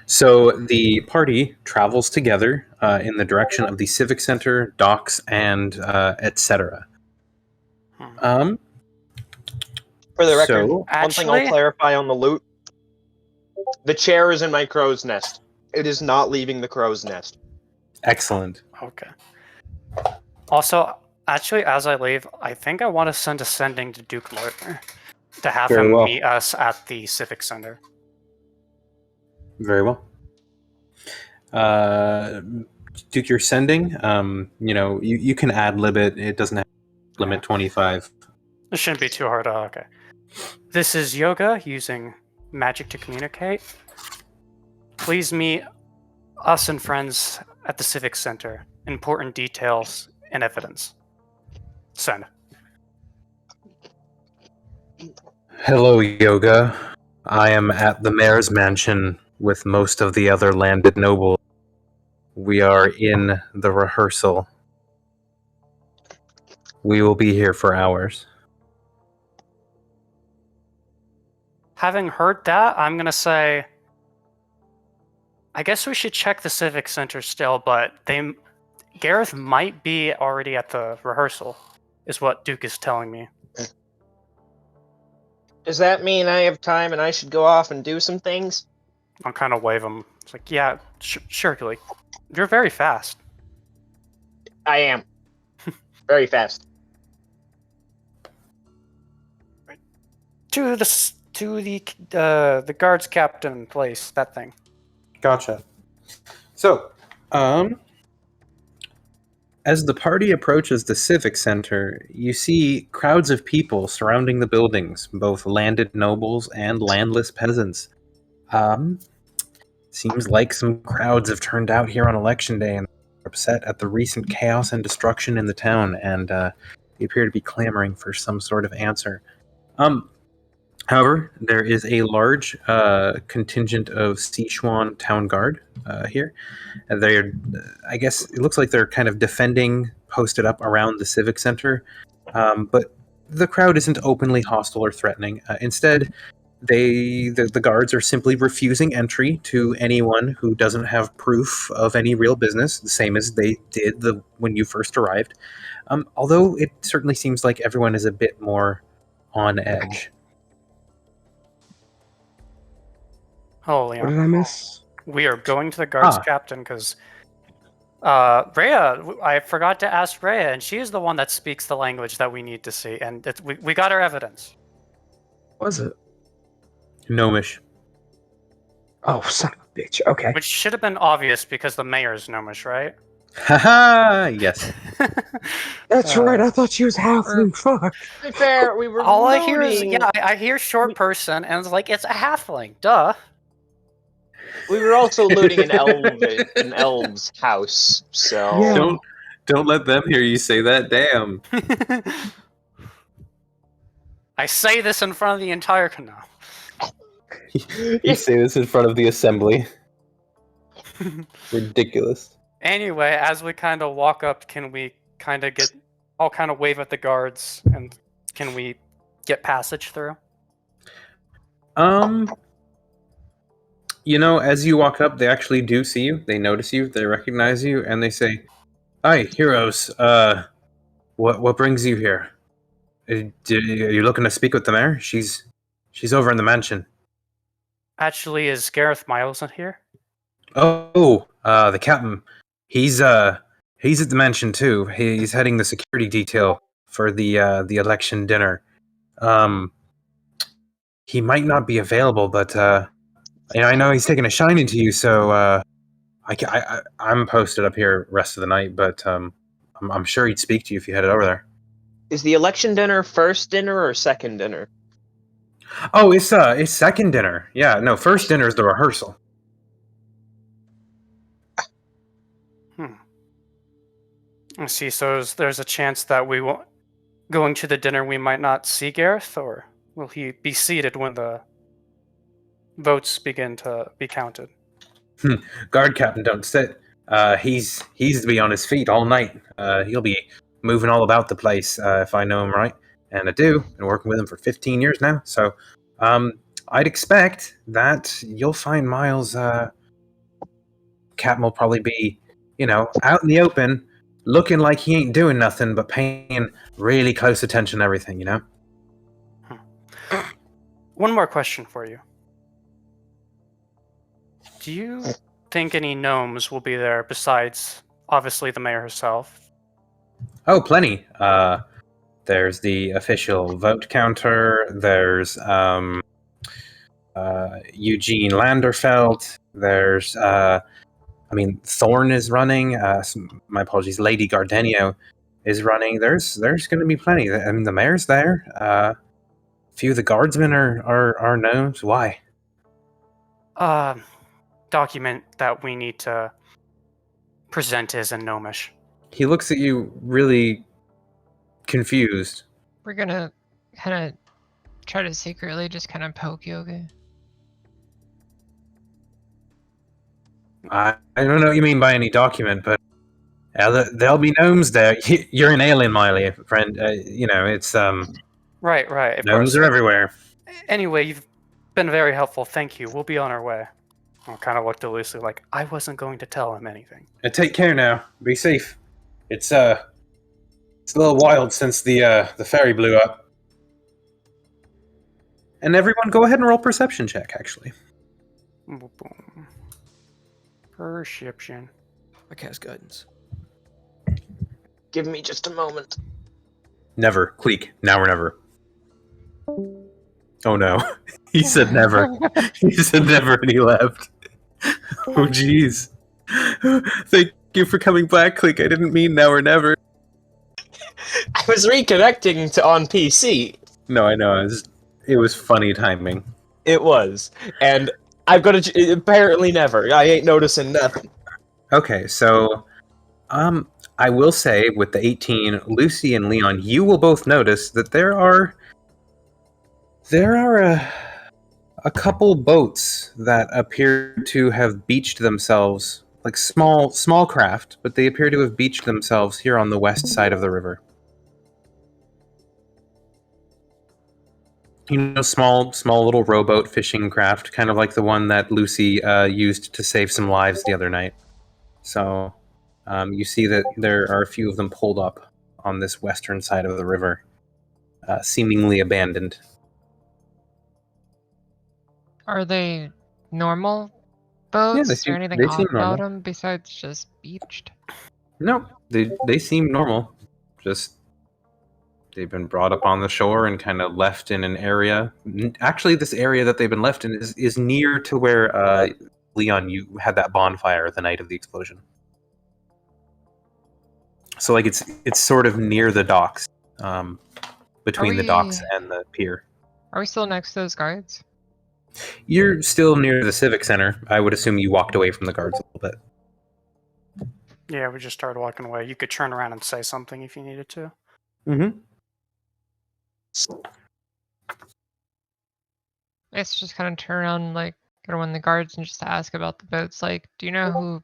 So the party travels together in the direction of the Civic Center, docks, and etc. Hmm. For the record, So- one thing Actually- I'll clarify on the loot. The chair is in my crow's nest. It is not leaving the crow's nest. Excellent. Okay. Also, actually, as I leave, I think I want to send a sending to Duke Loiter to have Very him well. meet us at the Civic Center. Very well. Duke, you're sending. You can ad lib it. It doesn't have limit 25. This shouldn't be too hard. Oh, okay. This is Yoga using magic to communicate. Please meet us and friends at the Civic Center. Important details and evidence. Send. Hello, Yoga. I am at the mayor's mansion with most of the other landed nobles. We are in the rehearsal. We will be here for hours. having heard that, I'm gonna say, I guess we should check the Civic Center still, but Gareth might be already at the rehearsal, is what Duke is telling me. Does that mean I have time and I should go off and do some things? I'll kind of wave him. It's like, yeah, sure, Gilly. You're very fast. I am. Very fast. To the guards captain place, that thing. Gotcha. So, as the party approaches the Civic Center, you see crowds of people surrounding the buildings, both landed nobles and landless peasants. Seems like some crowds have turned out here on Election Day and are upset at the recent chaos and destruction in the town, and they appear to be clamoring for some sort of answer. However, there is a large contingent of Sichuan town guard here. They're, I guess, it looks like they're kind of defending, posted up around the Civic Center, but the crowd isn't openly hostile or threatening. Instead, the guards are simply refusing entry to anyone who doesn't have proof of any real business, the same as they did when you first arrived. Although it certainly seems like everyone is a bit more on edge. Oh, What Leon. did I miss? We are going to the guards captain because Rhea, I forgot to ask Rhea, and she is the one that speaks the language that we need to see, and we got our evidence. Was it? Gnomish. Oh, son of a bitch. Okay. Which should have been obvious because the mayor's gnomish, right? Haha, yes. That's right. I thought she was halfling. Fuck. To be fair, we were All I hear is, looting- I hear short person, and it's like, it's a halfling, duh. We were also looting an elf's house, so... Yeah. Don't let them hear you say that, damn. I say this in front of the entire canal. You say this in front of the assembly. Ridiculous. Anyway, as we kind of walk up, can we kind of I'll kind of wave at the guards, and can we get passage through? You know, as you walk up, they actually do see you. They notice you. They recognize you, and they say, "Hi, heroes. What brings you here? Are you looking to speak with the mayor? She's over in the mansion." Actually, is Gareth Miles in here? Oh, the captain. He's at the mansion too. He's heading the security detail for the election dinner. He might not be available, but I know he's taking a shining to you. So I'm posted up here rest of the night, but I'm sure he'd speak to you if you headed over there. Is the election dinner first dinner or second dinner? Oh, it's second dinner. Yeah, no, first dinner is the rehearsal. I see. So there's a chance that we won't going to the dinner. We might not see Gareth, or will he be seated when the votes begin to be counted? Guard captain, don't sit. He's to be on his feet all night. He'll be moving all about the place if I know him right, and I do. Been working with him for 15 years now, so I'd expect that you'll find Miles. Captain will probably be, out in the open, looking like he ain't doing nothing, but paying really close attention to everything. One more question for you. Do you think any gnomes will be there besides, obviously, the mayor herself? Oh, plenty. There's the official vote counter. There's Eugene Landerfeld. There's, Thorn is running. My apologies, Lady Gardenio is running. There's going to be plenty. I mean, the mayor's there. A few of the guardsmen are gnomes. Why? Document that we need to present is in gnomish. He looks at you really confused. We're gonna kind of try to secretly just kind of poke Yoga. I don't know what you mean by any document, but there'll be gnomes there. You're an alien, Miley, friend. It's Right. Of gnomes course. are everywhere. Anyway, you've been very helpful. Thank you. We'll be on our way. I'll kind of look to Lucy like I wasn't going to tell him anything. Take care now. Be safe. It's a little wild since the ferry blew up. And everyone, go ahead and roll perception check. Actually, Boom. Perception. I cast guidance. Give me just a moment. never. Cleek. Now or never. Oh no, he said never. He said never, and he left. Oh jeez. Thank you for coming back, Cleek. I didn't mean now or never. I was reconnecting to on PC. No, I know. It was funny timing. It was, and I've got to apparently never. I ain't noticing nothing. Okay, so, I will say with the 18, Lucy and Leon, you will both notice that there are a couple boats that appear to have beached themselves, like small craft, but they appear to have beached themselves here on the west side of the river. You know, small little rowboat fishing craft, kind of like the one that Lucy used to save some lives the other night. So, you see that there are a few of them pulled up on this western side of the river, seemingly abandoned. Are they normal boats? Yeah, Is they there anything seem odd about normal. them besides just beached? No, they seem normal. Just they've been brought up on the shore and kind of left in an area. Actually, this area that they've been left in is near to where Leon, you had that bonfire the night of the explosion. So like it's sort of near the docks, between the docks and the pier. Are we still next to those guards? You're still near the civic center. I would assume you walked away from the guards a little bit. Yeah, we just started walking away. You could turn around and say something if you needed to. Mm-hmm. Let's just kind of turn around, like, go to one of the guards and just ask about the boats. Like, do you know who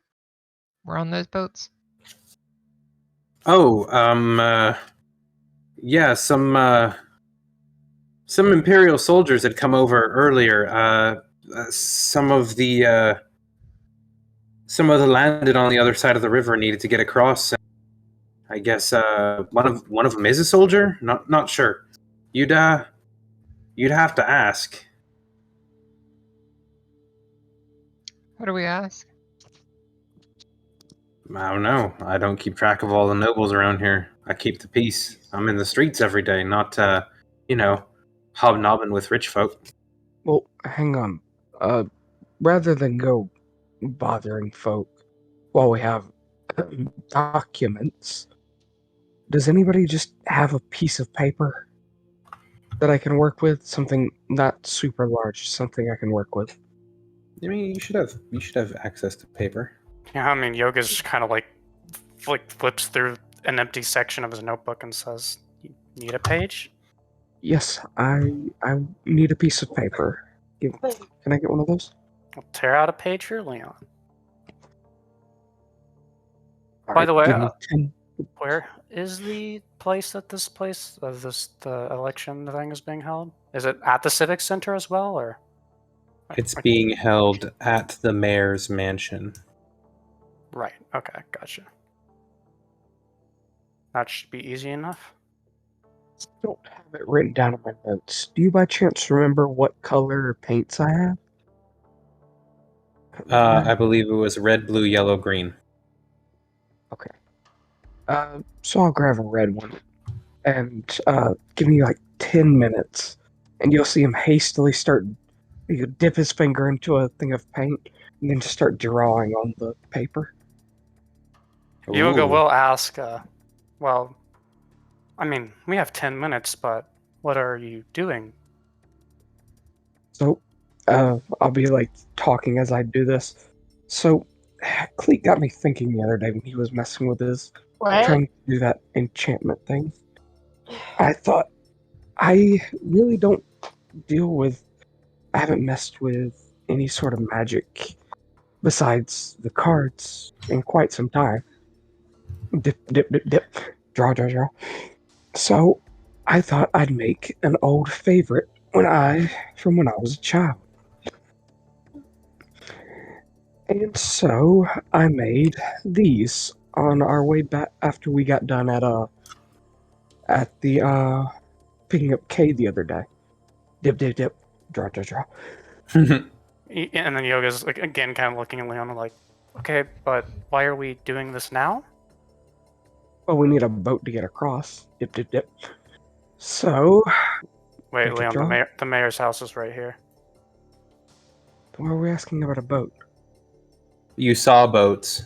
were on those boats? Oh, yeah, some Imperial soldiers had come over earlier. Some of the landed on the other side of the river needed to get across. I guess one of them is a soldier. Not sure. You'd have to ask. What do we ask? I don't know. I don't keep track of all the nobles around here. I keep the peace. I'm in the streets every day, not hobnobbing with rich folk. Well, hang on. Rather than go bothering folk while we have documents, does anybody just have a piece of paper that I can work with? Something not super large, something I can work with. I mean, you should have access to paper. Yeah, I mean, Yoga's kind of like flips through an empty section of his notebook and says, "You need a page?" Yes, I need a piece of paper. Can I get one of those? I'll tear out a page for Leon. All By right, the way, give me 10. where is the the election thing is being held? Is it at the Civic Center as well, or? It's being held at the mayor's mansion. Right. Okay. Gotcha. That should be easy enough. I don't have it written down in my notes. Do you by chance remember what color paints I have? I believe it was red, blue, yellow, green. Okay. So I'll grab a red one. And give me like 10 minutes. And you'll see him hastily he'll dip his finger into a thing of paint and then just start drawing on the paper. Yoga Ooh. will ask, well, I mean, we have 10 minutes, but what are you doing? So, I'll be like talking as I do this. So, Cleet got me thinking the other day when he was messing with his trying to do that enchantment thing. I thought I really don't I haven't messed with any sort of magic besides the cards in quite some time. Dip, dip, dip, dip. Draw, draw, draw. So I thought I'd make an old favorite from when I was a child. And so I made these on our way back after we got done at the picking up Kay the other day. Dip, dip, dip. Draw, draw, draw. And then Yoga's like again kind of looking at Leona like, okay, but why are we doing this now? Well, we need a boat to get across. Dip, dip, dip. So, Wait, Draw, draw, Leon, draw. the mayor's house is right here. why are we asking about a boat? You saw boats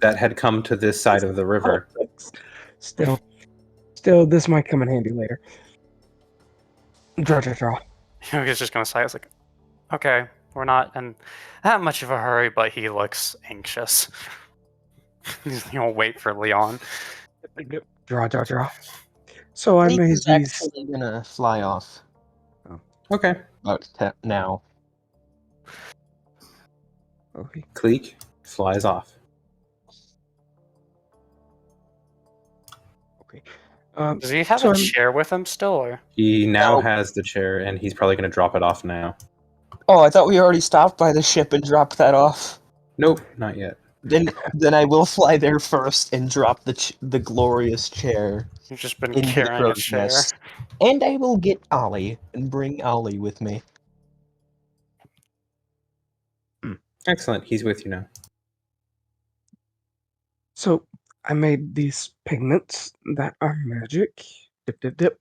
that had come to this side of the river. Still, this might come in handy later. Draw, draw, draw. Yoga's just gonna sigh. It's like, okay, we're not in that much of a hurry, but he looks anxious. He's gonna wait for Leon. Draw, draw, draw. So I made He's these. actually gonna fly off Okay. about now. Okay. Cleek flies off. Does he have so a I'm- chair with him still, or? He now No. has the chair, and he's probably going to drop it off now. Oh, I thought we already stopped by the ship and dropped that off. Nope, not yet. Then I will fly there first and drop the glorious chair You've just been into the carrying a crow's chair. nest. And I will get Ollie and bring Ollie with me. Excellent. He's with you now. So I made these pigments that are magic. Dip, dip, dip.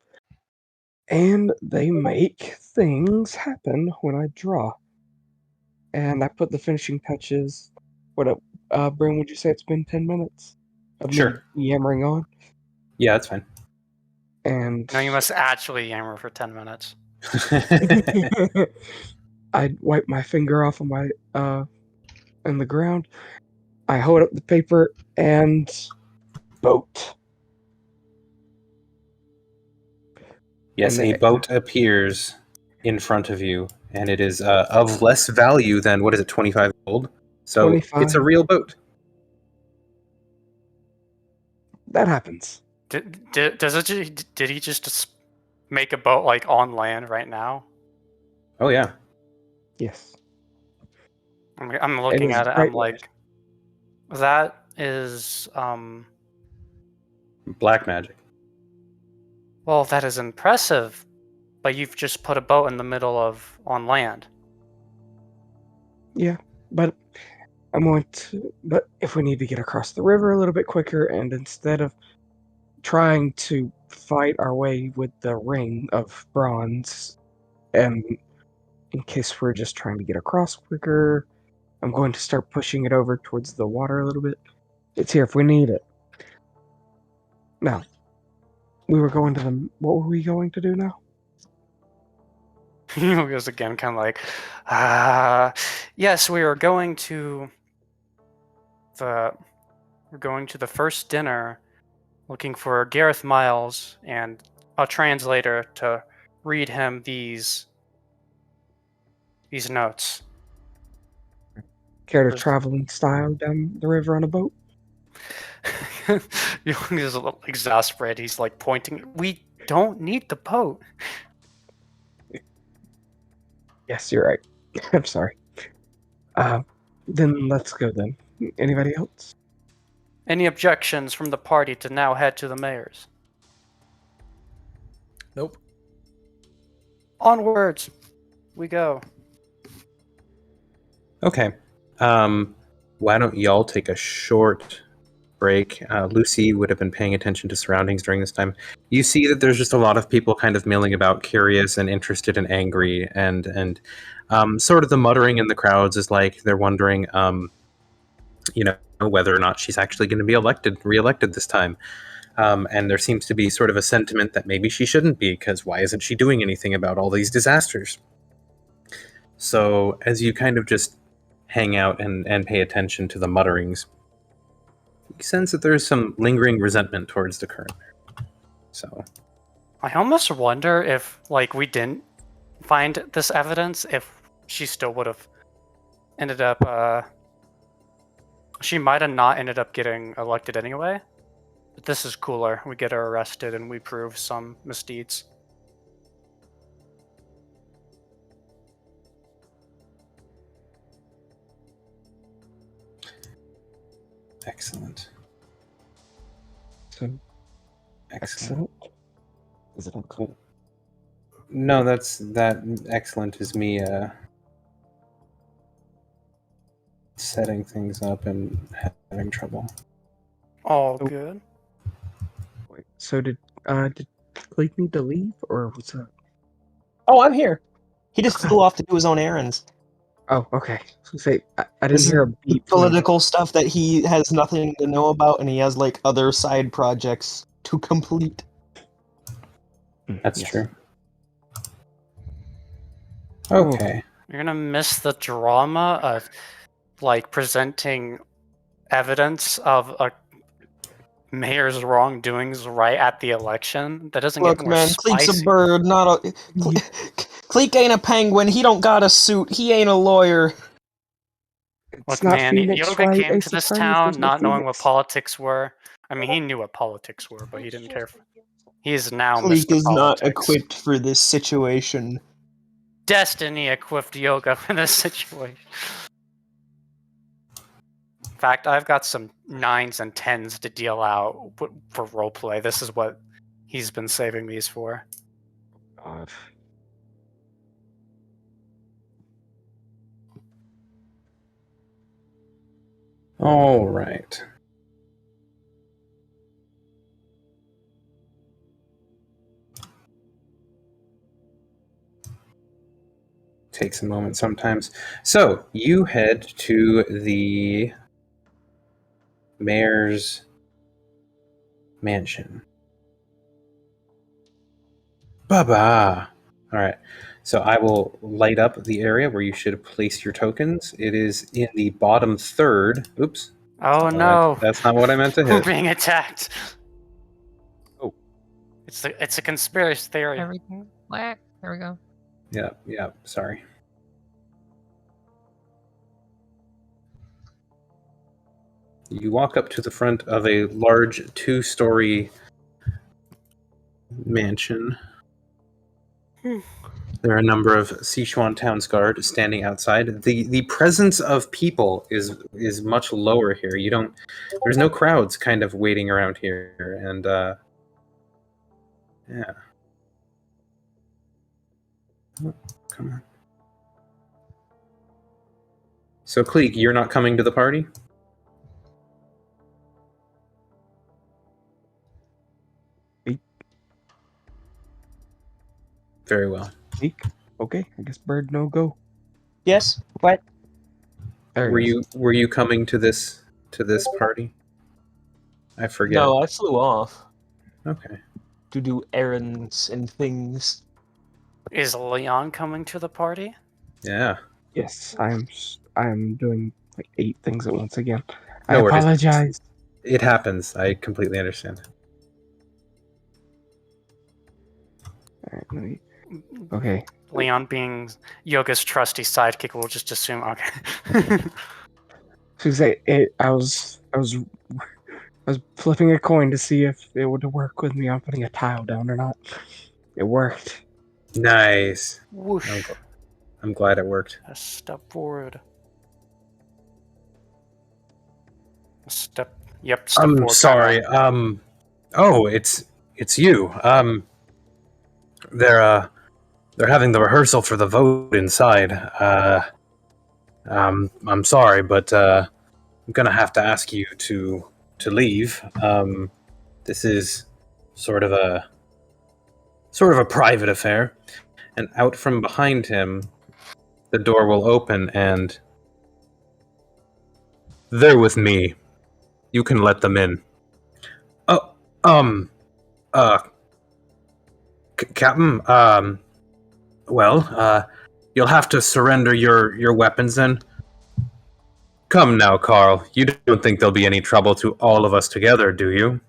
And they make things happen when I draw. And I put the finishing touches. What up, Bryn? Would you say it's been 10 minutes of me Sure. yammering on? Yeah, that's fine. And No, you must actually yammer for 10 minutes. I wipe my finger off of my in the ground. I hold up the paper and boat. Yes, And a boat appears in front of you, and it is of less value than, what is it, 25 gold? So 25. it's a real boat. That happens. Did he just make a boat like on land right now? Oh, yeah. Yes. I'm looking is at it. bright I'm like, that is Black magic. well, that is impressive. But you've just put a boat in the middle of on land. Yeah, but I'm going to. But if we need to get across the river a little bit quicker, and instead of trying to fight our way with the ring of bronze, and in case we're just trying to get across quicker, I'm going to start pushing it over towards the water a little bit. It's here if we need it. Now, we were going to the. What were we going to do now? He goes again, kind of like, yes, we are going to the first dinner, looking for Gareth Miles and a translator to read him these notes. Care to There's- travel in style down the river on a boat? Young is a little exasperated. He's like pointing. We don't need the boat. Yes, you're right. I'm sorry. Then let's go then. Anybody else? Any objections from the party to now head to the mayor's? Nope. Onwards, we go. Okay. Why don't y'all take a short break? Lucy would have been paying attention to surroundings during this time. You see that there's just a lot of people kind of milling about, curious and interested and angry, and sort of the muttering in the crowds is like they're wondering, whether or not she's actually going to be reelected this time. And there seems to be sort of a sentiment that maybe she shouldn't be, because why isn't she doing anything about all these disasters? So as you kind of just hang out and pay attention to the mutterings, you sense that there's some lingering resentment towards the current mayor. So I almost wonder if, like, we didn't find this evidence, if she still would have ended up, she might have not ended up getting elected anyway. But this is cooler. We get her arrested and we prove some misdeeds. Excellent. So Excellent. Is it Cool. No, that excellent is me setting things up and having trouble. All Oh. good. Wait, so did Cleek need to leave, or what's that? Oh, I'm here. He just flew off to do his own errands. Oh, okay. So say I didn't This hear a is beep. from- political stuff that he has nothing to know about, and he has like other side projects to complete. That's Yes. true. Okay. You're gonna miss the drama of like presenting evidence of a mayor's wrongdoings right at the election. That doesn't Look, get more man, Cleek's a spicy. bird, not a. Cleek ain't a penguin. He don't got a suit. He ain't a lawyer. It's Look, not man, Phoenix, Yoga right? came Ace to of this Spades, town there's no not knowing what Phoenix. politics were. I mean, he knew what politics were, but he didn't care. He is now Cleek Mr. is not Politics. equipped for this situation. Destiny equipped Yoga for this situation. In fact, I've got some 9s and 10s to deal out for roleplay. This is what he's been saving these for. God. All right. Takes a moment sometimes. So you head to the mayor's mansion. Baba. All right. So I will light up the area where you should place your tokens. It is in the bottom third. Oops. Oh no! That's not what I meant to We're hit. being attacked. Oh. It's a conspiracy theory. Everything black. There we go. Yeah, sorry. You walk up to the front of a large 2-story mansion. There are a number of Sichuan Town's Guard standing outside. The presence of people is much lower here. There's no crowds kind of waiting around here, and yeah. Oh, come on. So Cleek, you're not coming to the party? Very well. Cleek? Okay, I guess bird no go. Yes. What? There Were he is. you coming to this party? I forget. No, I flew off Okay. to do errands and things. Is Leon coming to the party? Yeah. Yes, I'm doing like 8 things at once again. No I worries. apologize. It happens. I completely understand. All right, okay. Leon, being Yoga's trusty sidekick, will just assume. Okay. So say it. I was flipping a coin to see if it would work with me on putting a tile down or not. It worked. Nice. Whoosh. I'm glad it worked. A step forward. A step. Yep. Step I'm forward. sorry. Oh, it's you. They're having the rehearsal for the vote inside. I'm sorry, but I'm gonna have to ask you to leave. This is sort of a private affair. And out from behind him, the door will open, and they're with me. You can let them in. Oh, Captain, you'll have to surrender your weapons then. Come now, Carl. You don't think there'll be any trouble to all of us together, do you?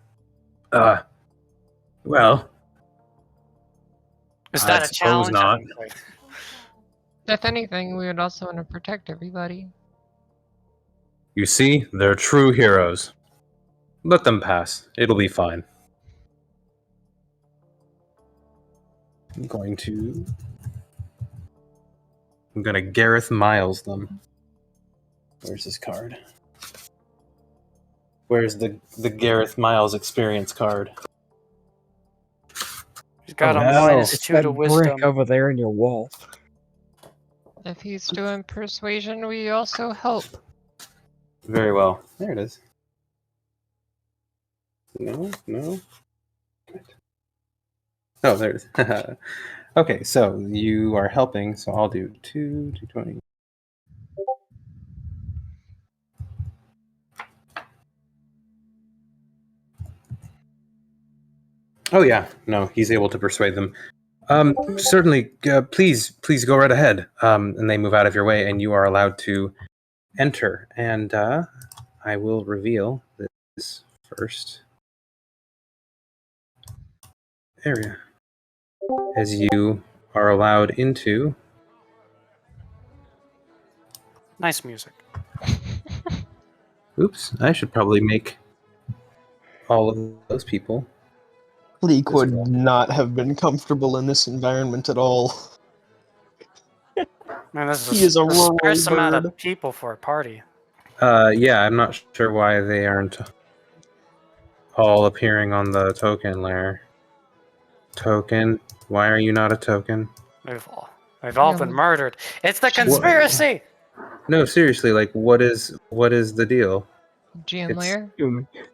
Well, Is I that a suppose challenge? not. If anything, we would also want to protect everybody. You see, they're true heroes. Let them pass. It'll be fine. I'm gonna Gareth Miles them. Where's his card? Where's the Gareth Miles experience card? He's got Oh, a no. minus It's 2 that to brick wisdom. over there in your wall. If he's doing persuasion, we also help. Very well. There it is. No. Oh, there it is. Okay, so you are helping, so I'll do 2d20. Oh yeah, no, he's able to persuade them. Certainly, please go right ahead. And they move out of your way, and you are allowed to enter. And I will reveal this first area as you are allowed into. Nice music. Oops, I should probably make all of those people. Leek would Visible. not have been comfortable in this environment at all. Man, this He is is a a rural sparse amount bird. of people for a party. Yeah, I'm not sure why they aren't all appearing on the token layer. Token, why are you not a token? They've all been murdered. It's the What? conspiracy! No, seriously, like what is the deal? GM It's- layer?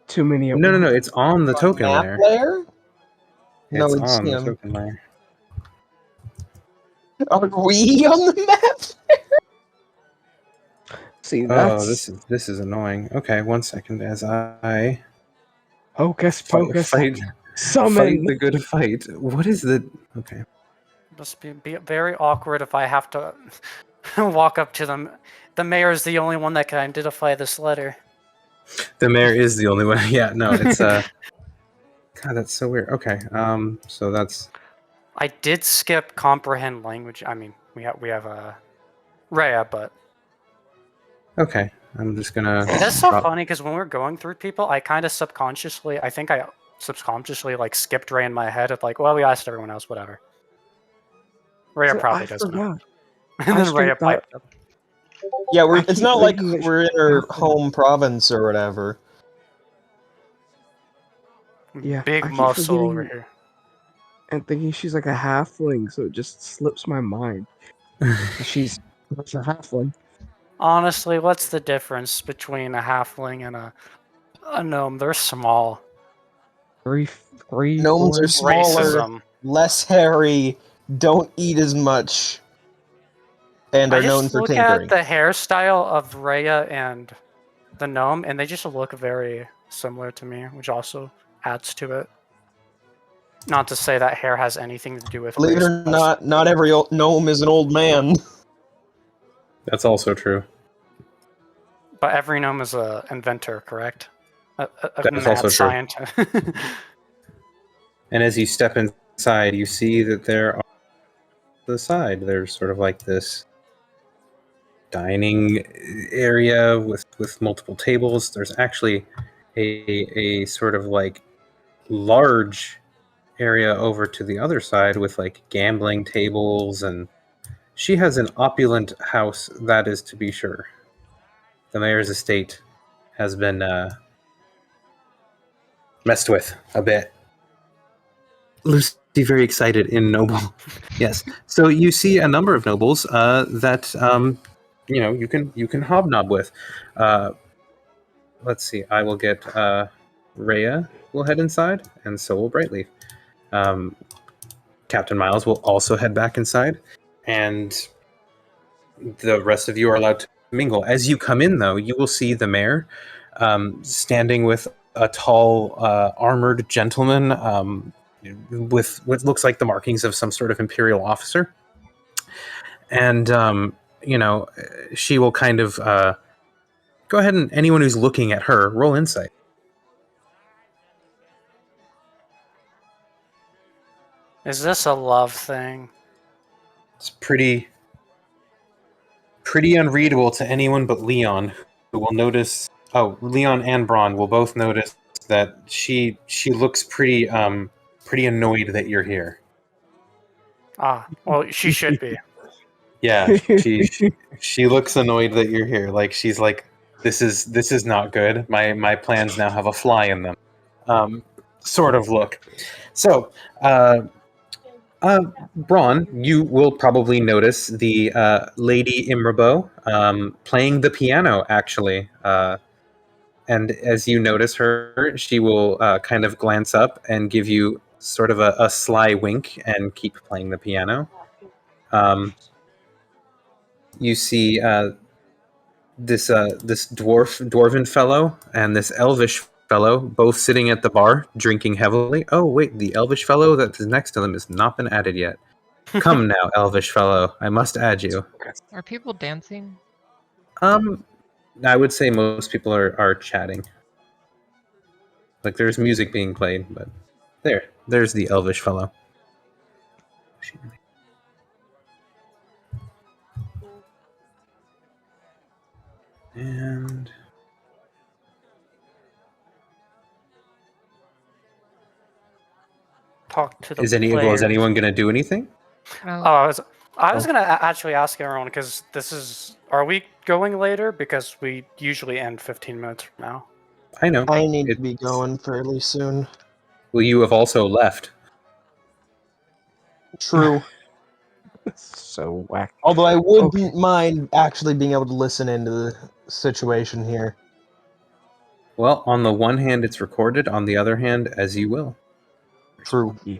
Too many at No, once. it's on the token Map layer. layer? No, It's it's on the him. token layer. Are we on the map? See, Oh, that's this is annoying. Okay, 1 second as I hocus pocus. fight Summon. the good fight. What is the okay? Must be very awkward if I have to walk up to them. The mayor is the only one that can identify this letter. The mayor is the only one. Yeah, no, it's God, that's so weird. Okay, so that's I did skip comprehend language. I mean, we have Rhea, but okay. I'm just gonna. that's so drop- funny because when we're going through people, I kind of subconsciously, I think I subconsciously like skipped Rhea in my head of like, well, we asked everyone else, whatever. Rhea probably I doesn't know. forgot. And I then straight Rhea thought- piped up. Yeah, I it's keep not like thinking that we're in she's our halfling. home province or whatever. Yeah, I Big keep muscle over forgetting- here. And thinking she's like a halfling, so it just slips my mind. She's a halfling. Honestly, what's the difference between a halfling and a gnome? They're small. Three, Gnomes four. are smaller, Racism. less hairy, don't eat as much, and I are known just for look tinkering. at the hairstyle of Rhea and the gnome, and they just look very similar to me, which also adds to it. Not to say that hair has anything to do with Believe it race, or not every gnome is an old man. That's also true. but every gnome is an inventor, correct? A That is mad also true. scientist. And as you step inside, you see that there are the side. There's sort of like this dining area with multiple tables. There's actually a sort of like large area over to the other side with like gambling tables, and she has an opulent house, that is to be sure. The mayor's estate has been messed with a bit. Lucy very excited in noble. Yes. So you see a number of nobles that you can hobnob with. Let's see. I will get Rhea will head inside, and so will Brightleaf. Captain Miles will also head back inside, and the rest of you are allowed to mingle. As you come in, though, you will see the mayor standing with a tall, armored gentleman with what looks like the markings of some sort of imperial officer. And, she will kind of go ahead and anyone who's looking at her, roll insight. Is this a love thing? It's pretty unreadable to anyone but Leon, who will notice. Oh, Leon and Braun will both notice that she looks pretty annoyed that you're here. Ah, well, she should be. Yeah, she looks annoyed that you're here. Like she's like This is not good. My plans now have a fly in them. Sort of look. So, Braun, you will probably notice the Lady Imrabo playing the piano, actually. And as you notice her, she will kind of glance up and give you sort of a sly wink and keep playing the piano. You see this dwarven fellow and this elvish fellow both sitting at the bar drinking heavily. Oh wait, the elvish fellow that is next to them has not been added yet. Come now, elvish fellow, I must add you. Are people dancing? I would say most people are chatting. Like there's music being played, but there's the elvish fellow. And Talk to the is players. anyone going to do anything? Well, I was gonna actually ask everyone because this is. Are we going later? Because we usually end 15 minutes from now. I know. I need to be going fairly soon. Well, you have also left. True. So whack. Although I wouldn't Okay. mind actually being able to listen into the situation here. Well, on the one hand, it's recorded. On the other hand, as you will. True. Yeah.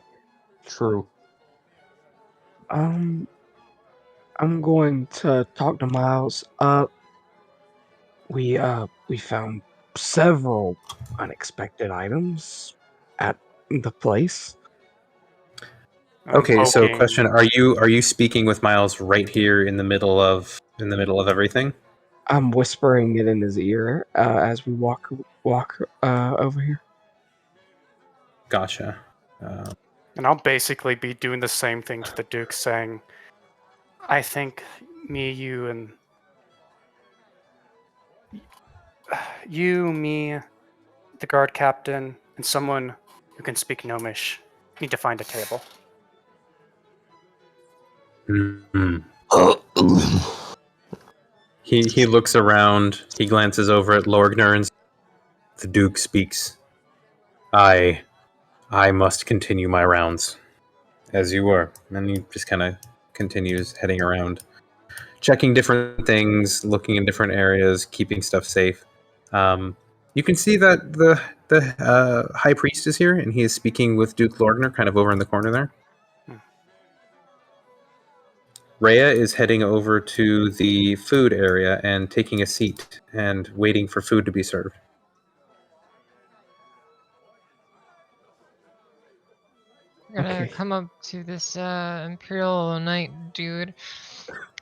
True. I'm going to talk to Miles. We found several unexpected items at the place. I'm Okay, so poking- question: Are you speaking with Miles right here in the middle of everything? I'm whispering it in his ear as we walk over here. Gotcha. And I'll basically be doing the same thing to the Duke, saying, I think me, you, and you, me, the guard captain, and someone who can speak Gnomish need to find a table. Mhm. He looks around. He glances over at Lorgner, and the Duke speaks. I must continue my rounds, as you were. And he just kind of continues heading around, checking different things, looking in different areas, keeping stuff safe. You can see that the high priest is here, and he is speaking with Duke Lorgner, kind of over in the corner there. Rhea is heading over to the food area and taking a seat and waiting for food to be served. we're gonna Okay. come up to this Imperial Knight dude,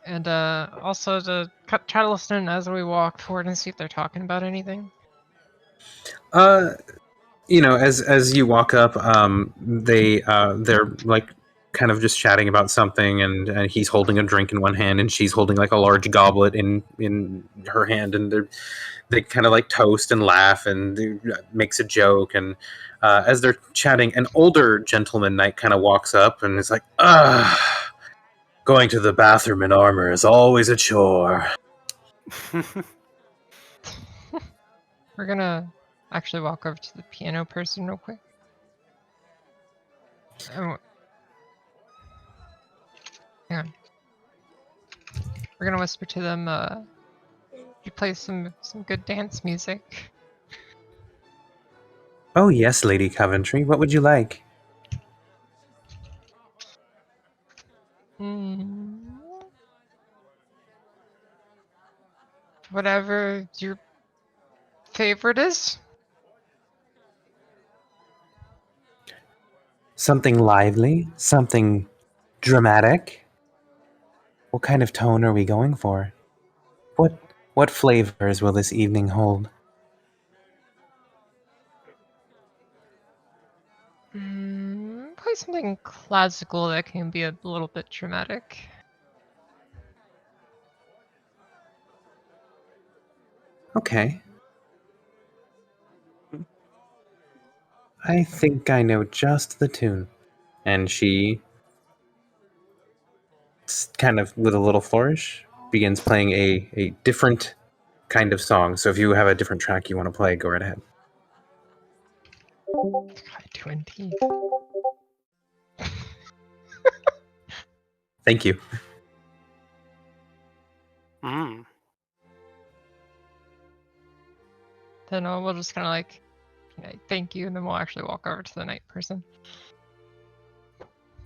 and also to try to listen as we walk forward and see if they're talking about anything. As you walk up, they're like kind of just chatting about something, and he's holding a drink in one hand, and she's holding like a large goblet in her hand, and they kind of like toast and laugh, and makes a joke, and as they're chatting, an older gentleman knight kind of walks up and is like, going to the bathroom in armor is always a chore. We're gonna actually walk over to the piano person real quick. Hang on. We're gonna whisper to them, you play some good dance music. Oh yes, Lady Coventry, what would you like? Whatever your favorite is. Something lively? Something dramatic? What kind of tone are we going for? What flavors will this evening hold? Play something classical that can be a little bit dramatic. Okay. I think I know just the tune. And she, kind of with a little flourish, begins playing a different kind of song. So if you have a different track you want to play, go right ahead. God, 20. Thank you. Mm. Then we'll just kind of like, thank you, and then we'll actually walk over to the night person.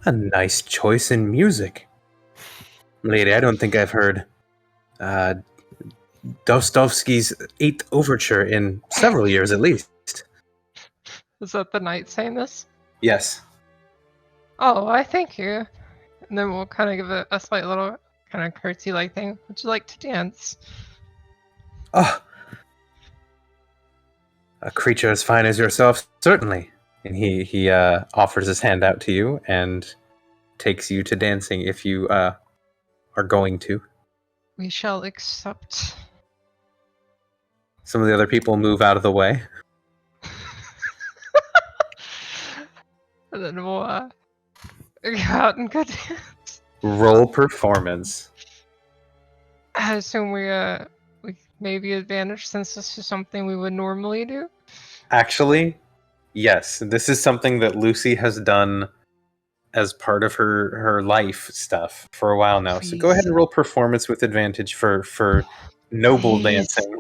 A nice choice in music. Lady, I don't think I've heard Dostoevsky's Eighth Overture in several years at least. Is that the knight saying this? Yes. Oh, I thank you. And then we'll kind of give a slight little kind of curtsy-like thing. Would you like to dance? Oh, a creature as fine as yourself, certainly. And he offers his hand out to you and takes you to dancing if you are going to. We shall accept. Some of the other people move out of the way. And then we'll go out and go dance. Roll performance. I assume we may be advantaged since this is something we would normally do. Actually, yes. This is something that Lucy has done as part of her life stuff for a while now. So go ahead and roll performance with advantage for noble Please. dancing.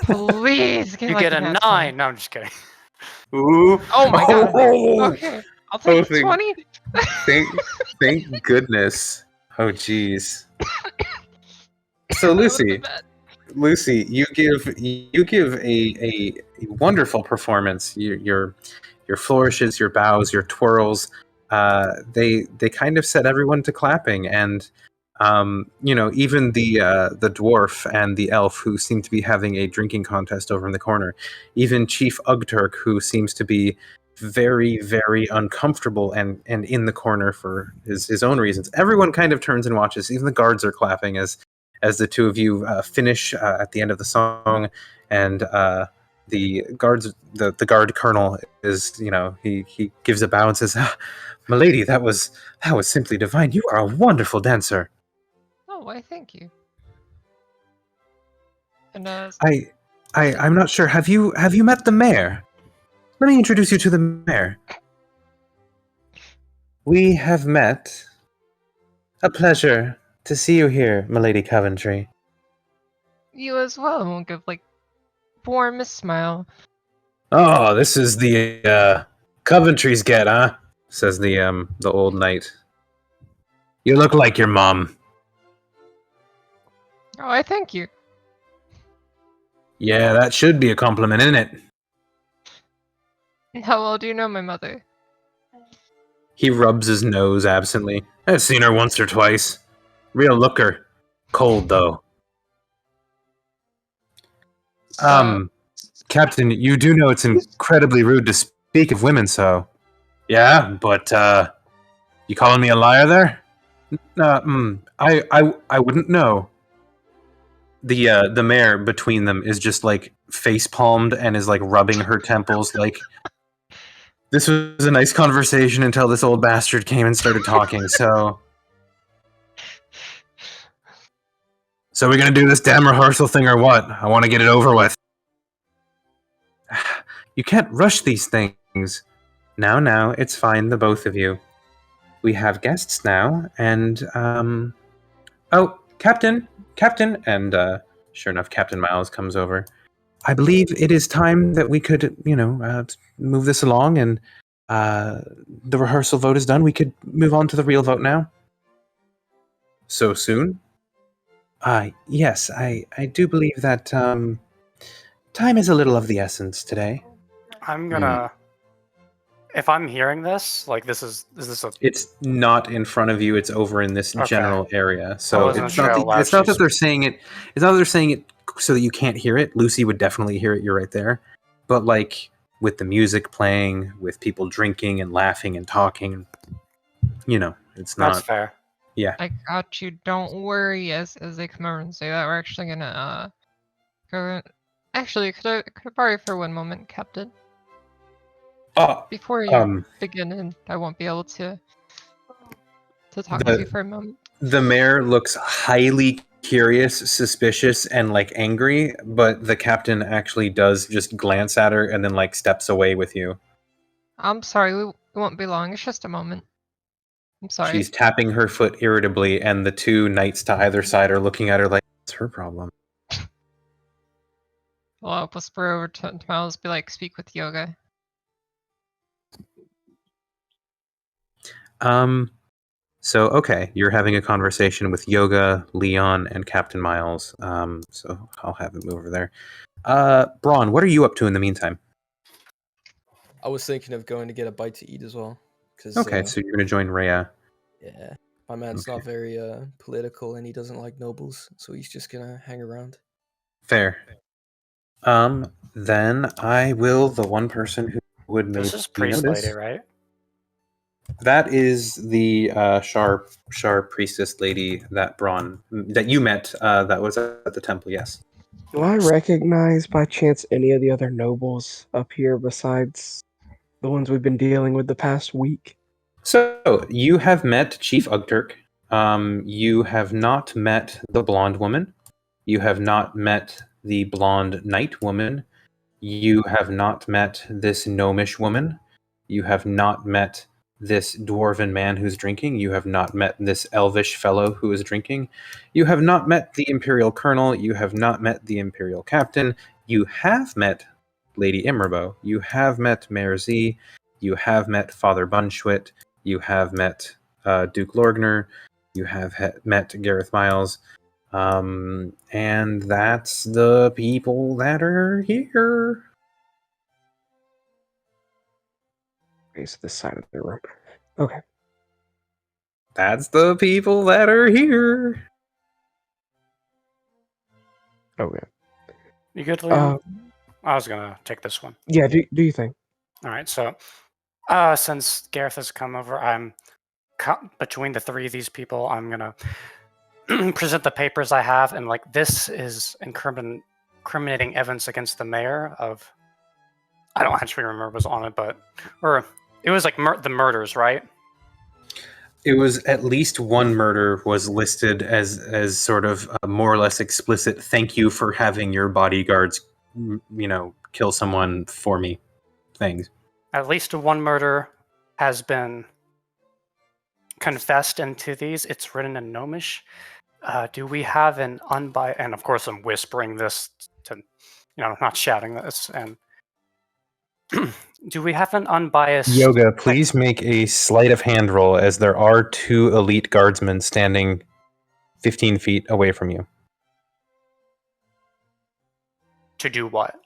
Please give You like get a nat 9. 20. No, I'm just kidding. Ooh. Oh my god. Oh, Okay. I'll take thank- 20. thank goodness. Oh, jeez. So That would've been Lucy, bad. you give a wonderful performance. Your flourishes, your bows, your twirls, they kind of set everyone to clapping, and even the dwarf and the elf who seem to be having a drinking contest over in the corner, even Chief Ugturk, who seems to be very, very uncomfortable and in the corner for his own reasons. Everyone kind of turns and watches. Even the guards are clapping as the two of you finish at the end of the song, and the guard colonel is, he gives a bow and says, "Milady, that was simply divine. You are a wonderful dancer." Oh, why thank you. And I'm not sure. Have you met the mayor? Let me introduce you to the mayor. We have met. A pleasure to see you here, Milady Coventry. you as well, and we'll give like warmest smile. Oh, this is the Coventry's get, huh? Says the old knight. You look like your mom. Oh, I thank you. Yeah, that should be a compliment, isn't it? And how well do you know my mother? He rubs his nose absently. I've seen her once or twice. Real looker. Cold, though. Captain, you do know it's incredibly rude to speak of women so. Yeah, but, you calling me a liar there? I wouldn't know. The mayor between them is just, like, face-palmed and is, like, rubbing her temples, like... This was a nice conversation until this old bastard came and started talking, so... So we gonna do this damn rehearsal thing or what? I want to get it over with. You can't rush these things. Now, it's fine, the both of you. We have guests now, and, Oh, Captain! And, sure enough, Captain Miles comes over. I believe it is time that we could, move this along, and, the rehearsal vote is done. We could move on to the real vote now. So soon? Yes, I do believe that, time is a little of the essence today. I'm gonna. If I'm hearing this, like, is this a? It's not in front of you. It's over in this Okay. general area. I So wasn't it's sure not. how loud It's not that she's- they're saying it. It's not that they're saying it so that you can't hear it. Lucy would definitely hear it. You're right there. But like with the music playing, with people drinking and laughing and talking, it's not. That's fair. Yeah. I got you. Don't worry. As they come over and say that, we're actually gonna go. Actually, could I borrow you for one moment, Captain? Before you begin, and I won't be able to talk with you for a moment. The mayor looks highly curious, suspicious, and like angry, but the captain actually does just glance at her and then like steps away with you. I'm sorry, we won't be long. It's just a moment. I'm sorry. She's tapping her foot irritably, and the two knights to either side are looking at her like, it's her problem. Well, I'll whisper over to Miles, be like, speak with Yoga. So okay, you're having a conversation with Yoga, Leon, and Captain Miles. So I'll have him over there. Braun, what are you up to in the meantime? I was thinking of going to get a bite to eat as well. Cause, Okay, so you're gonna join Rhea. yeah, my man's Okay. not very political and he doesn't like nobles, so he's just gonna hang around. Fair. Then I will. The one person who would maybe This is priest notice. lady, right? That is the Shar priestess lady that Braun that you met. That was at the temple. Yes. Do I recognize by chance any of the other nobles up here besides the ones we've been dealing with the past week? So you have met Chief Ugturk. You have not met the blonde woman. You have not met the blonde knight woman. You have not met this gnomish woman. You have not met this dwarven man who's drinking. You have not met this elvish fellow who is drinking. You have not met the Imperial Colonel. You have not met the Imperial Captain. You have met Lady Immerbo. You have met Mayor Z. You have met Father Bunschwit. You have met Duke Lorgner. You have met Gareth Miles. And that's the people that are here. Face this side of the room. Okay. That's the people that are here. Okay. You good, Liam? I was gonna take this one. Yeah, do you think? All right, so since Gareth has come over, I'm between the three of these people. I'm gonna present the papers I have, and like this is incriminating evidence against the mayor of. I don't actually remember what was on it, but or it was like the murders, right? It was at least one murder was listed as sort of a more or less explicit. Thank you for having your bodyguards, kill someone for me. Things. At least one murder has been confessed into these. It's written in Gnomish. Do we have an unbiased? And of course, I'm whispering this to, not shouting this. And do we have an unbiased Yoga, please make a sleight of hand roll, as there are two elite guardsmen standing 15 feet away from you. To do what?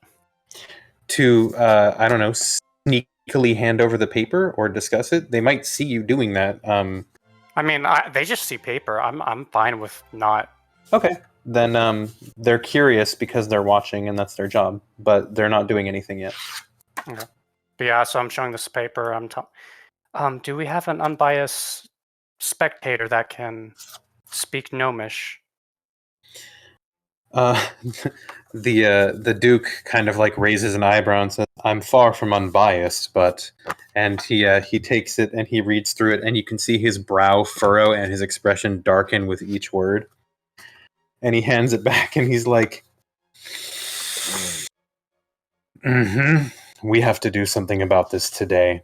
To, I don't know, sneakily hand over the paper or discuss it. They might see you doing that. I mean, they just see paper. I'm fine with not. Okay. Then they're curious because they're watching and that's their job, but they're not doing anything yet. Okay. But yeah, so I'm showing this paper. Do we have an unbiased spectator that can speak Gnomish? The Duke kind of like raises an eyebrow and says, "I'm far from unbiased, but," and he takes it and he reads through it, and you can see his brow furrow and his expression darken with each word. And he hands it back and he's like, "We have to do something about this today."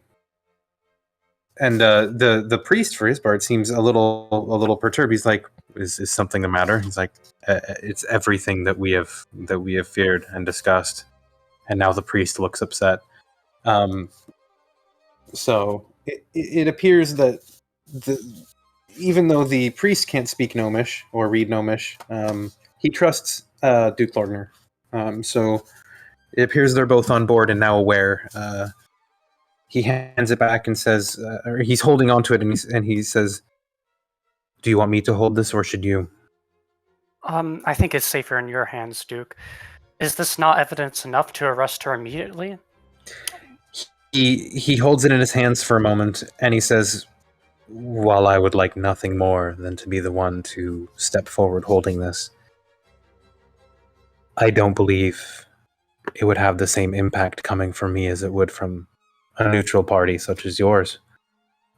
And the priest, for his part, seems a little perturbed. He's like, "Is something the matter?" He's like, "It's everything that we have feared and discussed." And now the priest looks upset. So it appears that even though the priest can't speak Gnomish or read Gnomish, he trusts Duke Lorgner. So it appears they're both on board and now aware. He hands it back and says, or he's holding onto it, and he says, "Do you want me to hold this, or should you?" I think it's safer in your hands, Duke. Is this not evidence enough to arrest her immediately? He holds it in his hands for a moment, and he says, "While I would like nothing more than to be the one to step forward holding this, I don't believe it would have the same impact coming from me as it would from a neutral party such as yours.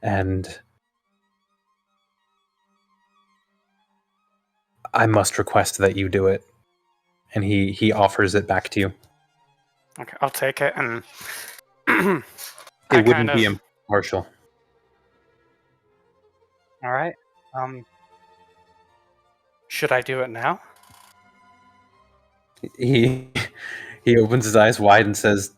And I must request that you do it. And he offers it back to you. Okay, I'll take it, and It I wouldn't kind be of. impartial. All right. Should I do it now? He he opens his eyes wide and says,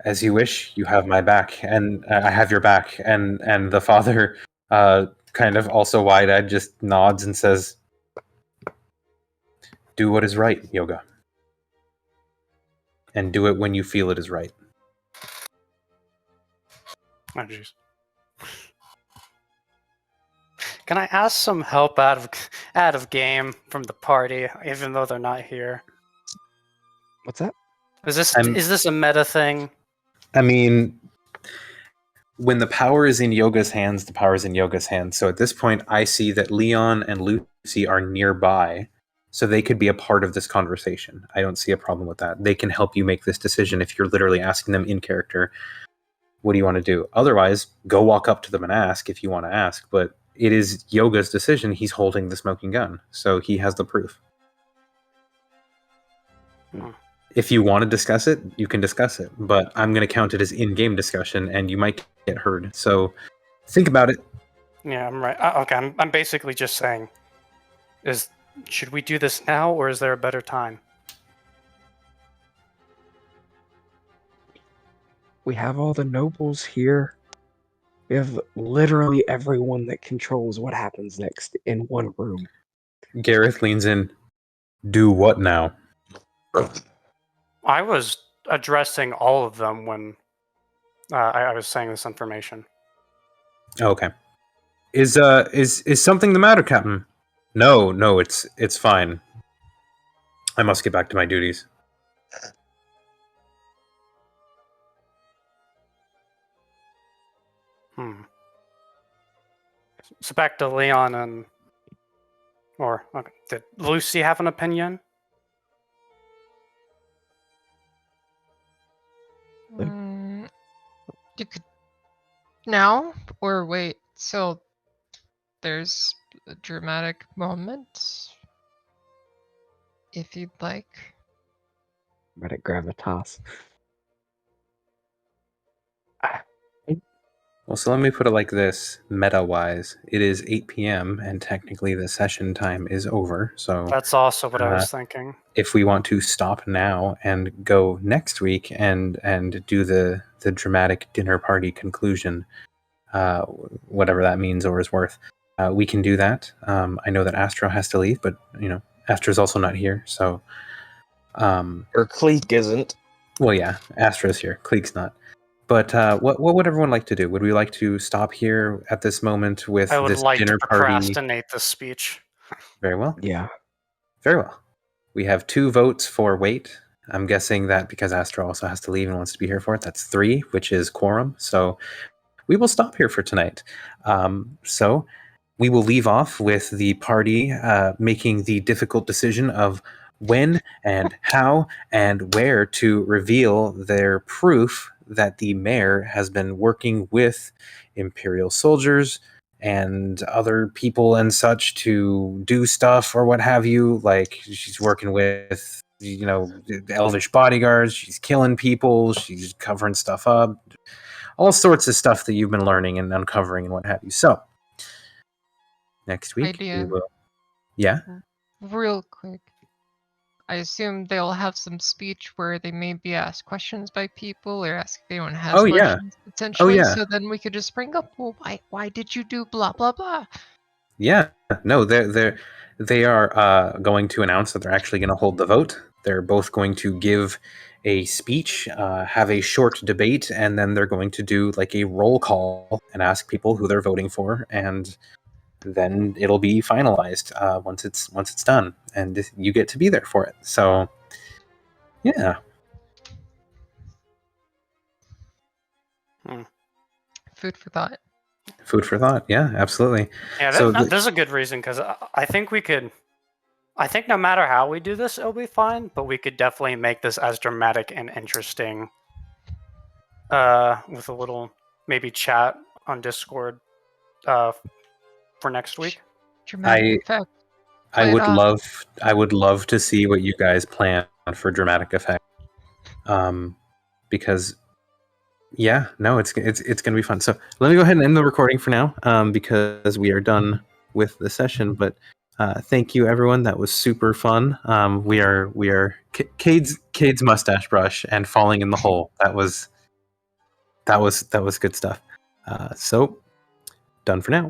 "As you wish. You have my back, and I have your back." And the father, kind of also wide-eyed, just nods and says, "Do what is right, Yoga, and do it when you feel it is right." Oh, jeez. Can I ask some help out of game from the party, even though they're not here? What's that? Is I'm- this a meta thing? I mean, when the power is in Yoga's hands, the power is in Yoga's hands. So at this point, I see that Leon and Lucy are nearby, so they could be a part of this conversation. I don't see a problem with that. They can help you make this decision if you're literally asking them in character, what do you want to do? Otherwise, go walk up to them and ask if you want to ask. But it is Yoga's decision. He's holding the smoking gun, so he has the proof. Hmm. If you want to discuss it, you can discuss it, but I'm going to count it as in-game discussion, and you might get heard. So think about it. Yeah, I'm right. Okay, I'm basically just saying, should we do this now, or is there a better time? We have all the nobles here. We have literally everyone that controls what happens next in one room. Gareth leans in. Do what now? I was addressing all of them when I was saying this information. Okay. Is something the matter, Captain? No, it's fine. I must get back to my duties. So back to Leon and, okay, did Lucy have an opinion? You could now or wait till there's a dramatic moment, if you'd like. But at gravitas. Well, so let me put it like this, meta-wise. It is 8 p.m., and technically the session time is over, so That's also what I was thinking. if we want to stop now and go next week and do the dramatic dinner party conclusion, whatever that means or is worth, we can do that. I know that Astro has to leave, but, Astro's also not here, so... Or Cleek isn't. Well, yeah, Astro's here. Cleek's not. But what would everyone like to do? Would we like to stop here at this moment with I would this like dinner to party? procrastinate this speech. Very well. Yeah. Very well. We have 2 votes for wait. I'm guessing that because Astro also has to leave and wants to be here for it, that's 3, which is quorum. So we will stop here for tonight. So we will leave off with the party making the difficult decision of when and how and where to reveal their proof that the mayor has been working with Imperial soldiers and other people and such to do stuff or what have you. Like, she's working with, elvish bodyguards, she's killing people, she's covering stuff up, all sorts of stuff that you've been learning and uncovering and what have you. So, next week, Idea. we will... Yeah? Real quick. I assume they'll have some speech where they may be asked questions by people or ask if anyone has Oh, yeah. questions potentially. yeah. So then we could just bring up, well, why did you do blah blah blah? Yeah, no, they are going to announce that they're actually going to hold the vote. They're both going to give a speech, have a short debate, and then they're going to do like a roll call and ask people who they're voting for, and then it'll be finalized once it's done, and you get to be there for it. So, yeah. Food for thought. Food for thought. Yeah, absolutely. Yeah, So there's a good reason, because I think we could. I think no matter how we do this, it'll be fine. But we could definitely make this as dramatic and interesting. With a little maybe chat on Discord, for next week. Dramatic effect. I Play it would off. love to see what you guys plan for dramatic effect. Because yeah, no, it's gonna be fun. So let me go ahead and end the recording for now, because we are done with the session. But thank you, everyone. That was super fun. We are Cade's mustache brush and falling in the hole. That was good stuff. So done for now.